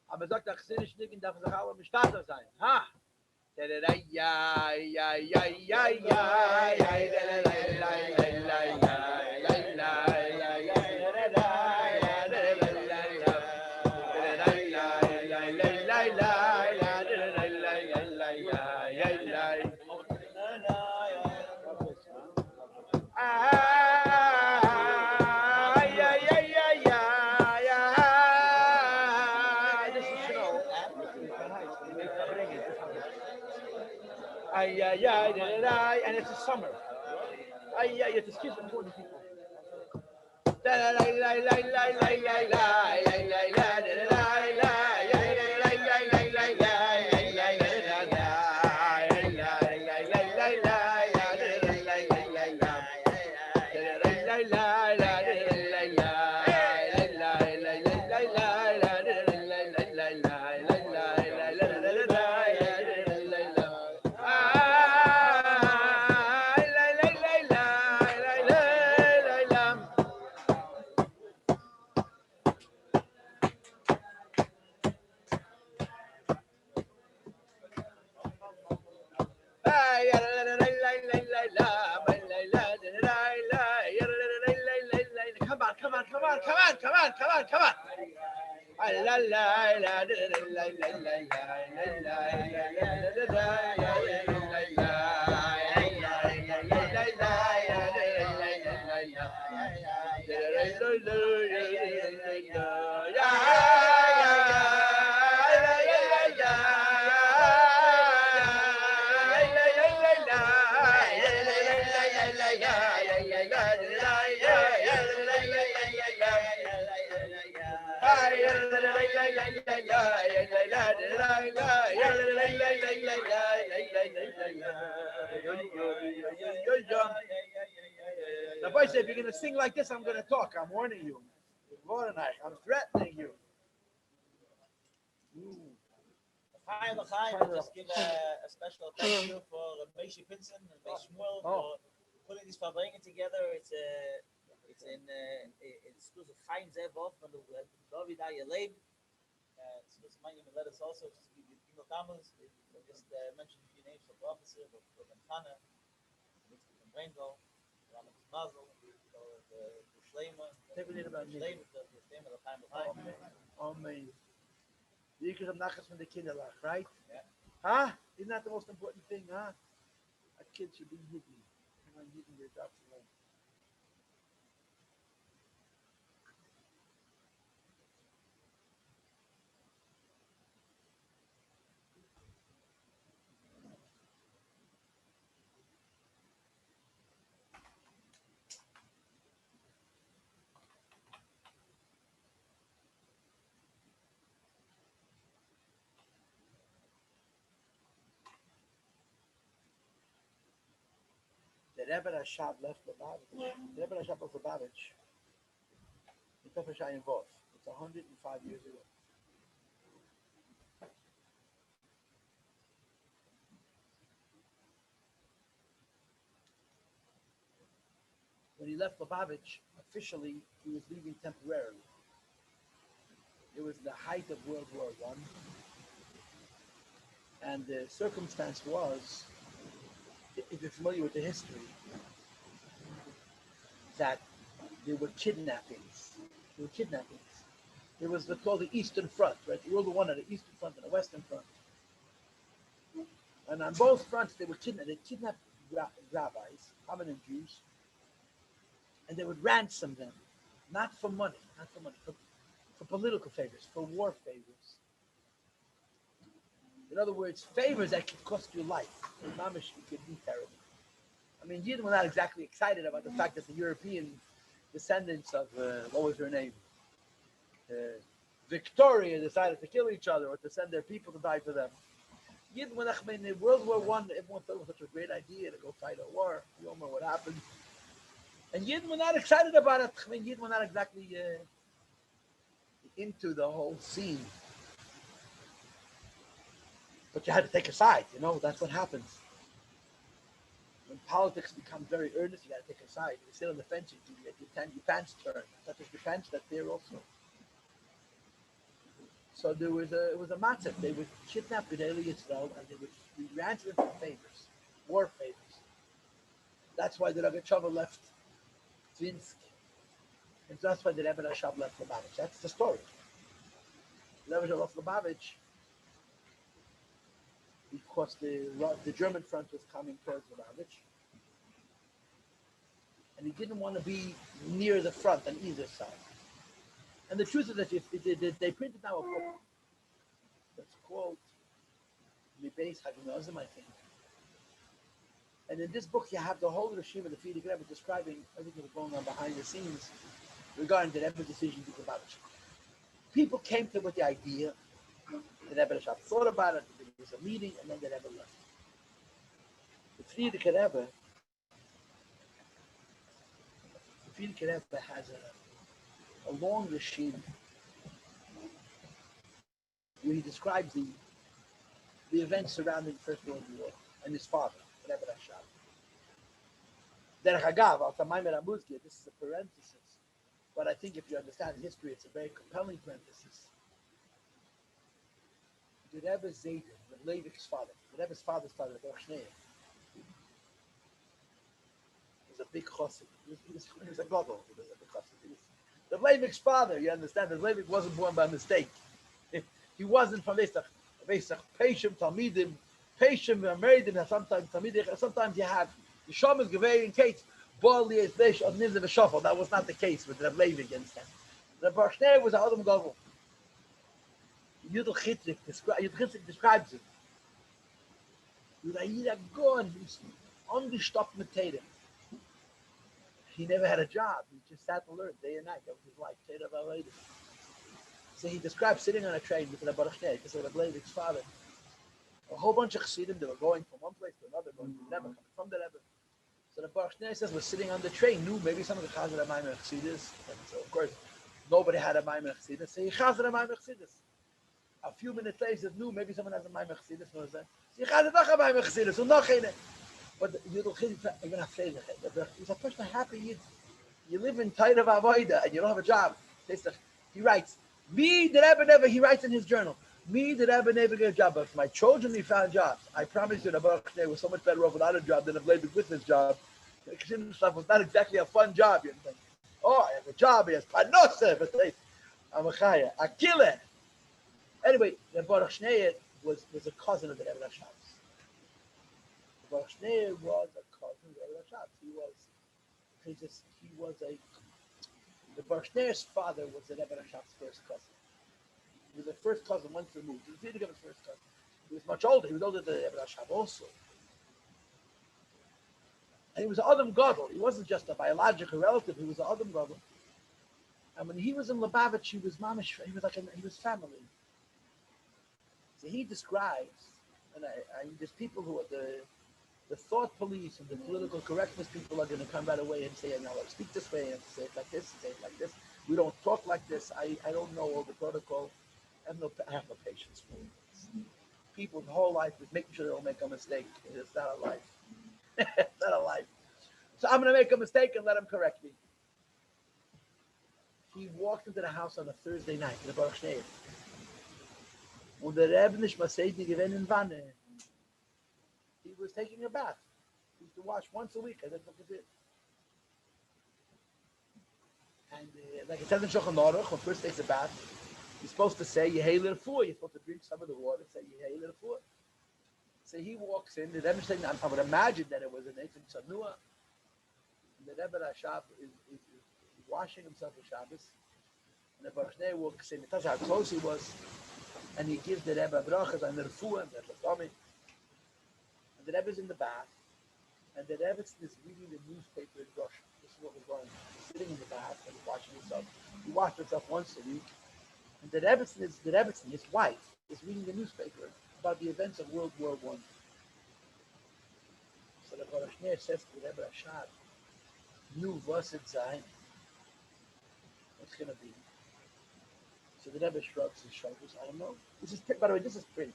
Aber sagt der Chassidische Nicken darf sich alle im Starter sein. Ha! And it's a summer. It's a excuse for 20 people. Come on. Now, boys, if you're going to sing like this, I'm going to talk. I'm warning you. I'm threatening you. Just give a special thank you for Beis Pinson and Beis Shmuel for putting this Farbrengen together. It's in exclusive Chaim Zevov from the David Ayalev. Exclusive Manya let us also just give you Tammuz. Just mention a few names for the officer, for Benchana, from Rainbow, Ramat Mazel, the Shleimer, the Chaim L'Chaim. Amen. You can have nachas from the kinderlach, right? Yeah. Huh? Isn't that the most important thing, huh? A kid should be hidden. Come on, hidden your dots alone. Rebbe Rashab left Lubavitch. The Rebbe Rashab left Lubavitch in Tefashai Vov. It's 105 years ago. When he left Lubavitch, officially he was leaving temporarily. It was the height of World War I. And the circumstance was, if you're familiar with the history, that there were kidnappings. There was what's called the Eastern Front, right? World War I had an Eastern Front and a Western Front. And on both fronts, they were kidnapped. They kidnapped rabbis, prominent Jews, and they would ransom them, not for money, for political favors, for war favors. In other words, favors that could cost you life. Mamish could be terrible. I mean, Yidden were not exactly excited about the fact that the European descendants of, what was her name? Victoria decided to kill each other or to send their people to die for them. Yidden, when in World War I, everyone thought it was such a great idea to go fight a war. You all know what happened. And Yidden were not excited about it. I mean, Yidden were not exactly into the whole scene. But you had to take a side, that's what happens. When politics becomes very earnest, you got to take a side. You sit on the fence, you get your pants turned. Not just your pants, that there also. So it was a matzah. They would kidnap Gedali Yisrael and they would ransom them for favors, war favors. That's why the Rabbi Chava left Tvinsk. And that's why the Rebbe Rashab left Lubavitch. That's the story. The Rebbe Rashab left Lubavitch because the German front was coming towards Lubavitch. And he didn't want to be near the front on either side. And the truth is that they printed now a book that's called Beis, I think. And in this book, you have the whole Rishim of the Frierdiker Rebbe describing everything that was going on behind the scenes regarding the Rebbe's decision to Lubavitch. People came to with the idea. The Rebbe Rashab thought about it. There was a meeting, and then the Rebbe left. The Frierdiker Rebbe has a long Rishim where he describes the events surrounding the First World War and his father, the Rebbe Rashab. Derech Hagav, al Tamayim Ramuzgi, this is a parenthesis, but I think if you understand history, it's a very compelling parenthesis. The Rebbe Zayden, the Levik's father, the Rebbe's father's father, the Baruch Shnei, was a big chassid. He was a gadol. He was a big chassid. The Levik's father, you understand, the Levik wasn't born by mistake. He wasn't from Pesach, Peshem, Talmidim, Peshem, Meridim, sometimes Talmidim, sometimes you have the Shamas, Gevei, and Kate, Bali, Eslesh, of Niv, the Shafal. That was not the case with the Levik, you understand. The Baruch Shnei was a Adam Gadol. Yudel Chitrik describes it. Yudayir Agon, he's ungestopped Mateda. He never had a job. He just sat to learn day and night. That was his life. So he describes sitting on a train with the Baruch Shnei, this is the Leivik's father. A whole bunch of chassidim, they were going from one place to another, going to the Rebbe, coming from the Rebbe. So the Baruch Shnei says, we're sitting on the train, knew maybe some of the Chazar HaMaim Chassidus. And so, of course, nobody had a Maim Chassidus. So he Chazar HaMaim Chassidus. A few minutes later, he says, no, maybe someone has a Maim Chassidus. No, he says, he Chazar noch a Maim Chassidus, and noch eine. But Yudel Chitrik, even after he's a person happy. You live in Tayyid of Avoida and you don't have a job. He writes, me, the Rebbe never, he writes in his journal, me, the Rebbe never get a job, but for my children, we found jobs. I promise you, the Baruch Shnei was so much better off without a job than if Leibig with his job. The Kishin stuff was not exactly a fun job. You know? Oh, I have a job, he has Panosa, but I'm a Chaya, a killer. Anyway, the Baruch Shnei was a cousin of the Rebbe Rashab. The Baruch Shnei was a cousin of the Rebbe Rashab. The Baruch Shnei's father was the Rebbe Rashab's first cousin. He was the first cousin once removed. He was the first cousin. He was much older. He was older than the Rebbe Rashab also. And he was an Adam Gadol. He wasn't just a biological relative. He was an Adam Gadol. And when he was in Lubavitch, he was mamish. He was family. So he describes, and there's people who are The thought police and the political correctness people are going to come right away and say, no, speak this way and say it like this, say it like this. We don't talk like this. I don't know all the protocol. I have no patience for it. People's whole life is making sure they don't make a mistake. It's not a life. It's not a life. So I'm going to make a mistake and let him correct me. He walked into the house on a Thursday night in the Baruch Shnei. Und der Rebbe nicht was sagt, die gewinnen in Wanne. He was taking a bath. He used to wash once a week. I said, look at it. And like it says in Shulchan Aruch, when first takes a bath, you're supposed to say Yehei L'Refuah. You're supposed to drink some of the water, say Yehei L'Refuah. So he walks in. The Rebbe saying, I would imagine that it was an Eitzim Tzanua. And the Rebbe Rashab is washing himself with Shabbos. And the Baruch Shnei walks in. It tells how close he was. And he gives the Rebbe brachas and the Refuah and the Latami. And the Rebbe's in the bath. And the Rebbe is reading the newspaper in Rosh. This is what was going on. He's sitting in the bath and he's washing himself. He washed himself once a week. And the Rebbe, his wife, is reading the newspaper about the events of World War I. So the Baruch Shnei says to the Rebbe Rashab, Nu was it sein? What's going to be? So the Rebbe shrugs his shoulders. I don't know. By the way, this is printed.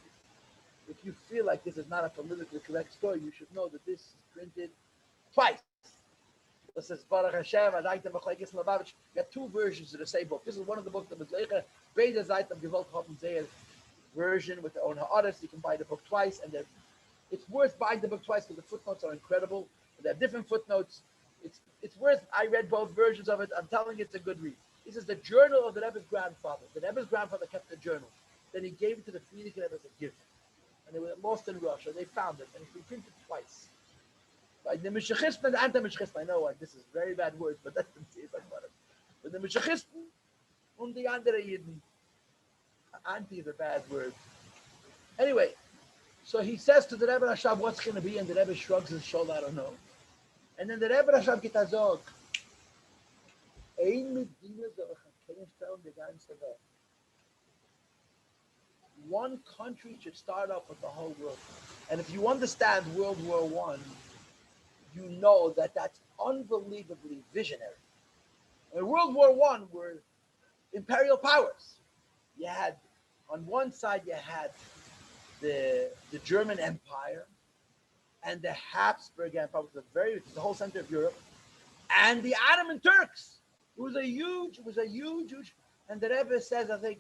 If you feel like this is not a politically correct story, you should know that this is printed twice. This is Baruch Hashem, Untitled Lubavitch. You got two versions of the same book. This is one of the books that was Leicha, Beis Zaytam Gewalt Hoppen Zayel version with their own ha'aras. You can buy the book twice, and it's worth buying the book twice because the footnotes are incredible. They have different footnotes. It's worth. I read both versions of it. I'm telling you, it's a good read. This is the journal of the Rebbe's grandfather. The Rebbe's grandfather kept the journal. Then he gave it to the Frierdiker Rebbe as a gift. And they were lost in Russia. They found it, and it's been printed twice. By the Meshachisten and the anti-Meshachisten. I know this is very bad words, but that's the case about it. But the Meshachisten and the andere Yidden. Anti is a bad word. Anyway, so he says to the Rebbe Rashab, what's going to be? And the Rebbe shrugs his shoulder, I don't know. And then the Rebbe Rashab geht azog. One country should start off with the whole world. And if you understand World War I, you know that that's unbelievably visionary. In World War I were imperial powers. You had, on one side, you had the German Empire and the Habsburg Empire, which was the whole center of Europe, and the Ottoman Turks. It was a huge, and the Rebbe says, I think,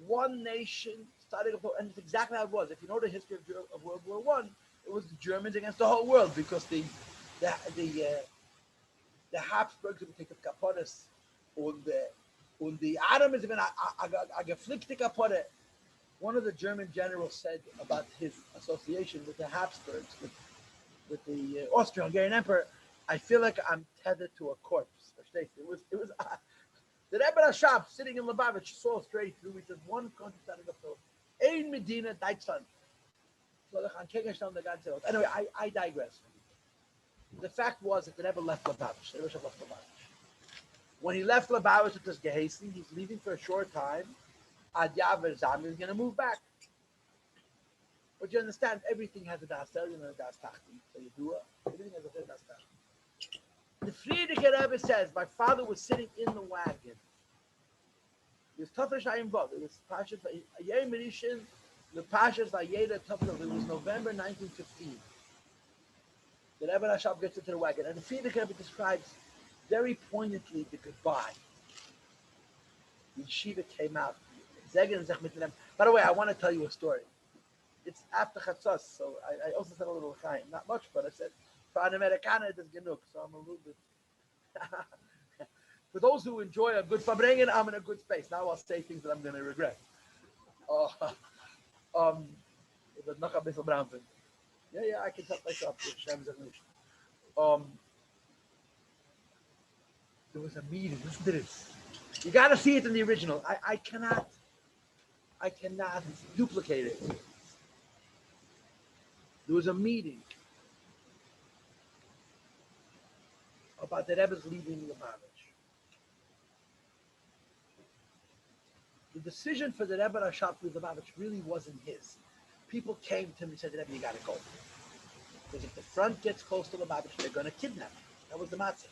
one nation started, and it's exactly how it was. If you know the history of World War I, it was the Germans against the whole world because the Habsburgs would take the Kaponis, and the Ottomans have been a geflickte Kapotte. One of the German generals said about his association with the Habsburgs, with the Austro-Hungarian Emperor, I feel like I'm tethered to a corpse. It was the Rebbe Rashab sitting in Lubavitch saw straight through. He said, one country starting up to Ein Medina, Deutschland. Anyway, I digress. The fact was that the Rebbe left Lubavitch. The Rebbe Rashab left Lubavitch. When he left Lubavitch, it was Gehesi. He's leaving for a short time. Ad Yaver Zami is going to move back. But you understand, everything has a Das Tel, and a Das Tachti. So you do it. Everything has a Das Tachti. The Frierdiker Rebbe says, my father was sitting in the wagon. It was Tafresh Hayim Vav. It was Pashas Yom Rishon, the Pashas Vayeda Tafresh. It was November 1915. The Rebbe Rashab gets into the wagon, and the Frierdiker Rebbe describes very poignantly the goodbye. The yeshiva came out. By the way, I want to tell you a story. It's after Chatzos, so I also said a little Chaim. Not much, but I said, for an Americana, it is genug, so I'm a little bit... For those who enjoy a good Farbrengen, I'm in a good space. Now I'll say things that I'm going to regret. Yeah, I can help myself. There was a meeting. Listen to this. You got to see it in the original. I cannot duplicate it. There was a meeting about the Rebbe's leaving Lubavitch. The decision for the Rebbe Rashab to leave Lubavitch really wasn't his. People came to him and said, Rebbe, you got to go. Because if the front gets close to Lubavitch, they're going to kidnap him. That was the matzah.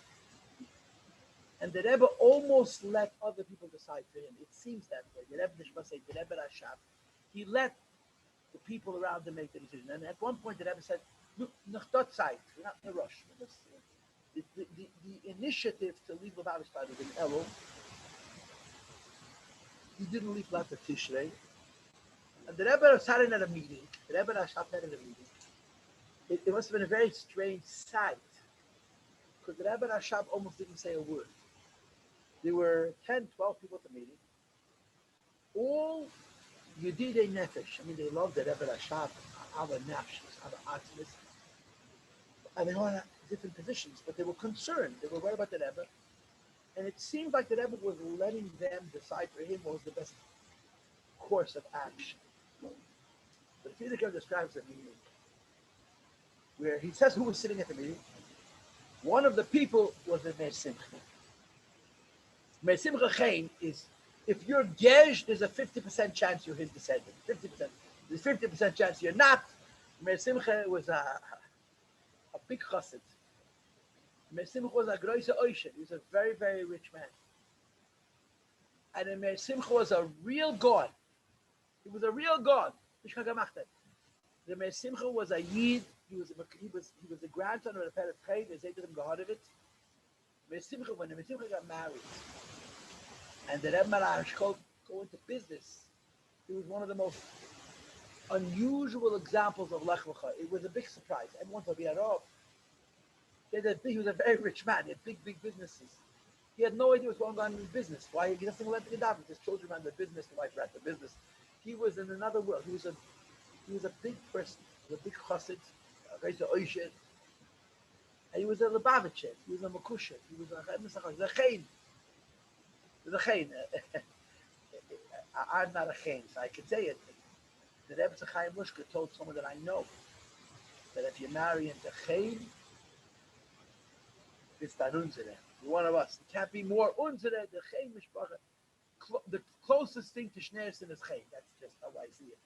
And the Rebbe almost let other people decide for him. It seems that way. The Rebbe Nishma the Rebbe Rashab, he let the people around him make the decision. And at one point, the Rebbe said, "Look, nach dort Zeit, we're not in a rush." The initiative to leave Lubavitch started in Elul. He didn't leave Lat Tishrei. And the Rebbe sat in at a meeting. The Rebbe Rashab sat in a meeting. It must have been a very strange sight. Because the Rebbe Rashab almost didn't say a word. There were 10, 12 people at the meeting. All Yedidei Nefesh. I mean, they loved the Rebbe Rashab, other Nafshis, other Atzmis. And they all had different positions, but they were concerned. They were worried about the Rebbe. And it seemed like the Rebbe was letting them decide for him what was the best course of action. But Friedrich describes a meeting where he says who was sitting at the meeting. One of the people was the Meir Simcha. Meir Simcha Chaim is, if you're Gej, there's a 50% chance you're his descendant. 50%. There's 50% chance you're not. Meir Simcha was a big chassid. Meir Simcha was a groise oishen. He was a very, very rich man. And Meir Simcha was a real god. He was a real god. The Meir Simcha was a yid. He was the grandson of the Peret Pei. They say to him, Gehadovitz. Meir Simcha, when Meir Simcha got married, and the Rebbe Marash go into business, he was one of the most unusual examples of Lech Lecha. It was a big surprise. Everyone thought he had off. He was a very rich man. He had big businesses. He had no idea what's going on in his business. Why he doesn't let the Gaddafi. His children ran the business, the wife ran the business. He was in another world. He was a big person. He was a big chassid, a great oishet. And he was a Lubavitch. He was a Makusha. He was a Chain. He was a Chain. I'm not a Chain, so I can say it. The Rebbe Chaim Lushka told someone that I know that if you marry into Chain, it's not unzere. You're one of us. It can't be more unzere. The Chaim Mishpacha. The closest thing to Schneerson is Chaim. That's just how I see it.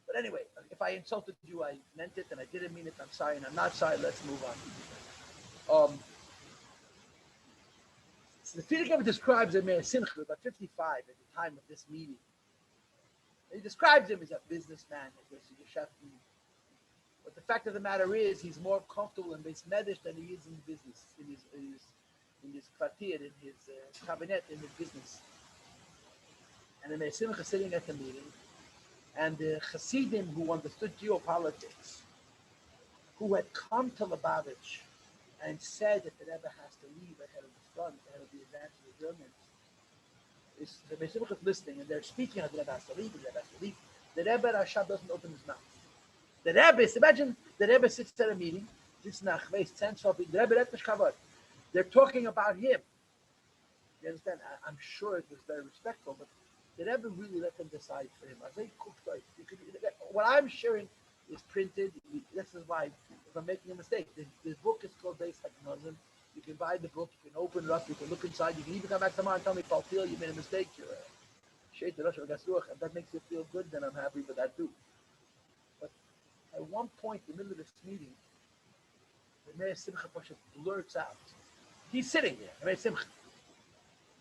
But anyway, if I insulted you, I meant it, and I didn't mean it. I'm sorry, and I'm not sorry. Let's move on. So the Friedrich describes a Meir Simcha, about 55 at the time of this meeting. He describes him as a businessman, but the fact of the matter is, he's more comfortable in Beis Medish than he is in business, in his quartier, in his cabinet, in his business. And the Meir Simcha sitting at the meeting, and the Hasidim who understood geopolitics, who had come to Lubavitch and said that the Rebbe has to leave ahead of the front, ahead of the advance of the Germans, the Meir Simcha is listening, and they're speaking of the Rebbe has to leave, the Rebbe has to leave. The Rebbe Rashab doesn't open his mouth. The Rebbe, imagine the Rebbe sits at a meeting, the Rebbe they're talking about him. You understand? I'm sure it was very respectful, but the Rebbe really let them decide for him. What I'm sharing is printed. This is why, if I'm making a mistake, this book is called Beis. You can buy the book, you can open it up, you can look inside, you can even come back tomorrow and tell me, Paltiel, you made a mistake, you're a and that makes you feel good, then I'm happy with that too. But at one point, in the middle of this meeting, the Meir Simcha blurts out. He's sitting there, the Meir Simcha.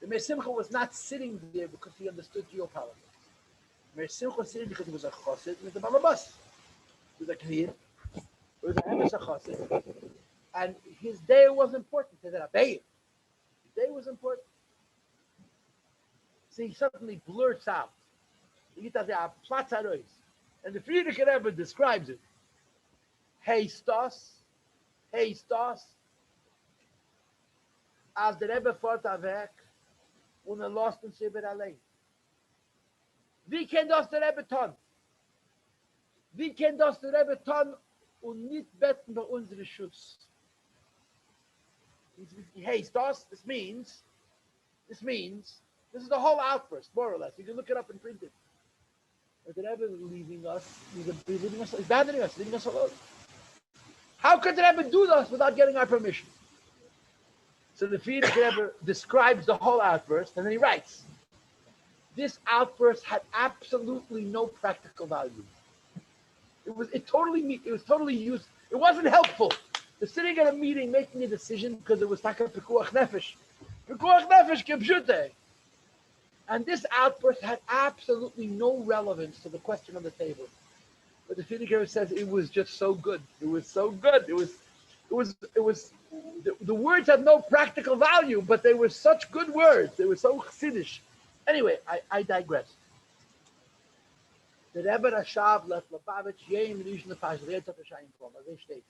The Meir Simcha was not sitting there because he understood geopolitics. Meir Simcha was sitting because he was a chassid, he was a balabas. He was a k'nir, he was a emes a chassid. And his day was important. He said, His day was important. So he suddenly blurts out. And the Friedrich Rebbe describes it. Hey Stas, as the Rebbe fought weg, und lost uns über allein. Wie kann das der Rebbe tun? Wie kann das der Rebbe tun und nicht betten bei unsere Schutz? Hey, Stas, this means, this is the whole outburst, more or less. You can look it up and print it. But the Rebbe is leaving us, he's abandoning us, leaving us alone. How could the Rebbe do this without getting our permission? So the Friedrich Rebbe describes the whole outburst, and then he writes, this outburst had absolutely no practical value. it was totally used. It wasn't helpful. They're sitting at a meeting making a decision because it was taka pekuach nefesh. Pekuach nefesh kibshute. And this outburst had absolutely no relevance to the question on the table. But the Fidiker says it was just so good. It was so good. The words had no practical value, but they were such good words. They were so chassidish. Anyway, I digress. The Rebbe Rashav left Lubavitch Yom Rishon LePashas as they state.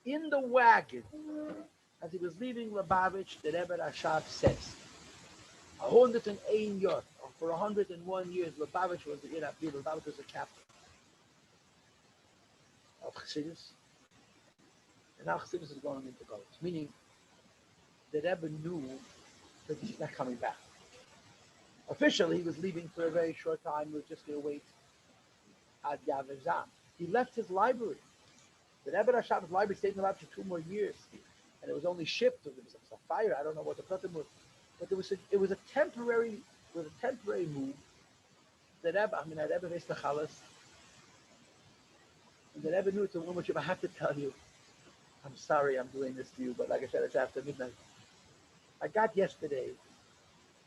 In the wagon, as he was leaving Lubavitch, the Rebbe Rashav says, 101 years, for 101 years, Lubavitch was the Iraqi, Lubavitch was the capital of Chassidus. And now Chassidus is going into college, meaning the Rebbe knew that he's not coming back. Officially, he was leaving for a very short time. He was just going to wait at Yavezam. He left his library. The Rebbe Rashav's library stayed in the library for 2 more years, and it was only shipped. There was a fire. I don't know what the problem was, but it was a temporary move. The Rebbe raised the chalas, and the Rebbe knew it's a woman. I have to tell you, I'm sorry I'm doing this to you, but like I said, it's after midnight. I got yesterday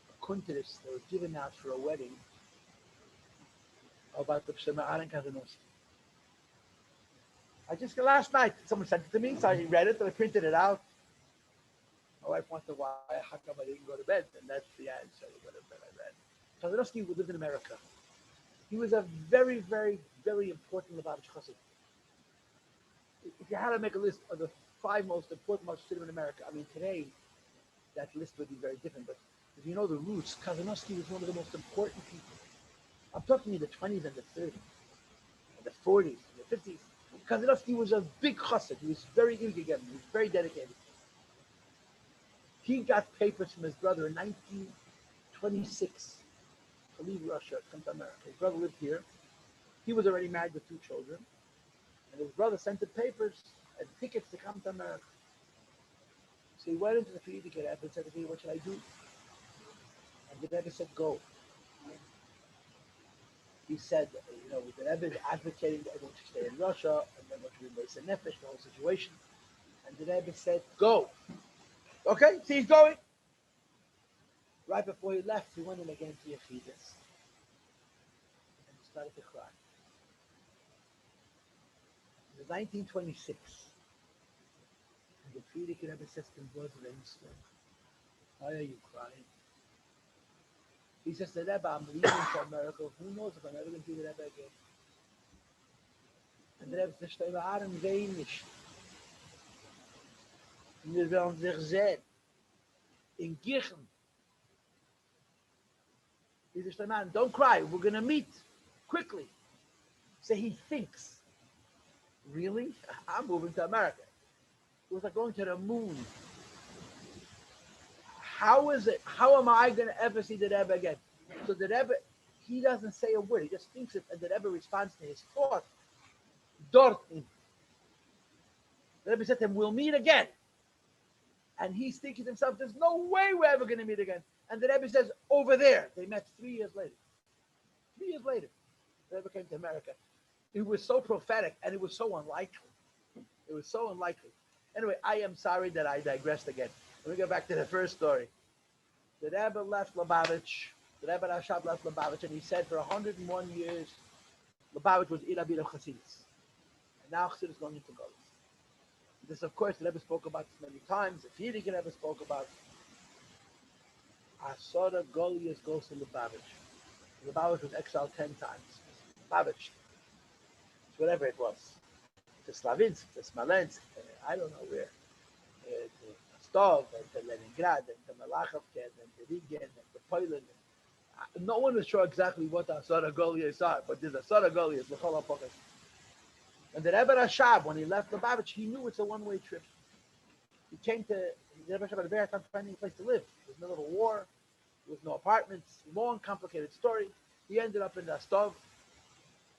a kuntres that was given out for a wedding about the Pshema Aaron Kazanovsky. Last night, someone sent it to me, so I read it and I printed it out. My wife wondered why, how come I didn't go to bed? And that's the answer. I read. Kazanovsky lived in America. He was a very, very, very important Lubavitch Chassid. If you had to make a list of the 5 most important Chassidim in America, I mean, today, that list would be very different. But if you know the roots, Kazanovsky was one of the most important people. I'm talking in the 20s and the 30s, and the 40s, and the 50s. Kazanovsky was a big chassid. He was very eager, he was very dedicated. He got papers from his brother in 1926 to leave Russia, come to America. His brother lived here. He was already married with 2 children. And his brother sent the papers and tickets to come to America. So he went into the Frierdiker Rebbe and said to me, what should I do? And the Rebbe said, go. He said, the Rebbe is advocating that everyone should stay in Russia, and then what should be Beis Nefesh, the whole situation. And the Rebbe said, go. Okay, so he's going. Right before he left, he went in again to Yechidus. And he started to cry. It was 1926. And the Frierdiker Rebbe says to him, why are you crying? He says to the Rebbe, I'm leaving for America. Who knows if I'm ever going to see the Rebbe again? And the Rebbe says, wir waren wenig. Wir werden sich sehen. In Gichen. He says, man, don't cry. We're going to meet quickly. So he thinks, really? I'm moving to America. It was like going to the moon. How is it? How am I going to ever see the Rebbe again? So the Rebbe, he doesn't say a word. He just thinks it, and the Rebbe responds to his thought. Dorten. The Rebbe said to him, we'll meet again. And he's thinking to himself, there's no way we're ever going to meet again. And the Rebbe says, over there. They met 3 years later. 3 years later, the Rebbe came to America. It was so prophetic, and it was so unlikely. It was so unlikely. Anyway, I am sorry that I digressed again. Let me go back to the first story. The Rebbe left Lubavitch. The Rebbe Rashav left Lubavitch, and he said for 101 years, Lubavitch was Irabir of Chassidus. And now Chassidus is going into Golis. This, of course, the Rebbe spoke about this many times. The Frierdiker Rebbe spoke about Asora Goliath goes to Lubavitch. Lubavitch was exiled 10 times. Lubavitch, whatever it was. To Slavinsk, to Smolensk, I don't know where. To Stov, and to Leningrad, and to Malachovka, and to Riga, and to Poland. No one is sure exactly what the Asara Goliaths are, but there's Asara Goliaths, L'chol HaPoches. And the Rebbe Rashab, when he left Lubavitch, he knew it's a one-way trip. He came to, the Rebbe Rashab had a very hard time finding a place to live. There was no little war, there was no apartments, long, complicated story. He ended up in the Stov,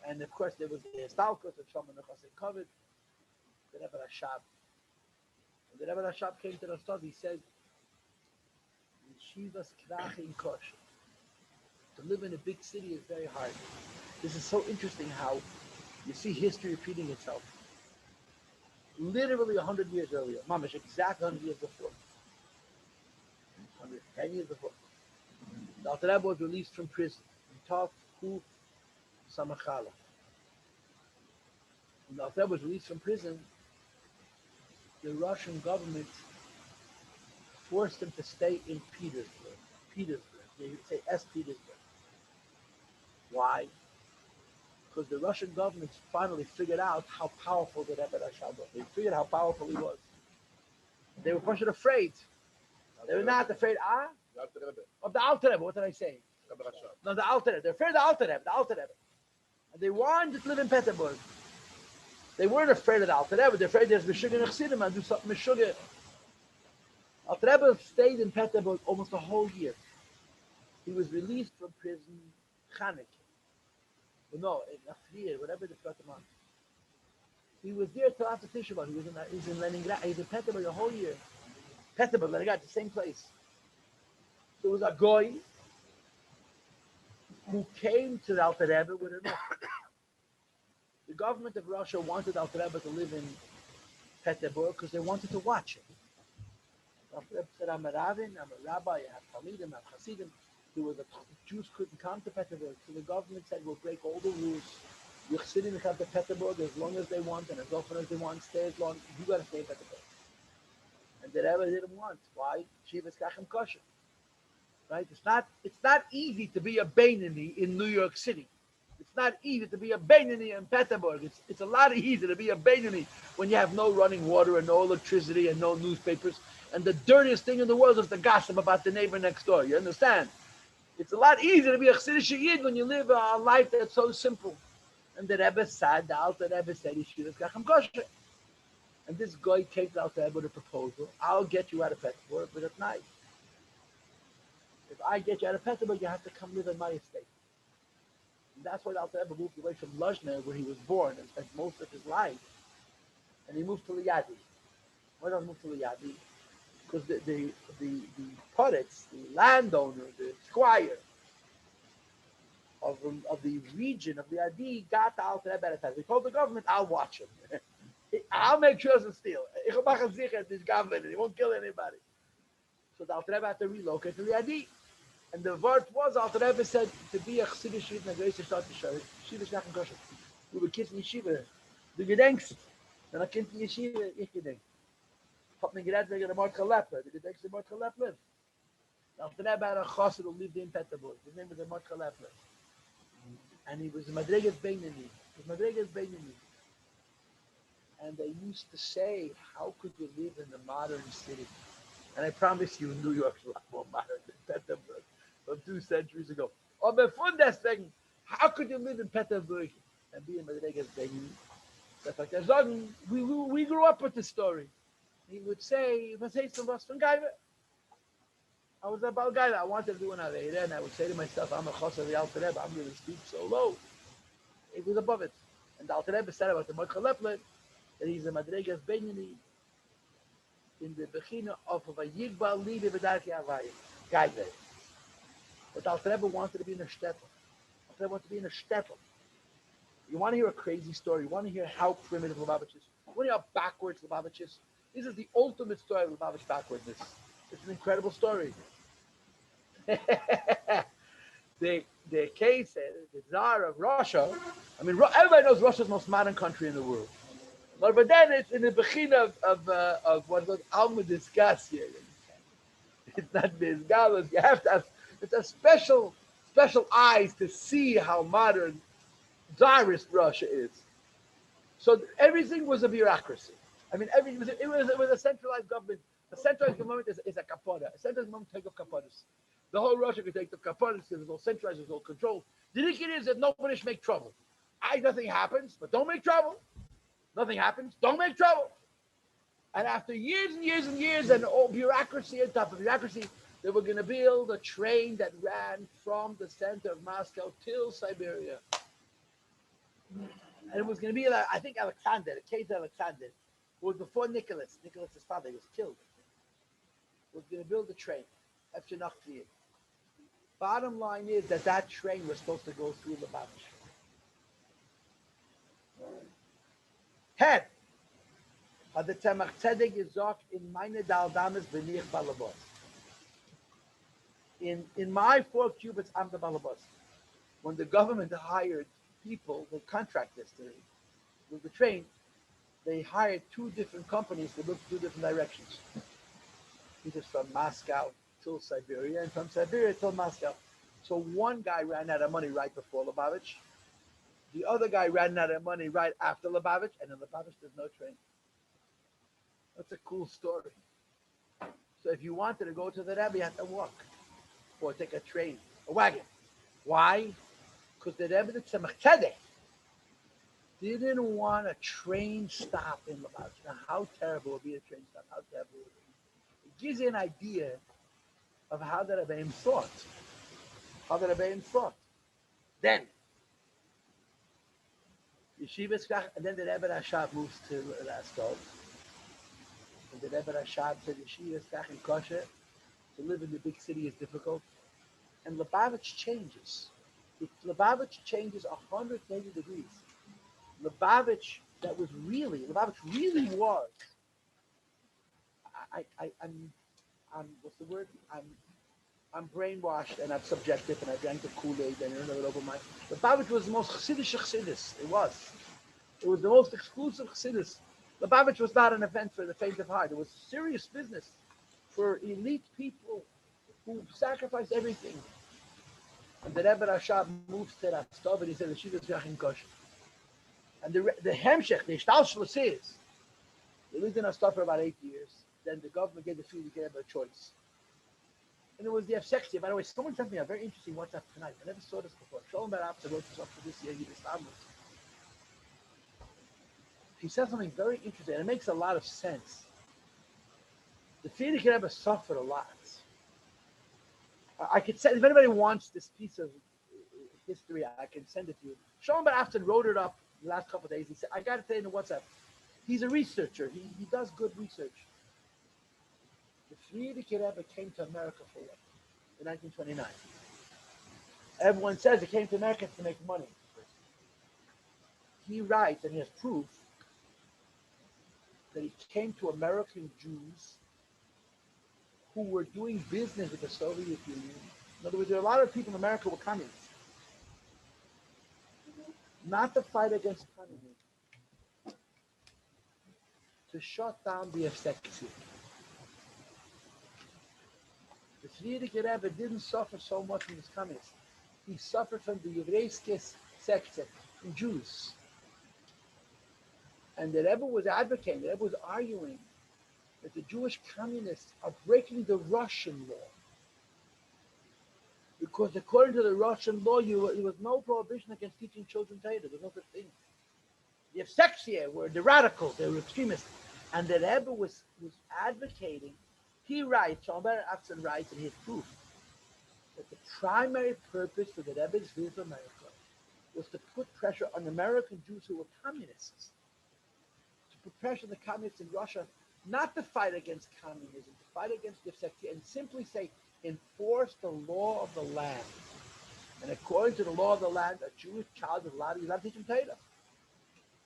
and of course there was the Stalkos, and Shlomo Nechasim covered. The Rebbe Rashab. When the Rebbe Rashab came to the Stov, he said, Yeshivas Krach in Kosh. To live in a big city is very hard. This is so interesting how You see history repeating itself. Literally 100 years earlier, mamish, exactly 100 years before, 110 years before, the Alter Rebbe was released from prison. Tov Kuf Samachala. When the Alter Rebbe was released from prison, the Russian government forced him to stay in Petersburg. Petersburg. They would say S. Petersburg. Why? Because the Russian government finally figured out how powerful the Rebbe Rashab was. They figured how powerful he was. They were pushing afraid. They were not afraid, of the Alter Rebbe. What did I say? No, the Alter Rebbe. They're afraid of the Alter Rebbe. The Alter Rebbe. And they wanted to live in Petersburg. They weren't afraid of the Alter Rebbe. They're afraid there's Meshuggah and Chassidim and do something Meshuggah. Alter Rebbe stayed in Petersburg almost a whole year. He was released from prison Chanukah. No, in Afrir, whatever the Pratamon. He was there till after Tisha B'Av. He was in Leningrad. He was in Petersburg the whole year. Petersburg, Leningrad, the same place. There was a goy who came to the Alter Rebbe with an offer. The government of Russia wanted Alter Rebbe to live in Petersburg because they wanted to watch him. Alter Rebbe said, I'm a Rabbin, I'm a Rabbi, I have Talmidim, I have Hasidim. The Jews couldn't come to Petersburg, so the government said, we'll break all the rules. The Chassidim come to Petersburg as long as they want and as often as they want, stay as long. You got to stay in Petersburg. And the Rebbe didn't want. Why? Shivas Kachem Kosher. Right? It's not easy to be a Beinani in New York City. It's not easy to be a Beinani in Petersburg. It's a lot easier to be a Beinani when you have no running water and no electricity and no newspapers. And the dirtiest thing in the world is the gossip about the neighbor next door. You understand? It's a lot easier to be a Chassidish Yid when you live a life that's so simple. And the Rebbe said, the Alter Rebbe said, Yeshivas Kachem Kosher. And this guy came to the Alter Rebbe with a proposal. I'll get you out of Petersburg, but at night. If I get you out of Petersburg, you have to come live in my estate. And that's why the Alter Rebbe moved away from Luzhne, where he was born and spent most of his life. And he moved to Liadi. Why did he move to Liadi? Because the poets, the landowner, the squire of the region of Liadi got the Alter Rebbe at a time. They told the government, I'll watch him. I'll make sure he doesn't steal. Ich mache sicher, this government, and he won't kill anybody. So the Alter Rebbe had to relocate to Liadi. And the word was, Alter Rebbe said, to be a Chassidish Yid, and a great start to show it. Yeshiva Kachem Kosher. We were kids in Yeshiva. Du gedenkst. Wenn ein Kind in Yeshiva, ich gedenk. Hat mir geredet wegen der Mordechai Lepler. Du gedenkst der Mordechai Lepler. Alter Rebbe had a chassid who lived in Petersburg. His name was Mordechai Lepler. And he was a Madrigas Beinani. And they used to say, how could you live in the modern city? And I promise you, New York's a lot more modern than Petersburg from 2 centuries ago. Or before that thing, how could you live in Petersburg and be in Madrigas Beinani? That's like we grew up with this story. He would say, was von Geiver? I was a Balgaiva. I wanted to do an Aveira, and I would say to myself, I'm a Chos of the Alter Rebbe. I'm going to speak so low. It was above it. And the Alter Rebbe said about the Mordechai Lepler that he's a Madrigas Beinani in the Bechina of a Yigbal Liebe V'Darki Havaya. Geiver. But the Alter Rebbe wanted to be in a shtetl. Alter Rebbe wanted to be in a shtetl. You want to hear a crazy story? You want to hear how primitive Lubavitch is? You want to hear how backwards Lubavitch is? This is the ultimate story of Lubavitch backwardness. It's an incredible story. the case, the Tsar of Russia, I mean, everybody knows Russia's the most modern country in the world. But then it's in the bechina of what was Alma discussed here. It's not Bizgalos. You have to have, it's a special eyes to see how modern Tsarist Russia is. So everything was a bureaucracy. I mean, everything was a centralized government. A centralized government is a kapora. A centralized government takes up kaporas. The whole Russia can take the kaporas because it's all centralized, it's all controlled. The thing is that nobody should make trouble. Nothing happens, but don't make trouble. Nothing happens, don't make trouble. And after years and years and years and all bureaucracy on top of bureaucracy, they were going to build a train that ran from the center of Moscow till Siberia. And it was going to be, I think, Alexander, the case of Alexander, who was before Nicholas. Nicholas's father was killed. Was going to build a train. Bottom line is that train was supposed to go through Lubavitch. 10. Hat der Tzemach Tzedek gesagt, in meine Daldames bin ich Balabos. In my 4 cubits, I'm the Balabos. When the government hired people, the contractors to move the train, they hired 2 different companies to look 2 different directions. Either from Moscow till Siberia, and from Siberia till Moscow. So one guy ran out of money right before Lubavitch. The other guy ran out of money right after Lubavitch, and in Lubavitch there's no train. That's a cool story. So if you wanted to go to the Rebbe, you had to walk or take a train, a wagon. Why? Because the Rebbe, the Tzemach Tzedek, didn't want a train stop in Lubavitch. Now, how terrible would be a train stop? How terrible would it be? It gives you an idea of how the Rebbeim thought. How the Rebbeim thought. Then, Yeshiva Skach, and then the Rebbe Rashab moves to Rostov. And the Rebbe Rashab said, Yeshiva Skach and Kosher, to live in the big city is difficult. And Lubavitch changes. Lubavitch changes 180 degrees. Lubavitch really was. I'm what's the word? I'm brainwashed and I'm subjective and I drank the Kool-Aid and I know it over my. Lubavitch was the most Chassidish Chassidus. It was the most exclusive Chassidus. Lubavitch was not an event for the faint of heart. It was serious business for elite people who sacrificed everything. And the Rebbe Rashab moves to Rostov and he said, "Yeshiva Tzachim Kosher." And the Hemshech, the Shtalshlus is, they lived in Rostov for about 8 years. Then the government gave the Frierdiker Rebbe a choice. And it was the F-60. By the way, someone sent me a very interesting WhatsApp tonight. I never saw this before. Shalom Barabza wrote this up for this year. He said something very interesting, and it makes a lot of sense. The Frierdiker Rebbe suffered a lot. I could send, if anybody wants this piece of history, I can send it to you. Shalom Barabza wrote it up the last couple of days. He said, I got to say in the WhatsApp, he's a researcher. He does good research. The Frierdiker Rebbe came to America for what? In 1929. Everyone says he came to America to make money. He writes, and he has proof, that he came to American Jews who were doing business with the Soviet Union. In other words, there are a lot of people in America who were communists. Not to fight against communism, to shut down the F-60. The Frierdiker Rebbe didn't suffer so much from his communists. He suffered from the Yevreiske sects, from Jews. And the Rebbe was advocating, the Rebbe was arguing that the Jewish communists are breaking the Russian law. Because according to the Russian law, there was no prohibition against teaching children Torah. There was no such thing. The Yevseksia were the radicals, they were extremists. And the Rebbe was advocating. He writes, Shalom Afson writes, and he has proof that the primary purpose for the Rebbe's visit to America was to put pressure on American Jews who were communists, to put pressure on the communists in Russia, not to fight against communism, to fight against the sector, and simply say, enforce the law of the land. And according to the law of the land, a Jewish child is allowed to teach him Torah.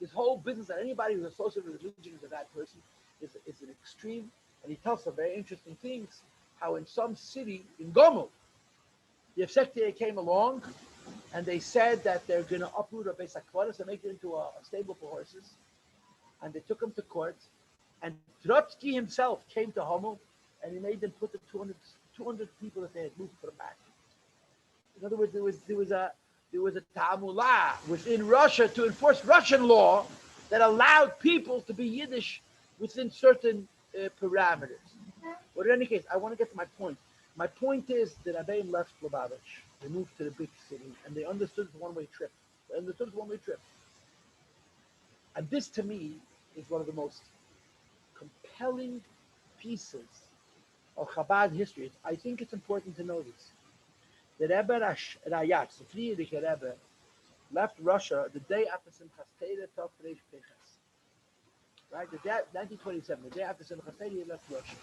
This whole business that anybody who's associated with religion is a bad person is an extreme. And he tells some very interesting things, how in some city, in Gomel, the Yevsektia came along and they said that they're going to uproot a Beis HaKvaros and make it into a stable for horses. And they took him to court. And Trotsky himself came to Homel and he made them put the 200 people that they had moved, put them back. In other words, there was a ta'amula within Russia to enforce Russian law that allowed people to be Yiddish within certain parameters. But in any case, I want to get to my point. My point is that Rabbeim left Lubavitch. They moved to the big city, and they understood it's a one-way trip. And this, to me, is one of the most compelling pieces of Chabad history. I think it's important to know this. The Rebbe Rayatz, the Frierdiker Rebbe, left Russia the day after Simchas Torah Tov Reish Pechas. Right, the day 1927, the day after Simchas Torah, he left Russia.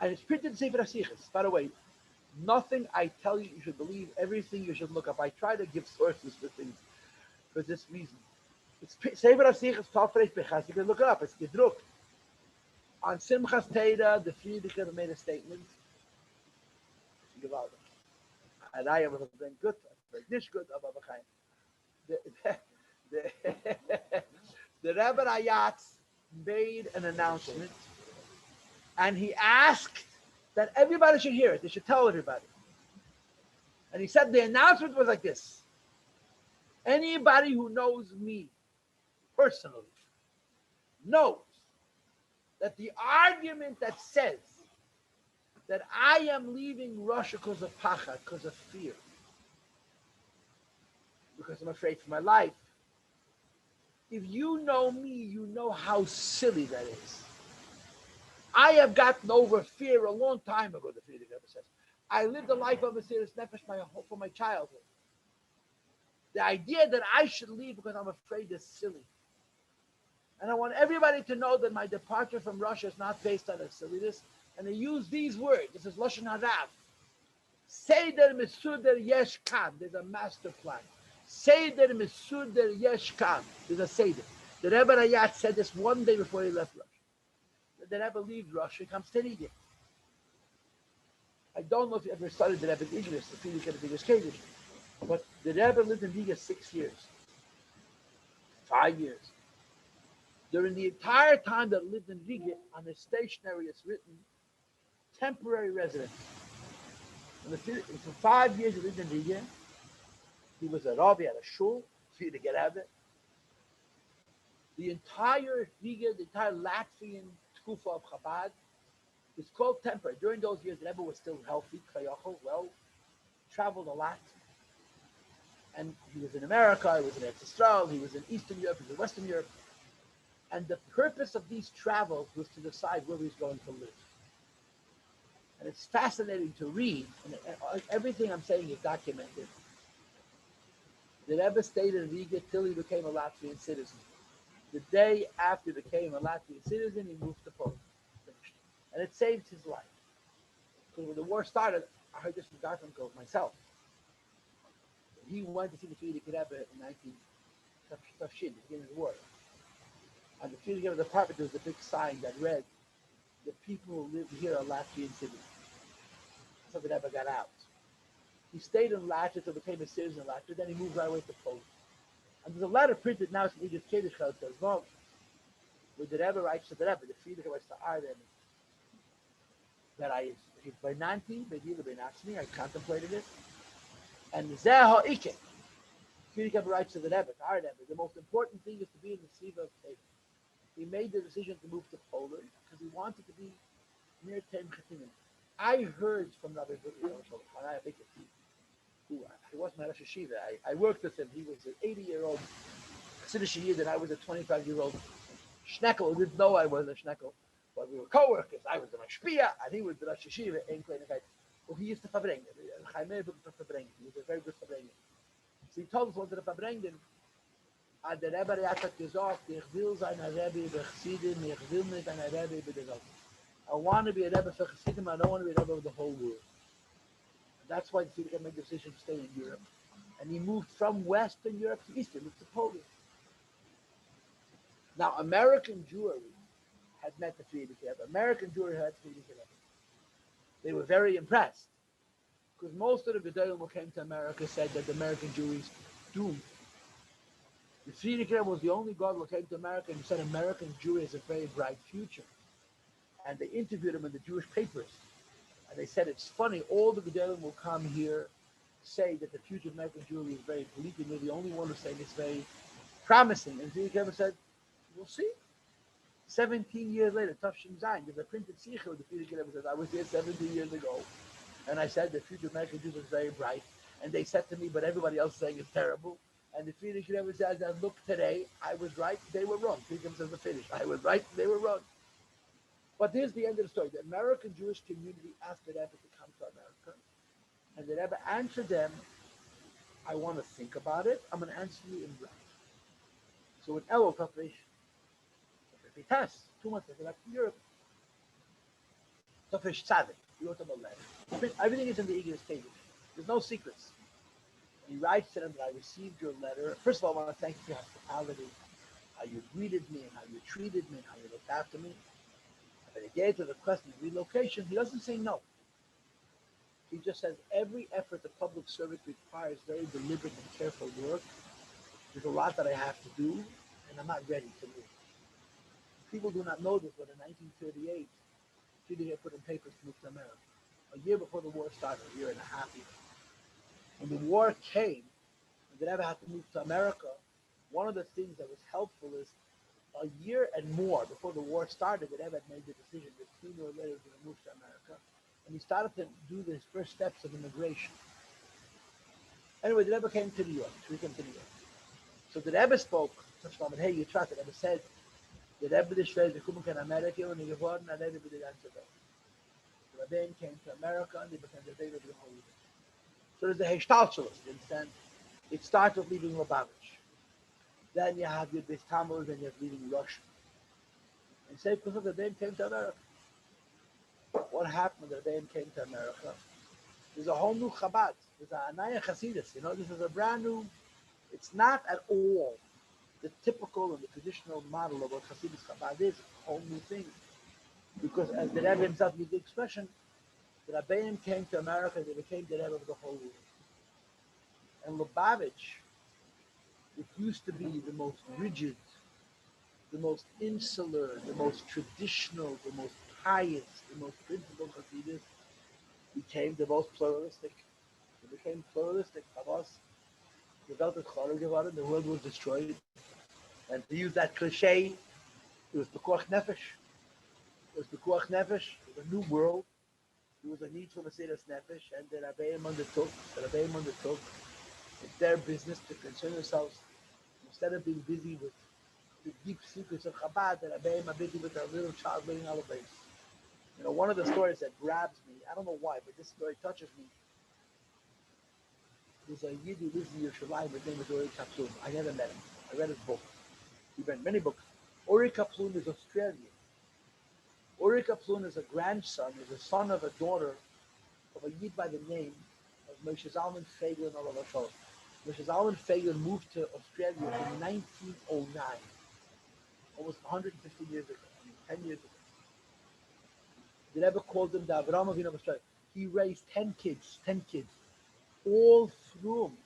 And it's printed in Sefer HaSichos. By the way, nothing I tell you should believe. Everything you should look up. I try to give sources for things for this reason. It's Sefer HaSichos Tafresh Bechas. You can look it up. It's gedruckt. On Simchas Teda, the Friedrich made a statement. And I was very good. Nicht good, aber kein. The Rebbe Ayatz made an announcement, and he asked that everybody should hear it. They should tell everybody. And he said the announcement was like this: anybody who knows me personally knows that the argument that says that I am leaving Russia because of pachad, because of fear, because I'm afraid for my life. If you know me, you know how silly that is. I have gotten over fear a long time ago, the Friedrich Rebbe says. I lived a life of a serious nefesh from my childhood. The idea that I should leave because I'm afraid is silly. And I want everybody to know that my departure from Russia is not based on a silliness. And I use these words. This is Lashon Harav. Seder Mesuder Yesh Kan. There's a master plan. Seder Mesuder Yesh Kan. There's a Seder. The Rebbe Rayat said this one day before he left Russia. The Rebbe leaves Russia, he comes to Riga. I don't know if you ever studied the Rebbe's English, the Friedrich Rebbe's Kaddish, but the Rebbe lived in Riga 6 years, 5 years. During the entire time that he lived in Riga, on his stationery it's written, temporary residence. And for 5 years he lived in Riga. He was a Rabbi at a shul, Friedrich Rebbe. The entire Riga, the entire Latvian Tkufa of Chabad, it's called temporary. During those years, the Rebbe was still healthy, well, traveled a lot. And he was in America, he was in Eretz Yisrael, he was in Eastern Europe, he was in Western Europe. And the purpose of these travels was to decide where he was going to live. And it's fascinating to read, and everything I'm saying is documented. The Rebbe stayed in Riga till he became a Latvian citizen. The day after he became a Latvian citizen, he moved to Poland. And it saved his life. Because when the war started, I heard this from Garfinkel myself. He went to see the Friedrich Rebbe in 19 the beginning of the war. On the Friedrich Rebbe's apartment, there was a big sign that read, "The people who live here are Latvian citizens." So the Rebbe got out. He stayed in Latvia until he became a citizen in Latvia, then he moved right away to Poland. And there's a letter printed now in Friedrich Kaddish where the Rebbe writes to the Rebbe, the Friedrich writes to our Rebbe, that he's by 90, I contemplated it. And Zeha Ike, Friedrich writes to the Rebbe, to our Rebbe, the most important thing is to be in the Siva of faith. He made the decision to move to Poland because he wanted to be near Tem Chatinim. I heard from Rabbi who he was my Rosh Yeshiva. I worked with him. He was an 80-year-old Chassidish Yid, and I was a 25-year-old Schneckel who didn't know I was a Schneckel. But we were co-workers. I was the Mashpia, and he was the Rosh Yeshiva in Kleinigkeit. Well, he used to Farbrengen. He was a very good Farbrengen. So he told us what the Farbrengen, and the Rebbe hat gesagt, ich will sein a Rebbe bei Chassidim, ich will nicht ein Rebbe bei der Welt. I want to be a Rebbe for Chassidim, I don't want to be a Rebbe of the whole world. And that's why the Friedrich made the decision to stay in Europe. And he moved from Western Europe to Eastern, to Poland. Now, American Jewry had met the Friedrich Rebbe. American Jewry had Friedrich Rebbe. They were very impressed because most of the Gedolim who came to America said that the American Jewry is doomed. The Friedrich Rebbe was the only God who came to America and said American Jewry has a very bright future. And they interviewed him in the Jewish papers. And they said, it's funny, all the Gedolim will come here, say that the future of American Jewry is very bleak, and you're the only one who's saying it's very promising. And Friedrich Rebbe said, we'll see. 17 years later, Tafshin Zayin, there's a printed Sicha, the Friedrich Rebbe says, I was here 17 years ago, and I said the future of American Jews is very bright. And they said to me, but everybody else is saying it's terrible. And the Friedrich Rebbe says, look, today, I was right, they were wrong. Friedrich Rebbe says the finish. I was right, they were wrong. But here's the end of the story. The American Jewish community asked the Rebbe to come to America. And the Rebbe answered them, I want to think about it. I'm going to answer you in writing. So in Elul, he tests 2 months later, back to Europe. Tafish Tzaddik, he wrote him a letter. Everything is in the Igros Kaddish. There's no secrets. He writes to them that I received your letter. First of all, I want to thank you for your hospitality. how you greeted me and how you treated me and how you looked after me. And when he gave to the question of relocation, he doesn't say no. He just says every effort the public service requires very deliberate and careful work. There's a lot that I have to do, and I'm not ready to move. People do not know this, but in 1938, he didn't get put in papers to move to America. A year before the war started, a year and a half even. When the war came, and they never had to move to America, one of the things that was helpful is a year and more before the war started, that Rebbe had made the decision that sooner or later he was going to move to America. And he started to do his first steps of immigration. Anyway, the Rebbe came to New York. So he came to New York. So the Rebbe spoke, hey, you trust it. The Rebbe said, the Rebbe is schwer, the Kumak in America, and he geworden, and Rebbe did answer that. The Rebbe came to America, and they became the Rebbe of the whole world. So there's the Heshtalshalos, you understand? It starts with leaving Lubavitch. Then you have your Beis Tammuz, and you have leaving Russia. And say, because the Rebbe came to America. What happened when the Rebbe came to America? There's a whole new Chabad. There's a Anaya Hasidus. You know, this is a brand new, it's not at all the typical and the traditional model of what Hasidus Chabad is. A whole new thing. Because as the Rebbe himself used the expression, the Rebbeim came to America, they became the Rebbe of the whole world. And Lubavitch, it used to be the most rigid, the most insular, the most traditional, the most pious, the most principled Hasidus, became the most pluralistic. It became pluralistic. Tammuz, the world was destroyed. And to use that cliche, it was Pekuach Nefesh. It was Pekuach Nefesh. It was a new world. There was a need for Mesiras Nefesh, and the Rabbeim undertook. It's their business to concern themselves. Instead of being busy with the deep secrets of Chabad, the Rabbeim are busy with their little child learning all of this. You know, one of the stories that grabs me, I don't know why, but this story touches me. There's a Yid who lives in Yerushalayim, his name is Uri Kaplun. I never met him. I read his book. He read many books. Uri Kaplun is Australian. Uri Kaplun is a grandson, is a son of a daughter of a Yid by the name of Moshe Zalman Feiglin Olav Hashem. Moshe Zalman Feiglin moved to Australia in 1909, almost 150 years ago, 10 years ago. The Rebbe called him the Avraham Avinu of Australia. He raised 10 kids, all through him.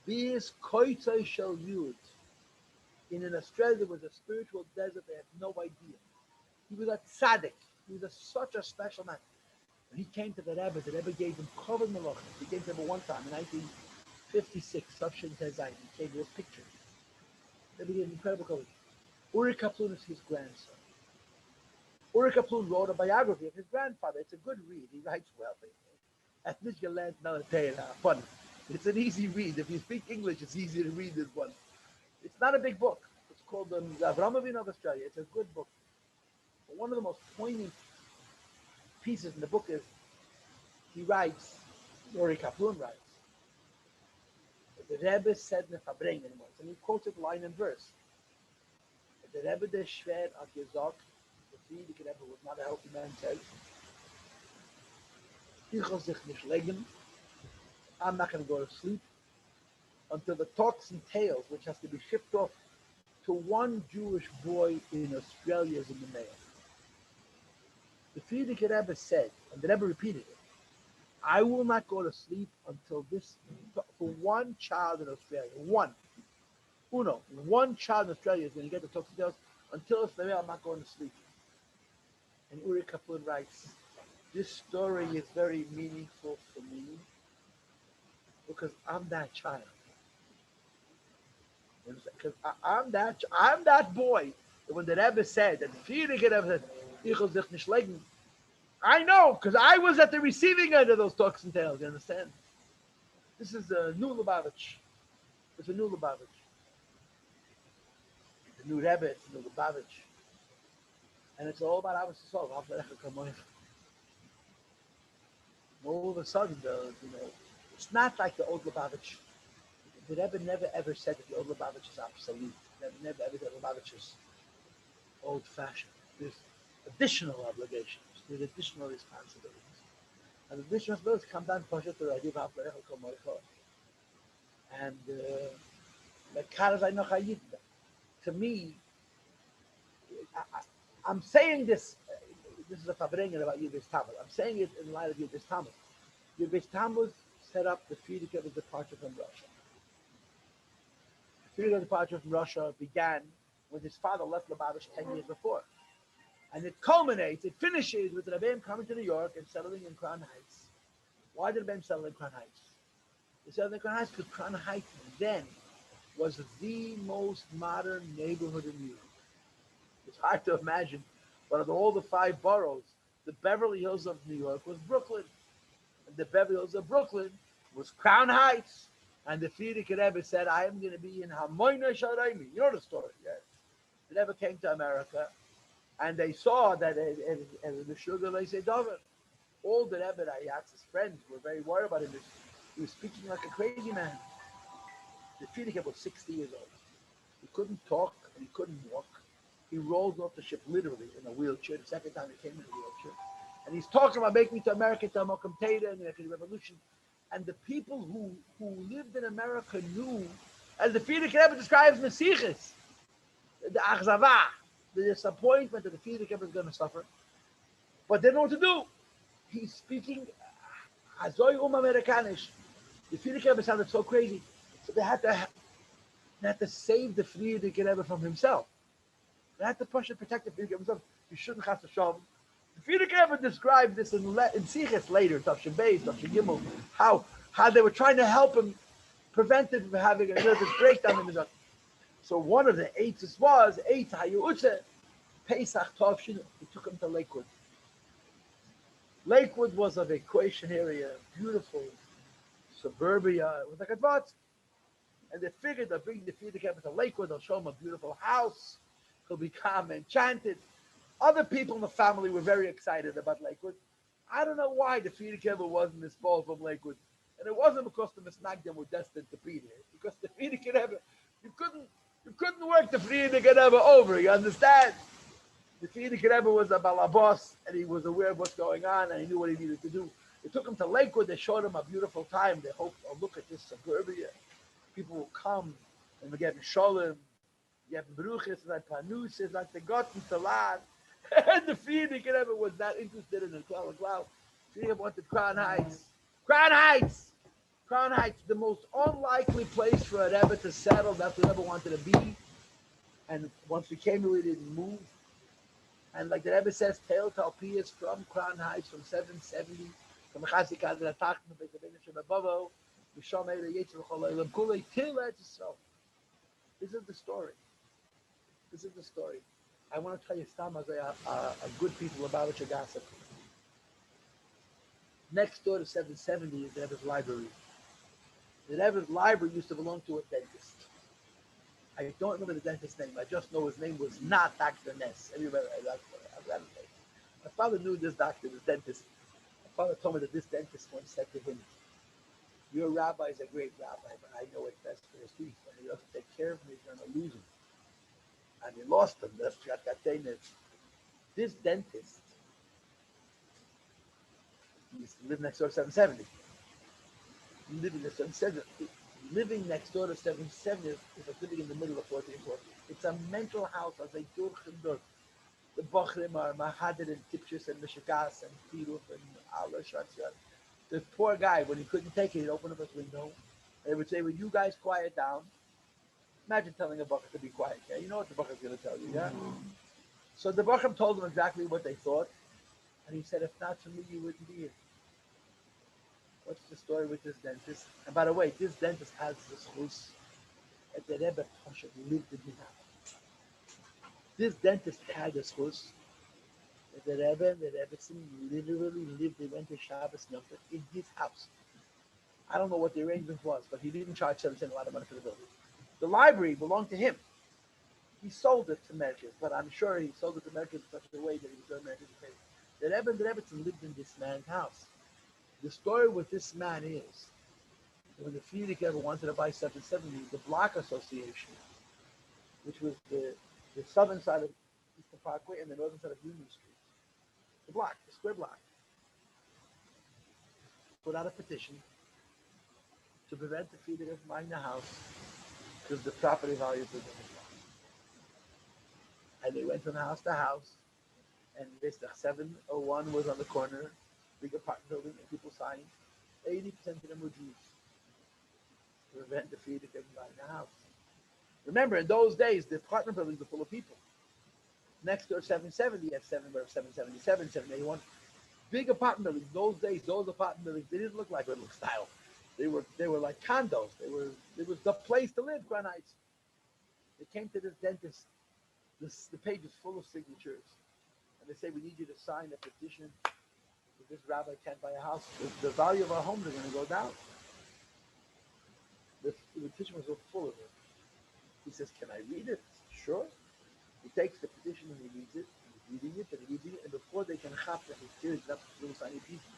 Beis Koitzai Shel Yud. In Australia, there was a spiritual desert, they had no idea. He was a tzaddik. He was such a special man. When he came to the Rebbe gave him covered malachim. He came to him one time in 1956, Safshin Tezayin. He gave him a picture. The Rebbe gave him incredible coverage. Uri Kaplun is his grandson. Uri Kaplun wrote a biography of his grandfather. It's a good read. He writes well. At Michigan Land fun. It's an easy read. If you speak English, it's easy to read this one. It's not a big book. It's called the Avraham Avinu of Australia. It's a good book. But one of the most poignant pieces in the book is he writes, Uri Kaplun writes, the Rebbe said in the Farbrengen once, and he quoted line and verse. The Rebbe der Schwer hat gesagt, the Friedrich Rebbe was not a healthy man, says, ich will sich nicht legen, I'm not going to go to sleep until the talks and tales, which has to be shipped off to one Jewish boy in Australia, is in the mail. The Friedrich Rebbe said, and the Rebbe repeated it, I will not go to sleep until this, for one child in Australia, one child in Australia is going to get the talks and tales. Until it's the mail, I'm not going to sleep. And Uri Kaplun writes, this story is very meaningful for me because I'm that child. Because I'm that boy. When the Rebbe said that I know because I was at the receiving end of those talks and tales. You understand? This is a new Lubavitch. It's a new Lubavitch. The new Rebbe, it's a new Lubavitch. And it's all about Abbas Yisrael. All of a sudden, it's not like the old Lubavitch. The Rebbe never ever said that the old Lubavitch is obsolete. Never ever said Lubavitch is old-fashioned. There's additional obligations. There's additional responsibilities. And the additional responsibilities come down to the idea of and to me, I'm saying this. This is a Farbrengen about Yudis Tammuz. I'm saying it in light of Yudis Tammuz. Yudis Tammuz set up the Frierdiker departure from Russia. The Frierdiker departure from Russia began when his father left Lubavitch 10 years before. And it culminates, it finishes with the Rabbi coming to New York and settling in Crown Heights. Why did Rabbi settle in Crown Heights? They settled in Crown Heights because Crown Heights then was the most modern neighborhood in New York. It's hard to imagine, but of all the 5 boroughs, the Beverly Hills of New York was Brooklyn. And the Beverly Hills of Brooklyn was Crown Heights. And the Frierdiker Rebbe said, I am going to be in Hamoyna Sharaimi. You know the story, yes. The Rebbe came to America, and they saw that as the sugar they say Dover. All the Rebbe Ayatz's friends were very worried about him. He was speaking like a crazy man. The Frierdiker was 60 years old. He couldn't talk and he couldn't walk. He rolled off the ship literally in a wheelchair. The second time he came in a wheelchair. And he's talking about making to America to Malcolm Taylor and the revolution. And the people who lived in America knew, as the Frierdiker Rebbe describes Mesichis, the Achzava, the disappointment that the Frierdiker Rebbe is going to suffer. But they know what to do. He's speaking Azoy Amerikanish. The Frierdiker Rebbe sounded so crazy. So they had to save the Frierdiker Rebbe from himself. They had to push and protect the Frierdiker Rebbe himself. You shouldn't have to show him. The Frierdiker Rebbe described this in Sichos later, Tafshin Beis, Tafshin Gimel, how they were trying to help him, prevent him from having a nervous breakdown in his life. So one of the eights was Eitz Hayu'utze, Pesach Tavshin. He took him to Lakewood. Lakewood was a vacation area, beautiful suburbia. It was like a dvatz. And they figured they'll bring the Frierdiker Rebbe to Lakewood. They'll show him a beautiful house. He'll become enchanted. Other people in the family were very excited about Lakewood. I don't know why the Frierdiker Rebbe wasn't expelled from Lakewood. And it wasn't because the Misnagdim were destined to be there. Because the Frierdiker Rebbe, you couldn't work the Frierdiker Rebbe over, you understand? The Frierdiker Rebbe was a balabos, and he was aware of what's going on, and he knew what he needed to do. They took him to Lakewood. They showed him a beautiful time. They hoped, oh, look at this suburbia. People will come, and we get sholem, get bruches, like panuses, like the gotten salad. And the Frierdiker Rebbe was not interested in the Klal. Frierdiker Rebbe wanted Crown Heights. Crown Heights! Crown Heights, the most unlikely place for a Rebbe to settle. That's what the Rebbe wanted to be. And once we came here, we didn't move. And like the Rebbe says, Tail Talpias from Crown Heights from 770, from Chazikad Ratach, from Beis Abeno Misham Eile Yetzer V'chol Olam Kulei, till Eretz Yisrael. This is the story. This is the story. I want to tell you some of a good people about Lubavitch gossip. Next door to 770 is the Rebbe's library. The Rebbe's library used to belong to a dentist. I don't remember the dentist's name. I just know his name was not Dr. Ness. Everybody, my father knew this doctor, this dentist. My father told me that this dentist once said to him, your rabbi is a great rabbi, but I know what's best for his teeth. And he doesn't take care of him, he's going to lose him. And he lost him. This dentist, he lived next door to 770. Living next door to 770 is like living in the middle of 1440. It's a mental house as a durch and durch. The Bochrim are Mahadir and Tipshus and Mishigas and Piruf and Allah Shatzat. The poor guy, when he couldn't take it, he'd open up his window. And they would say, will you guys quiet down? Imagine telling a Bochrim to be quiet. Yeah? You know what the Bochrim's going to tell you, yeah? So the Bochrim told him exactly what they thought. And he said, if not for me, you wouldn't be here. What's the story with this dentist? And by the way, this dentist has this chus that the Rebbe Tosha lived in his house. This dentist had this chus that the Rebbe and the Rebbetzin literally lived. They went to Shabbos Yomtov in his house. I don't know what the arrangement was, but he didn't charge 7 cents a lot of money for the building. The library belonged to him. He sold it to Americans, but I'm sure he sold it to Americans in such a way that he was Americans to pay. The Rebbe and the Rebbetzin lived in this man's house. The story with this man is when the Frierdiker Rebbe wanted to buy 770, the Block Association, which was the southern side of Eastern Parkway and the northern side of Union Street, the square block, put out a petition to prevent the Frierdiker from buying the house because the property values were going to drop. And they went from house to house, and this 701 was on the corner, big apartment building, and people signed. 80% of them were Jews. To prevent the fear that they would buy in the house. Remember, in those days, the apartment buildings were full of people. Next door, 770, you have 777, 781. Big apartment buildings. Those days, those apartment buildings, they didn't look like Red style. They were like condos. It was the place to live, Granites. They came to this dentist. The page is full of signatures. And they say, we need you to sign a petition. If this rabbi can't buy a house, the value of our homes are going to go down. The petition was so full of it. He says, can I read it? Sure. He takes the petition and he reads it. He's reading it and reading it. And before they can chap that he's tears up to the sign people.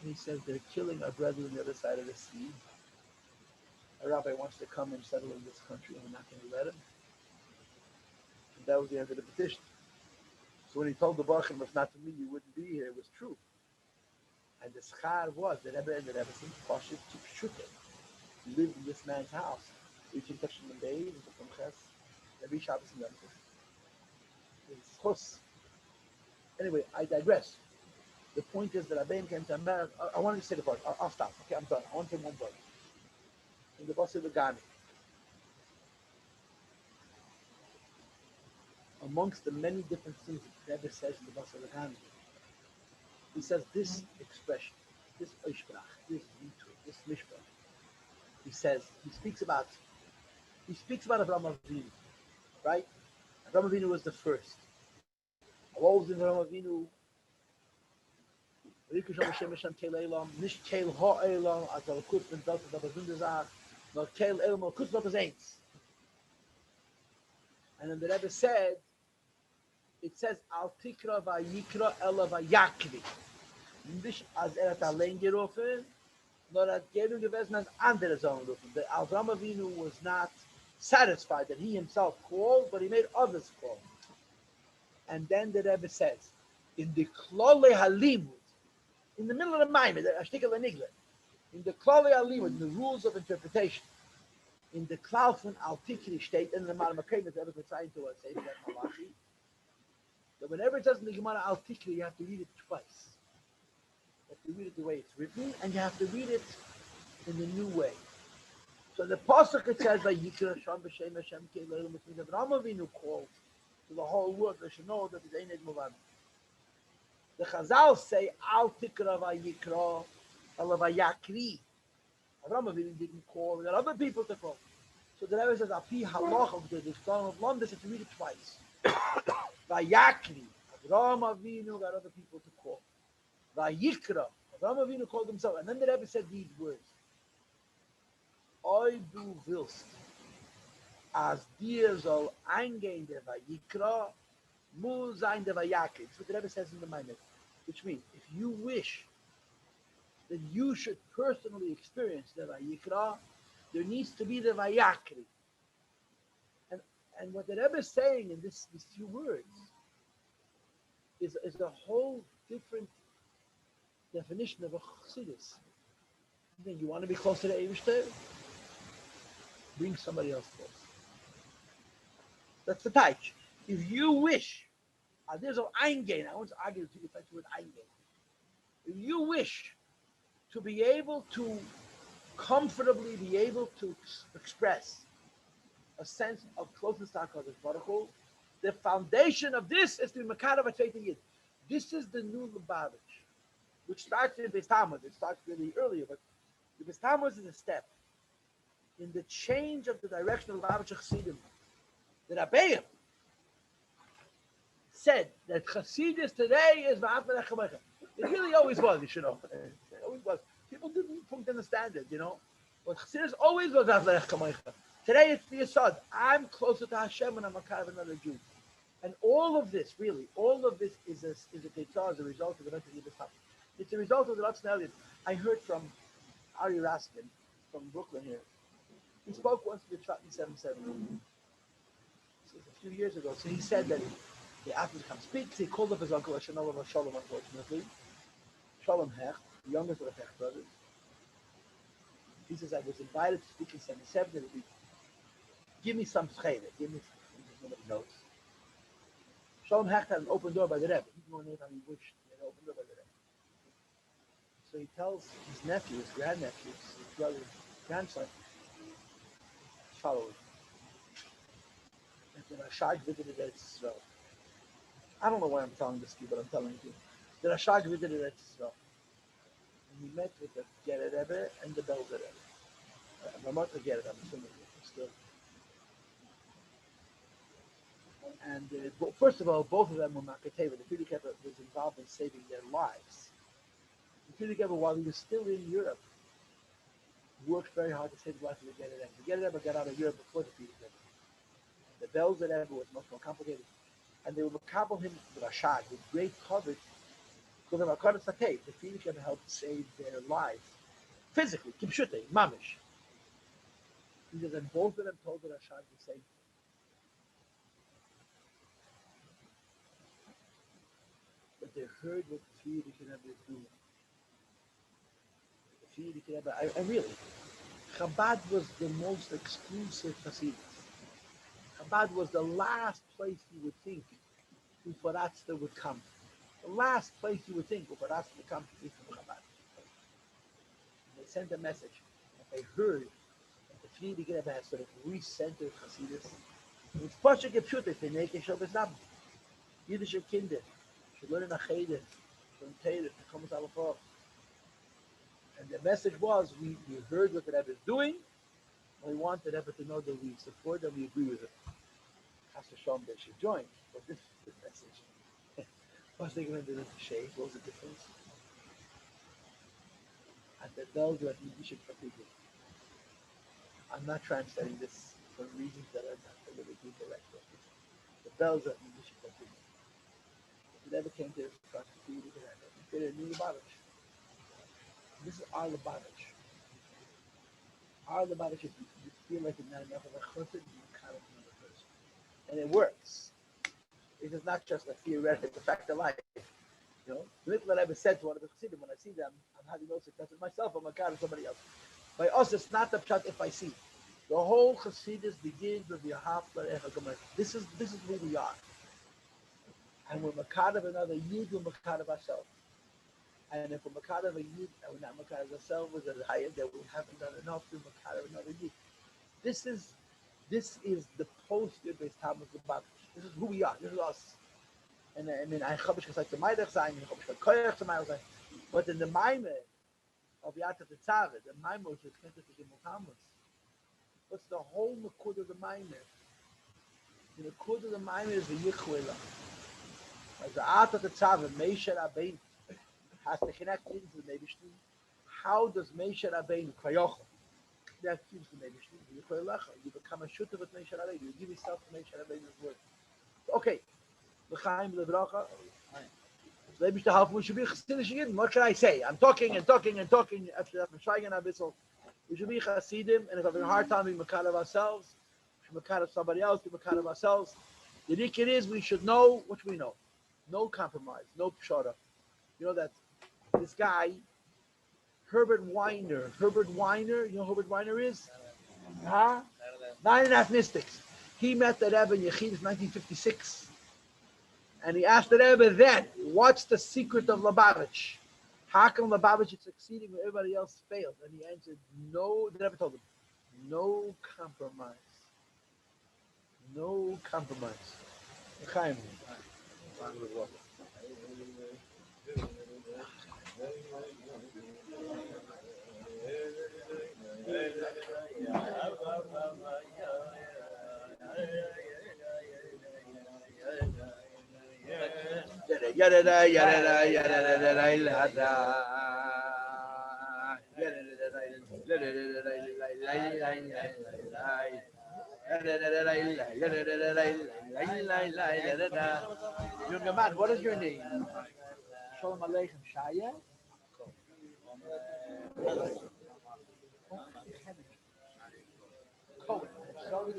And he says, they're killing our brethren on the other side of the sea. A rabbi wants to come and settle in this country and we're not going to let him. And that was the end of the petition. So when he told the Baruch, if not for me, you wouldn't be here, it was true. And the schar was, the Rebbe and the Rebbe said, Pashit to Pshutim. He lived in this man's house. We can touch him in the days, from Ches, every Shabbos and Yom Tov. Anyway, I digress. The point is that Rabbein came to America. I wanted to say the part. I'll stop. Okay, I'm done. I want to say one part. In the Basa Vagani, amongst the many different things that Rebbe says in the Basa Vagani, he says this expression, this Oishbrach, this Yitur, this Mishpach. He speaks about Avraham Avinu, right? Avraham Avinu was the first. What was in Avraham Avinu? Nicht Keil Ha'elam, Atal Kut and Delta Dabazundazach, nor Keil Elam or Kut Dabazains. And then the Rebbe said, it says, Al Tikra Vayikra Ela Vayakri. Nicht as hat allein gerufen, nor hat Geru gewesen als andere sollen rufen. The Avraham Avinu was not satisfied that he himself called, but he made others call. And then the Rebbe says, in the Klole Halimud, in the middle of the Maimon, the Ashtikal Enigla, in the Klole Halimud, in the rules of interpretation, in the Klaufen Al Tikri state, and the Malamakim that the Rebbe was trying to say that Malachi, that whenever it says in the Gemara Al Tikri, you have to read it twice. You have to read it the way it's written, and you have to read it in the new way. So the pasuk it says like Yikra Sham B'Shem Hashem Keleilu, which means Avraham Avinu called to the whole world. They should know that it's Eined Muvan. The Chazal say Al Tikra Vayikra Ela Vayakri. Avraham Avinu didn't call; there are other people to call. So the Rebbe says Api Halach of the Dikton of London said to read it twice. Vayakri. Avraham Avinu got other people to call. Vayikra. Avraham Avinu called himself, and then the Rebbe said these words. Oi du willst, as dir soll eingehen der Vayikra, muss sein der Vayakri. That's what the Rebbe says in the Maimon. Which means, if you wish that you should personally experience the Vayikra, there needs to be the Vayakri. And what the Rebbe is saying in these few words is a whole different definition of a chassidus. You want to be close to the Eivishter? Bring somebody else close. That's the touch. If you wish, there's an eingehen. I want to argue to you if I word eingehen. If you wish to be able to comfortably be able to express a sense of closeness to HaKadosh Baruch Hu, the foundation of this is to be Makarav Yid. This is the new Lubavitch, which starts in Beis Tammuz. It starts really earlier, but the Beis Tammuz is a step in the change of the direction of Lubavitch Chassidim. The Rabbi said that Chassidus today is V'ahavta Lechamecha. It really always was, you should know. It always was. People didn't understand it, you know. But Chassidus always was V'ahavta Lechamecha. Today it's the Yesod. I'm closer to Hashem and I'm a kind of another Jew. And all of this, really, is a Ketzah as a result of the Rebbe Yitzchak. It's a result of the Ratzon Elliot. I heard from Ari Raskin from Brooklyn here. He spoke once to the Trot in 770. This was a few years ago. So he said that he asked him to come speak. So he called up his uncle, Shalom, unfortunately. Shalom Hech, the youngest of the Hech brothers. He says, I was invited to speak in 770. Give me some schede. Give me some, nobody knows. Shalom Hecht had an open door by the Rebbe. He didn't know he wished. He had an open door by the Rebbe. So he tells his nephew, his grandnephew, his brother, grandson, followers, that the Rashag visited Eretz Yisrael. I don't know why I'm telling this to you, but I'm telling you. The Rashag visited Eretz Yisrael. And he met with the Gerer Rebbe and the Belzer Rebbe. I'm not the Gerer, I'm assuming still. And first of all, both of them were Makateva. The Frierdiker Rebbe was involved in saving their lives. The Frierdiker Rebbe, while he was still in Europe, worked very hard to save the life of the Gerer Rebbe. The Gerer Rebbe got out of Europe before the Frierdiker Rebbe. The Belzer Rebbe was much more complicated. And they would makabel him with Rashag, with great coverage, because the Makar Satei, the Frierdiker Rebbe helped save their lives. Physically, Kipshute, Mamish. He says, and both of them told the Rashag the same thing. But they heard what the Frierdiker Rebbe is doing. The Frierdiker Rebbe, and really, Chabad was the most exclusive Hasidus. Chabad was the last place you would think Ufaratsta would come. The last place you would think Ufaratsta would come to be from Chabad. And they sent a message. And they heard that the Frierdiker Rebbe has sort of recentered Hasidus. It's Pasha Gepshutet, the Neke Shabbat Yiddish Kinder, should learn a Cheder, should Taylor, to come with Alapov. And the message was, we heard what the Rebbe is doing, and we want the Rebbe to know that we support and we agree with it. Has to show them they should join. But this is the message. What's they going to do to shade? What was the difference? And the bells are Yiddish Kapitel. I'm not translating this for reasons that are not politically correct. The bells are Yiddish Kapitel. If it ever came to this across the field, he created a new Lubavitch. This is our Lubavitch. Our Lubavitch, if you feel like it's not enough of a chutz, you kind of another person. And it works. It is not just a theoretical, it's a fact of life. You know, the little that I ever said to one of the Chassidim, when I see them, I'm having no success with myself, I'm a God of somebody else. By us, it's not the pshat if I see. The whole Chassidus begins with Yahafla Echagomer. This is who we are. And we're Makad of another Yid, we're Makad of ourselves. And if we're Makad of a Yid, and we're not Makad of ourselves, we're the higher that we haven't done enough to Makad of another Yid. This is the poster based Tammuz Lubavitch. This is who we are. This is us. And I mean, I chavish gesagt to Meidach sein, I chavish koyach to Meidach sein. But in the Maime of Yata Tetzave, the Maime which is connected to the Tammuz, what's the whole Mekud of the Maime? The Mekud of the Maime is the Yichwela. As the Yata Tetzave, Meisher Rabbeinu has to connect into the Neibishtim. How does Meisher Rabbeinu, Koyoch, that keeps the Neibishtim? You become a shooter with Meisher Rabbeinu. You give yourself to Meisher Rabbeinu's word. Okay. L'chaim l'bracha. What can I say? I'm talking and talking and talking. After that, I'm trying a bit. We should be Hasidim, and if I'm having a hard time being Makar of ourselves, we should Makar of somebody else, be Makar of ourselves. The Nikir is we should know what we know. No compromise, no pshara. You know that this guy, Herbert Weiner, you know who Herbert Weiner is? Huh? 9.5 Mystics. He met the Rebbe in Yechidus 1956. And he asked the Rebbe then, what's the secret of Lubavitch? How come Lubavitch is succeeding when everybody else failed? And he answered, no, the Rebbe told him, no compromise. No compromise. L'chaim. Younger man, what is your name? Shalom Aleichem, Shaya? Cohen. Is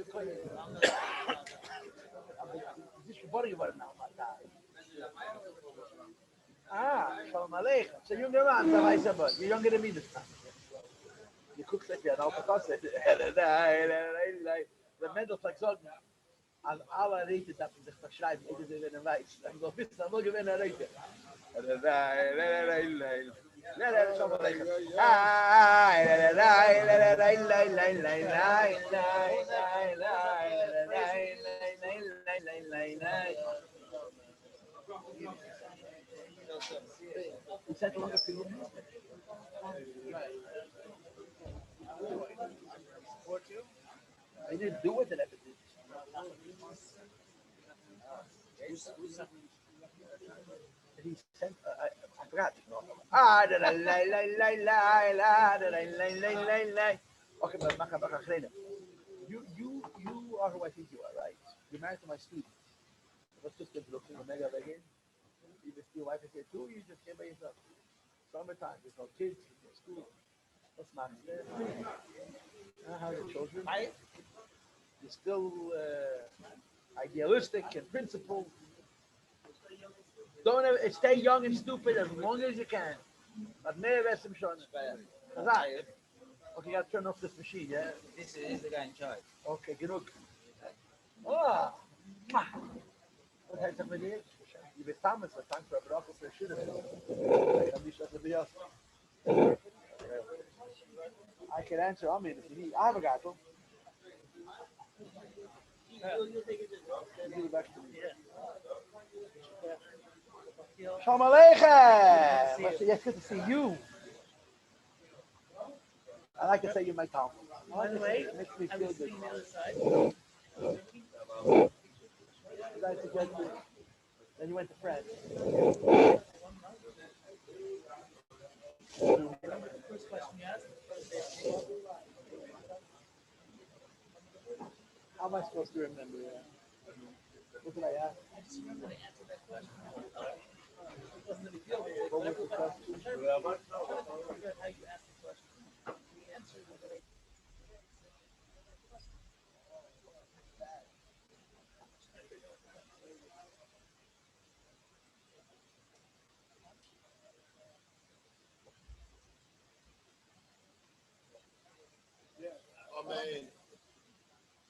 this your buddy or what now? Shalom Aleichem. So younger man, you're younger than me this time. You cook like an alpacas. The Mendel's like so. An alle Räte darf man sich verschreiben, jeder der wenn weiß. Dann so wissen, dann will gewinnen Räte. Schau mal weg. Is that longer for you? Support you? I didn't do it and everything. He sent, I forgot. Okay, but you are who I think you are, right? You're married to my student. Let's just get looking mega again. You just your wife is here too, you just came by yourself. Summertime, there's no kids, there's no school. What's not there? How are your children? You're still idealistic and principled. Don't ever, stay young and stupid as long as you can. But never some shon. Okay, you gotta turn off this machine, yeah? This is the guy in charge. Okay, genug. Oh, what heißt das mit dir? You bist Tammuz, was dank für Brauch für Schüler. Kann nicht das mit dir. I can answer, I mean, if you need. I have a gato. You'll take it Give it back to me. Yeah. Shalom Aleichem! Yes, good to see you. I like to say you're my Tom. By the way, Makes me I feel was good. sitting the other side. You guys together. Then you went to France. First question you asked. How am I supposed to remember that? What did I ask? I just remember to answer that question. It wasn't a big deal. What was the question? I'm trying to figure out how you asked the question. The answer was like, Amen.